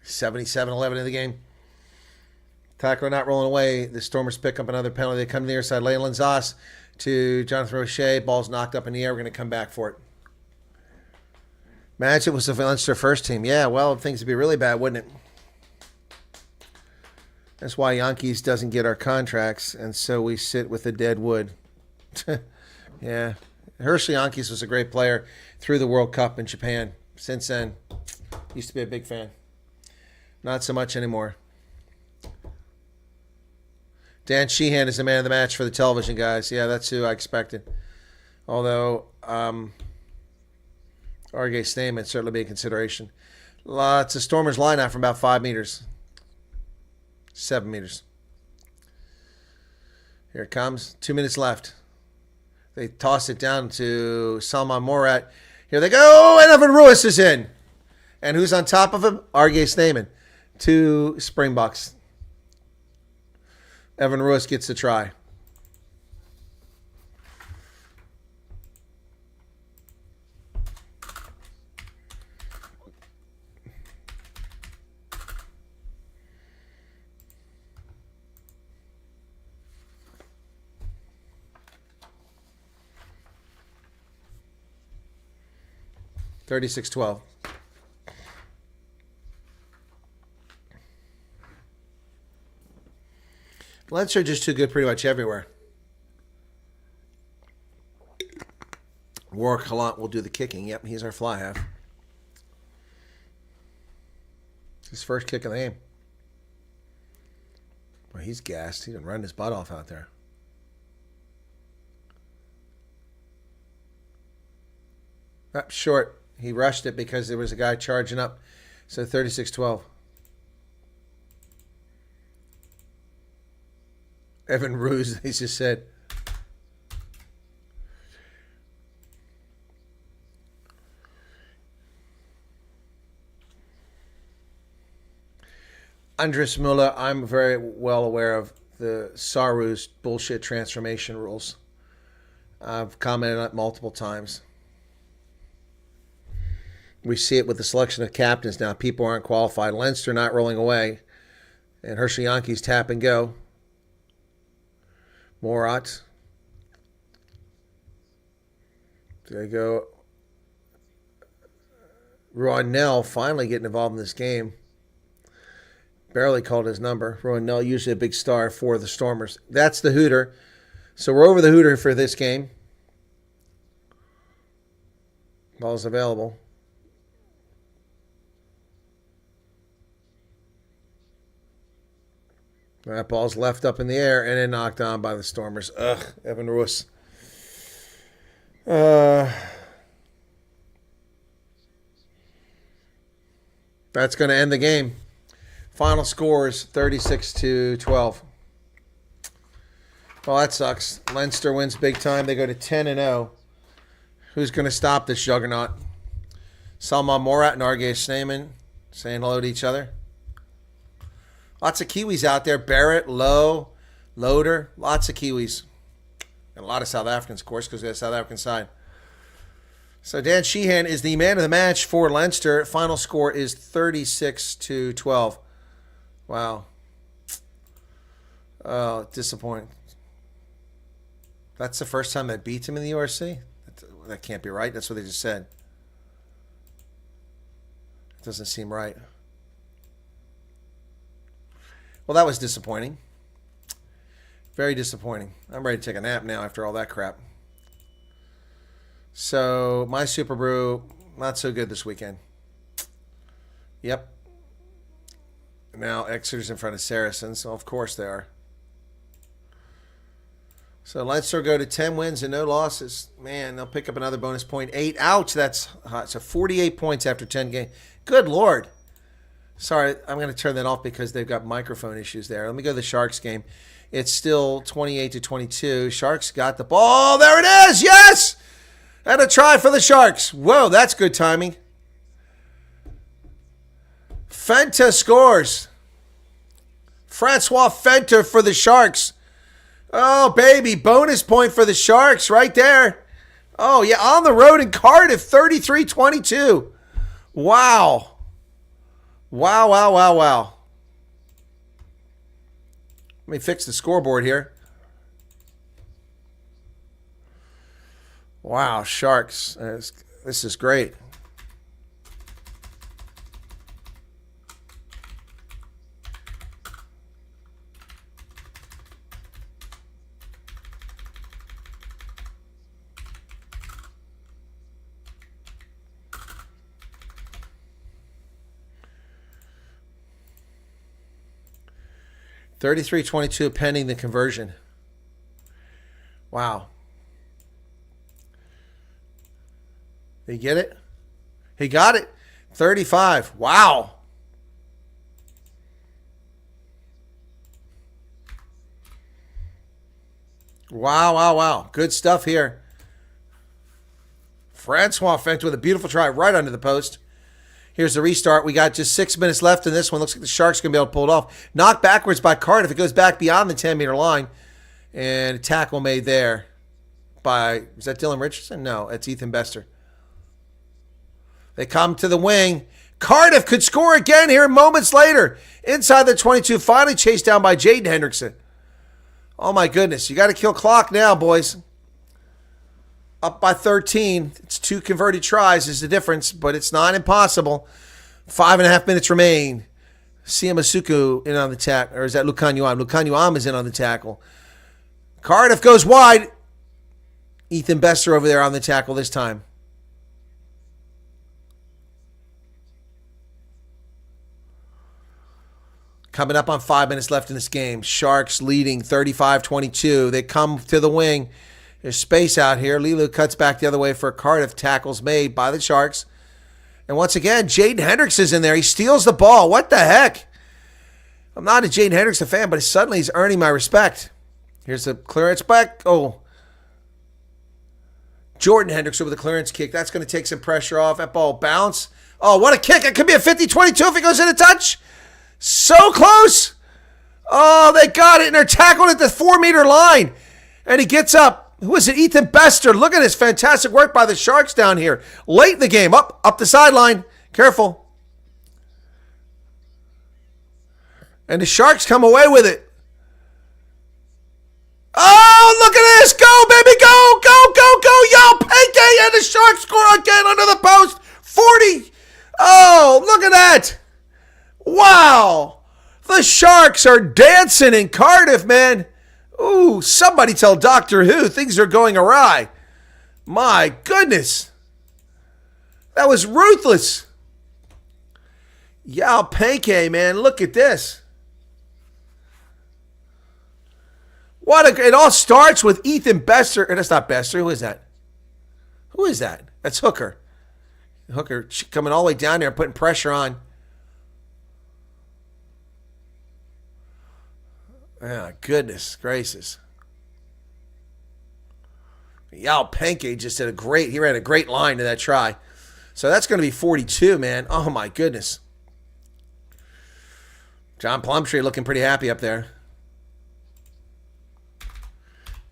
(77-11) in the game. Tackler not rolling away. The Stormers pick up another penalty. They come to the near side. Leyland Zatz to Jonathan Roche. Ball's knocked up in the air. We're going to come back for it. Imagine it was the Leinster first team. Yeah, well, things would be really bad, wouldn't it? That's why Yankees doesn't get our contracts, and so we sit with the dead wood. Yeah. Herschel Yankees was a great player through the World Cup in Japan. Since then, used to be a big fan. Not so much anymore. Dan Sheehan is the man of the match for the television guys. Yeah, that's who I expected. Although, Argay Stamen certainly be a consideration. Lots of Stormers line out from about 5 meters. 7 meters. Here it comes. 2 minutes left. They toss it down to Salman Morat. Here they go, and Evan Ruiz is in. And who's on top of him? Argay Stamen. 2 Springboks. Evan Ruiz gets the try. (36-12). Leinster are just too good pretty much everywhere. Warwick Gallant will do the kicking. Yep, he's our fly half. It's his first kick of the game. Well, he's gassed. He's been running his butt off out there. Up short. He rushed it because there was a guy charging up. So 36-12. Evan Ruiz, he just said. Andres Muller, I'm very well aware of the Saru's bullshit transformation rules. I've commented on it multiple times. We see it with the selection of captains now. People aren't qualified. Leinster not rolling away. And Herschel Yankees tap and go. Morat. There you go. Rowan Nell finally getting involved in this game. Barely called his number. Rowan Nell, usually a big star for the Stormers. That's the hooter. So we're over the hooter for this game. Ball's available. That ball's left up in the air and then knocked on by the Stormers. Ugh, Evan Ruiz. That's going to end the game. Final score is 36-12. Well, that sucks. Leinster wins big time. They go to 10-0. Who's going to stop this juggernaut? Salman Morat and Argay Stamen saying hello to each other. Lots of Kiwis out there. Barrett, Lowe, Loader. Lots of Kiwis. And a lot of South Africans, of course, because we have the South African side. So Dan Sheehan is the man of the match for Leinster. Final score is 36-12. Wow. Oh, disappointing. That's the first time they beat him in the URC? That can't be right. That's what they just said. It doesn't seem right. Well, that was disappointing. Very disappointing. I'm ready to take a nap now after all that crap. So, my Super Brew, not so good this weekend. Yep. Now, Exeter's in front of Saracens. So of course they are. So, Leinster go to 10 wins and no losses. Man, they'll pick up another bonus point. 8. Ouch, that's hot. So, 48 points after 10 games. Good Lord. Sorry, I'm going to turn that off because they've got microphone issues there. Let me go to the Sharks game. It's still 28-22. Sharks got the ball. There it is. Yes! And a try for the Sharks. Whoa, that's good timing. Fenta scores. Francois Fenta for the Sharks. Oh, baby. Bonus point for the Sharks right there. Oh, yeah. On the road in Cardiff, 33-22. Wow. Wow, wow, wow, wow. Let me fix the scoreboard here. Wow, Sharks. This is great. $33-22 pending the conversion. Wow. Did he get it? He got it. 35. Wow. Wow, wow, wow. Good stuff here. Francois Fent with a beautiful try right under the post. Here's the restart. We got just 6 minutes left in this one. Looks like the Sharks going to be able to pull it off. Knocked backwards by Cardiff. It goes back beyond the 10-meter line. And a tackle made there by, is that Dylan Richardson? No, it's Ethan Bester. They come to the wing. Cardiff could score again here moments later. Inside the 22, finally chased down by Jaden Hendrickson. Oh, my goodness. You got to kill clock now, boys. Up by 13. It's 2 converted tries is the difference, but it's not impossible. 5.5 minutes remain. Siamasuku in on the tackle. Or is that Lukanyuam? Lukanyuam is in on the tackle. Cardiff goes wide. Ethan Bester over there on the tackle this time. Coming up on 5 minutes left in this game. Sharks leading 35-22. They come to the wing. There's space out here. Lilu cuts back the other way for Cardiff. Tackles made by the Sharks. And once again, Jaden Hendricks is in there. He steals the ball. What the heck? I'm not a Jaden Hendricks fan, but suddenly he's earning my respect. Here's the clearance back. Oh. Jordan Hendricks with a clearance kick. That's going to take some pressure off. That ball bounce. Oh, what a kick. It could be a 50-22 if it goes in a touch. So close. Oh, they got it, and they're tackled at the 4-meter line. And he gets up. Who is it? Ethan Bester. Look at his fantastic work by the Sharks down here. Late in the game. Up the sideline. Careful. And the Sharks come away with it. Oh, look at this. Go, baby. Go, go, go, go. Yo, Pinky. And the Sharks score again under the post. 40. Oh, look at that. Wow. The Sharks are dancing in Cardiff, man. Ooh, somebody tell Doctor Who things are going awry. My goodness. That was ruthless. Yao Panke, man. Look at this. It all starts with Ethan Bester. And that's not Bester. Who is that? Who is that? That's Hooker. Hooker coming all the way down there, putting pressure on. Ah, goodness gracious. Yao Penke just did he ran a great line to that try. So that's going to be 42, man. Oh, my goodness. John Plumtree looking pretty happy up there.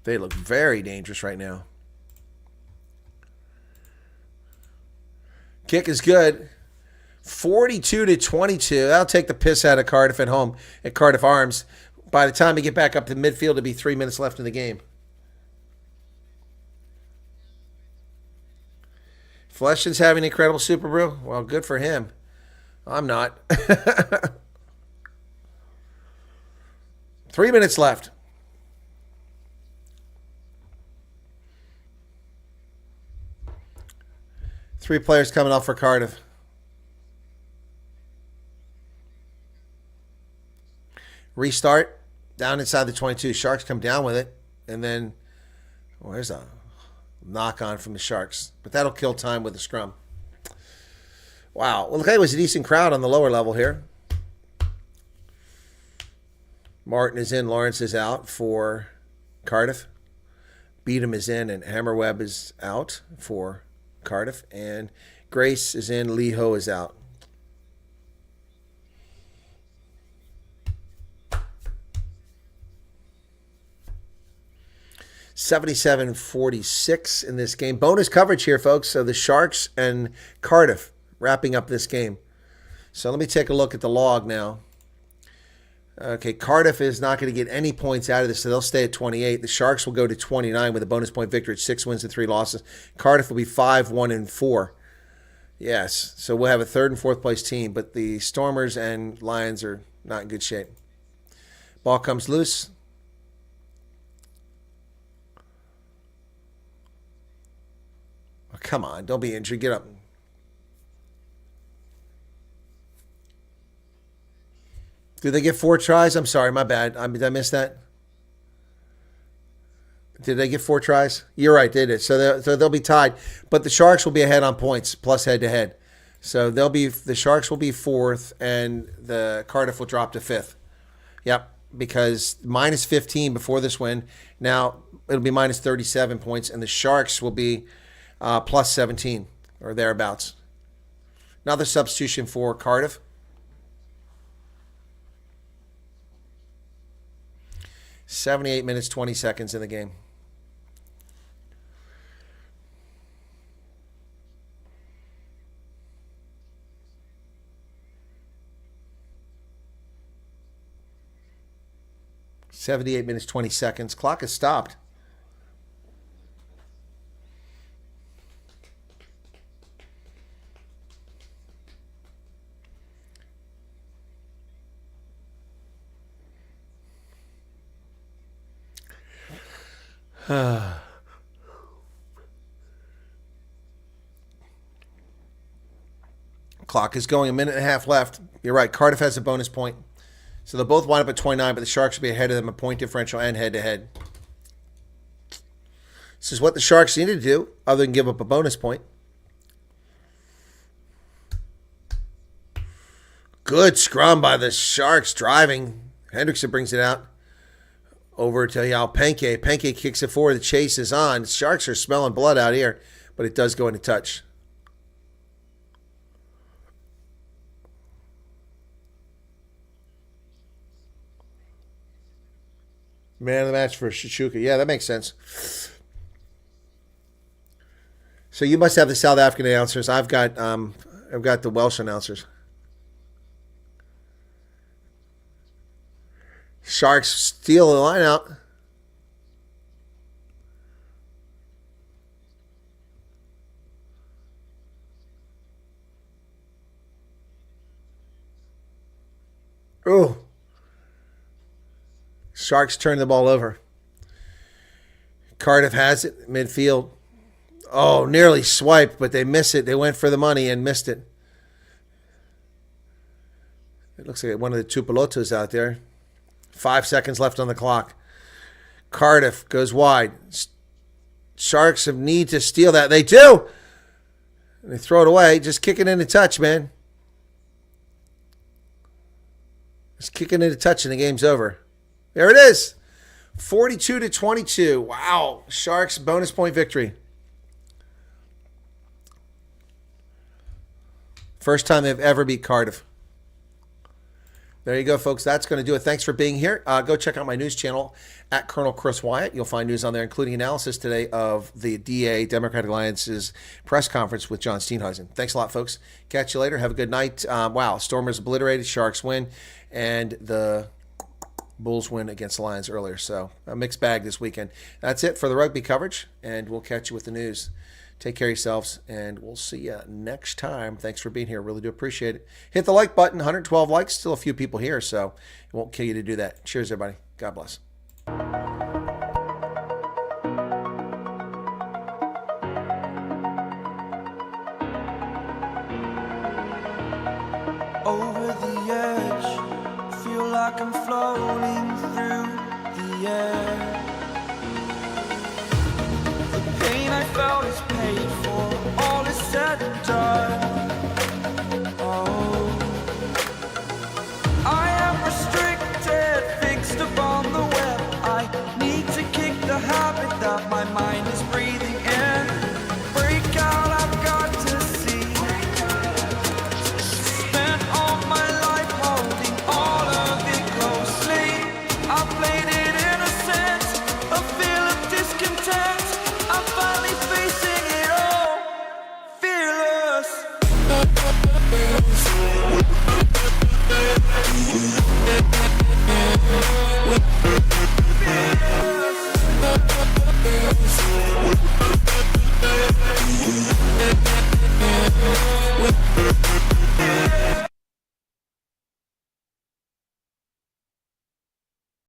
They look very dangerous right now. Kick is good. 42-22. That'll take the piss out of Cardiff at home at Cardiff Arms. By the time we get back up to midfield, it'll be 3 minutes left in the game. Fleshton's having an incredible Super Brew. Well, good for him. I'm not. 3 minutes left. Three players coming off for Cardiff. Restart. Down inside the 22. Sharks come down with it. And then, there's a knock on from the Sharks. But that'll kill time with the scrum. Wow. Well, look, it was a decent crowd on the lower level here. Martin is in. Lawrence is out for Cardiff. Beatham is in. And Hammerweb is out for Cardiff. And Grace is in. Lee Ho is out. $77-46 in this game. Bonus coverage here, folks. So the Sharks and Cardiff wrapping up this game. So let me take a look at the log now. Okay, Cardiff is not going to get any points out of this, so they'll stay at 28. The Sharks will go to 29 with a bonus point victory at 6 wins and 3 losses. Cardiff will be 5-1-4. Yes, so we'll have a third and fourth place team, but the Stormers and Lions are not in good shape. Ball comes loose. Oh, come on, don't be injured. Get up. Did they get 4 tries? I'm sorry, my bad. Did I miss that? Did they get 4 tries? You're right, they did. So they'll be tied. But the Sharks will be ahead on points, plus head-to-head. So the Sharks will be 4th, and the Cardiff will drop to 5th. Yep, because minus 15 before this win. Now it'll be minus 37 points, and the Sharks will be plus 17 or thereabouts. Another substitution for Cardiff. 78 minutes, 20 seconds in the game. $78 minutes, 20 seconds. Clock has stopped. Clock is going, a minute and a half left. You're right. Cardiff has a bonus point. So they'll both wind up at 29, but the Sharks will be ahead of them a point differential and head-to-head. This is what the Sharks need to do, other than give up a bonus point. Good scrum by the Sharks driving. Hendrickson brings it out. Over to Yao Penke. Penke kicks it forward. The chase is on. Sharks are smelling blood out here, but it does go into touch. Man of the match for Shichuka. Yeah, that makes sense. So you must have the South African announcers. I've got the Welsh announcers. Sharks steal the line out. Ooh. Sharks turn the ball over. Cardiff has it, midfield. Oh, nearly swiped, but they miss it. They went for the money and missed it. It looks like one of the Tupelotos out there. 5 seconds left on the clock. Cardiff goes wide. Sharks need to steal that. They do. They throw it away. Just kick it into touch, man. Just kick it into touch and the game's over. There it is. 42-22. Wow. Sharks bonus point victory. First time they've ever beat Cardiff. There you go, folks. That's going to do it. Thanks for being here. Go check out my news channel at Colonel Chris Wyatt. You'll find news on there, including analysis today of the DA, Democratic Alliance's press conference with John Steenhuisen. Thanks a lot, folks. Catch you later. Have a good night. Wow, Stormers obliterated, Sharks win, and the Bulls win against the Lions earlier. So a mixed bag this weekend. That's it for the rugby coverage, and we'll catch you with the news. Take care of yourselves, and we'll see you next time. Thanks for being here. Really do appreciate it. Hit the like button. 112 likes. Still a few people here, so it won't kill you to do that. Cheers, everybody. God bless. Over the edge, feel like I'm floating through the air. The pain I felt is paid for, all is said and done. Oh, I am restricted, fixed upon the web. I need to kick the habit that my mind is breathing in. Break out, I've got to see. Spent all my life holding all of it closely. I played it innocent, a feel of discontent. I'm finally facing it all, fearless. Fearless.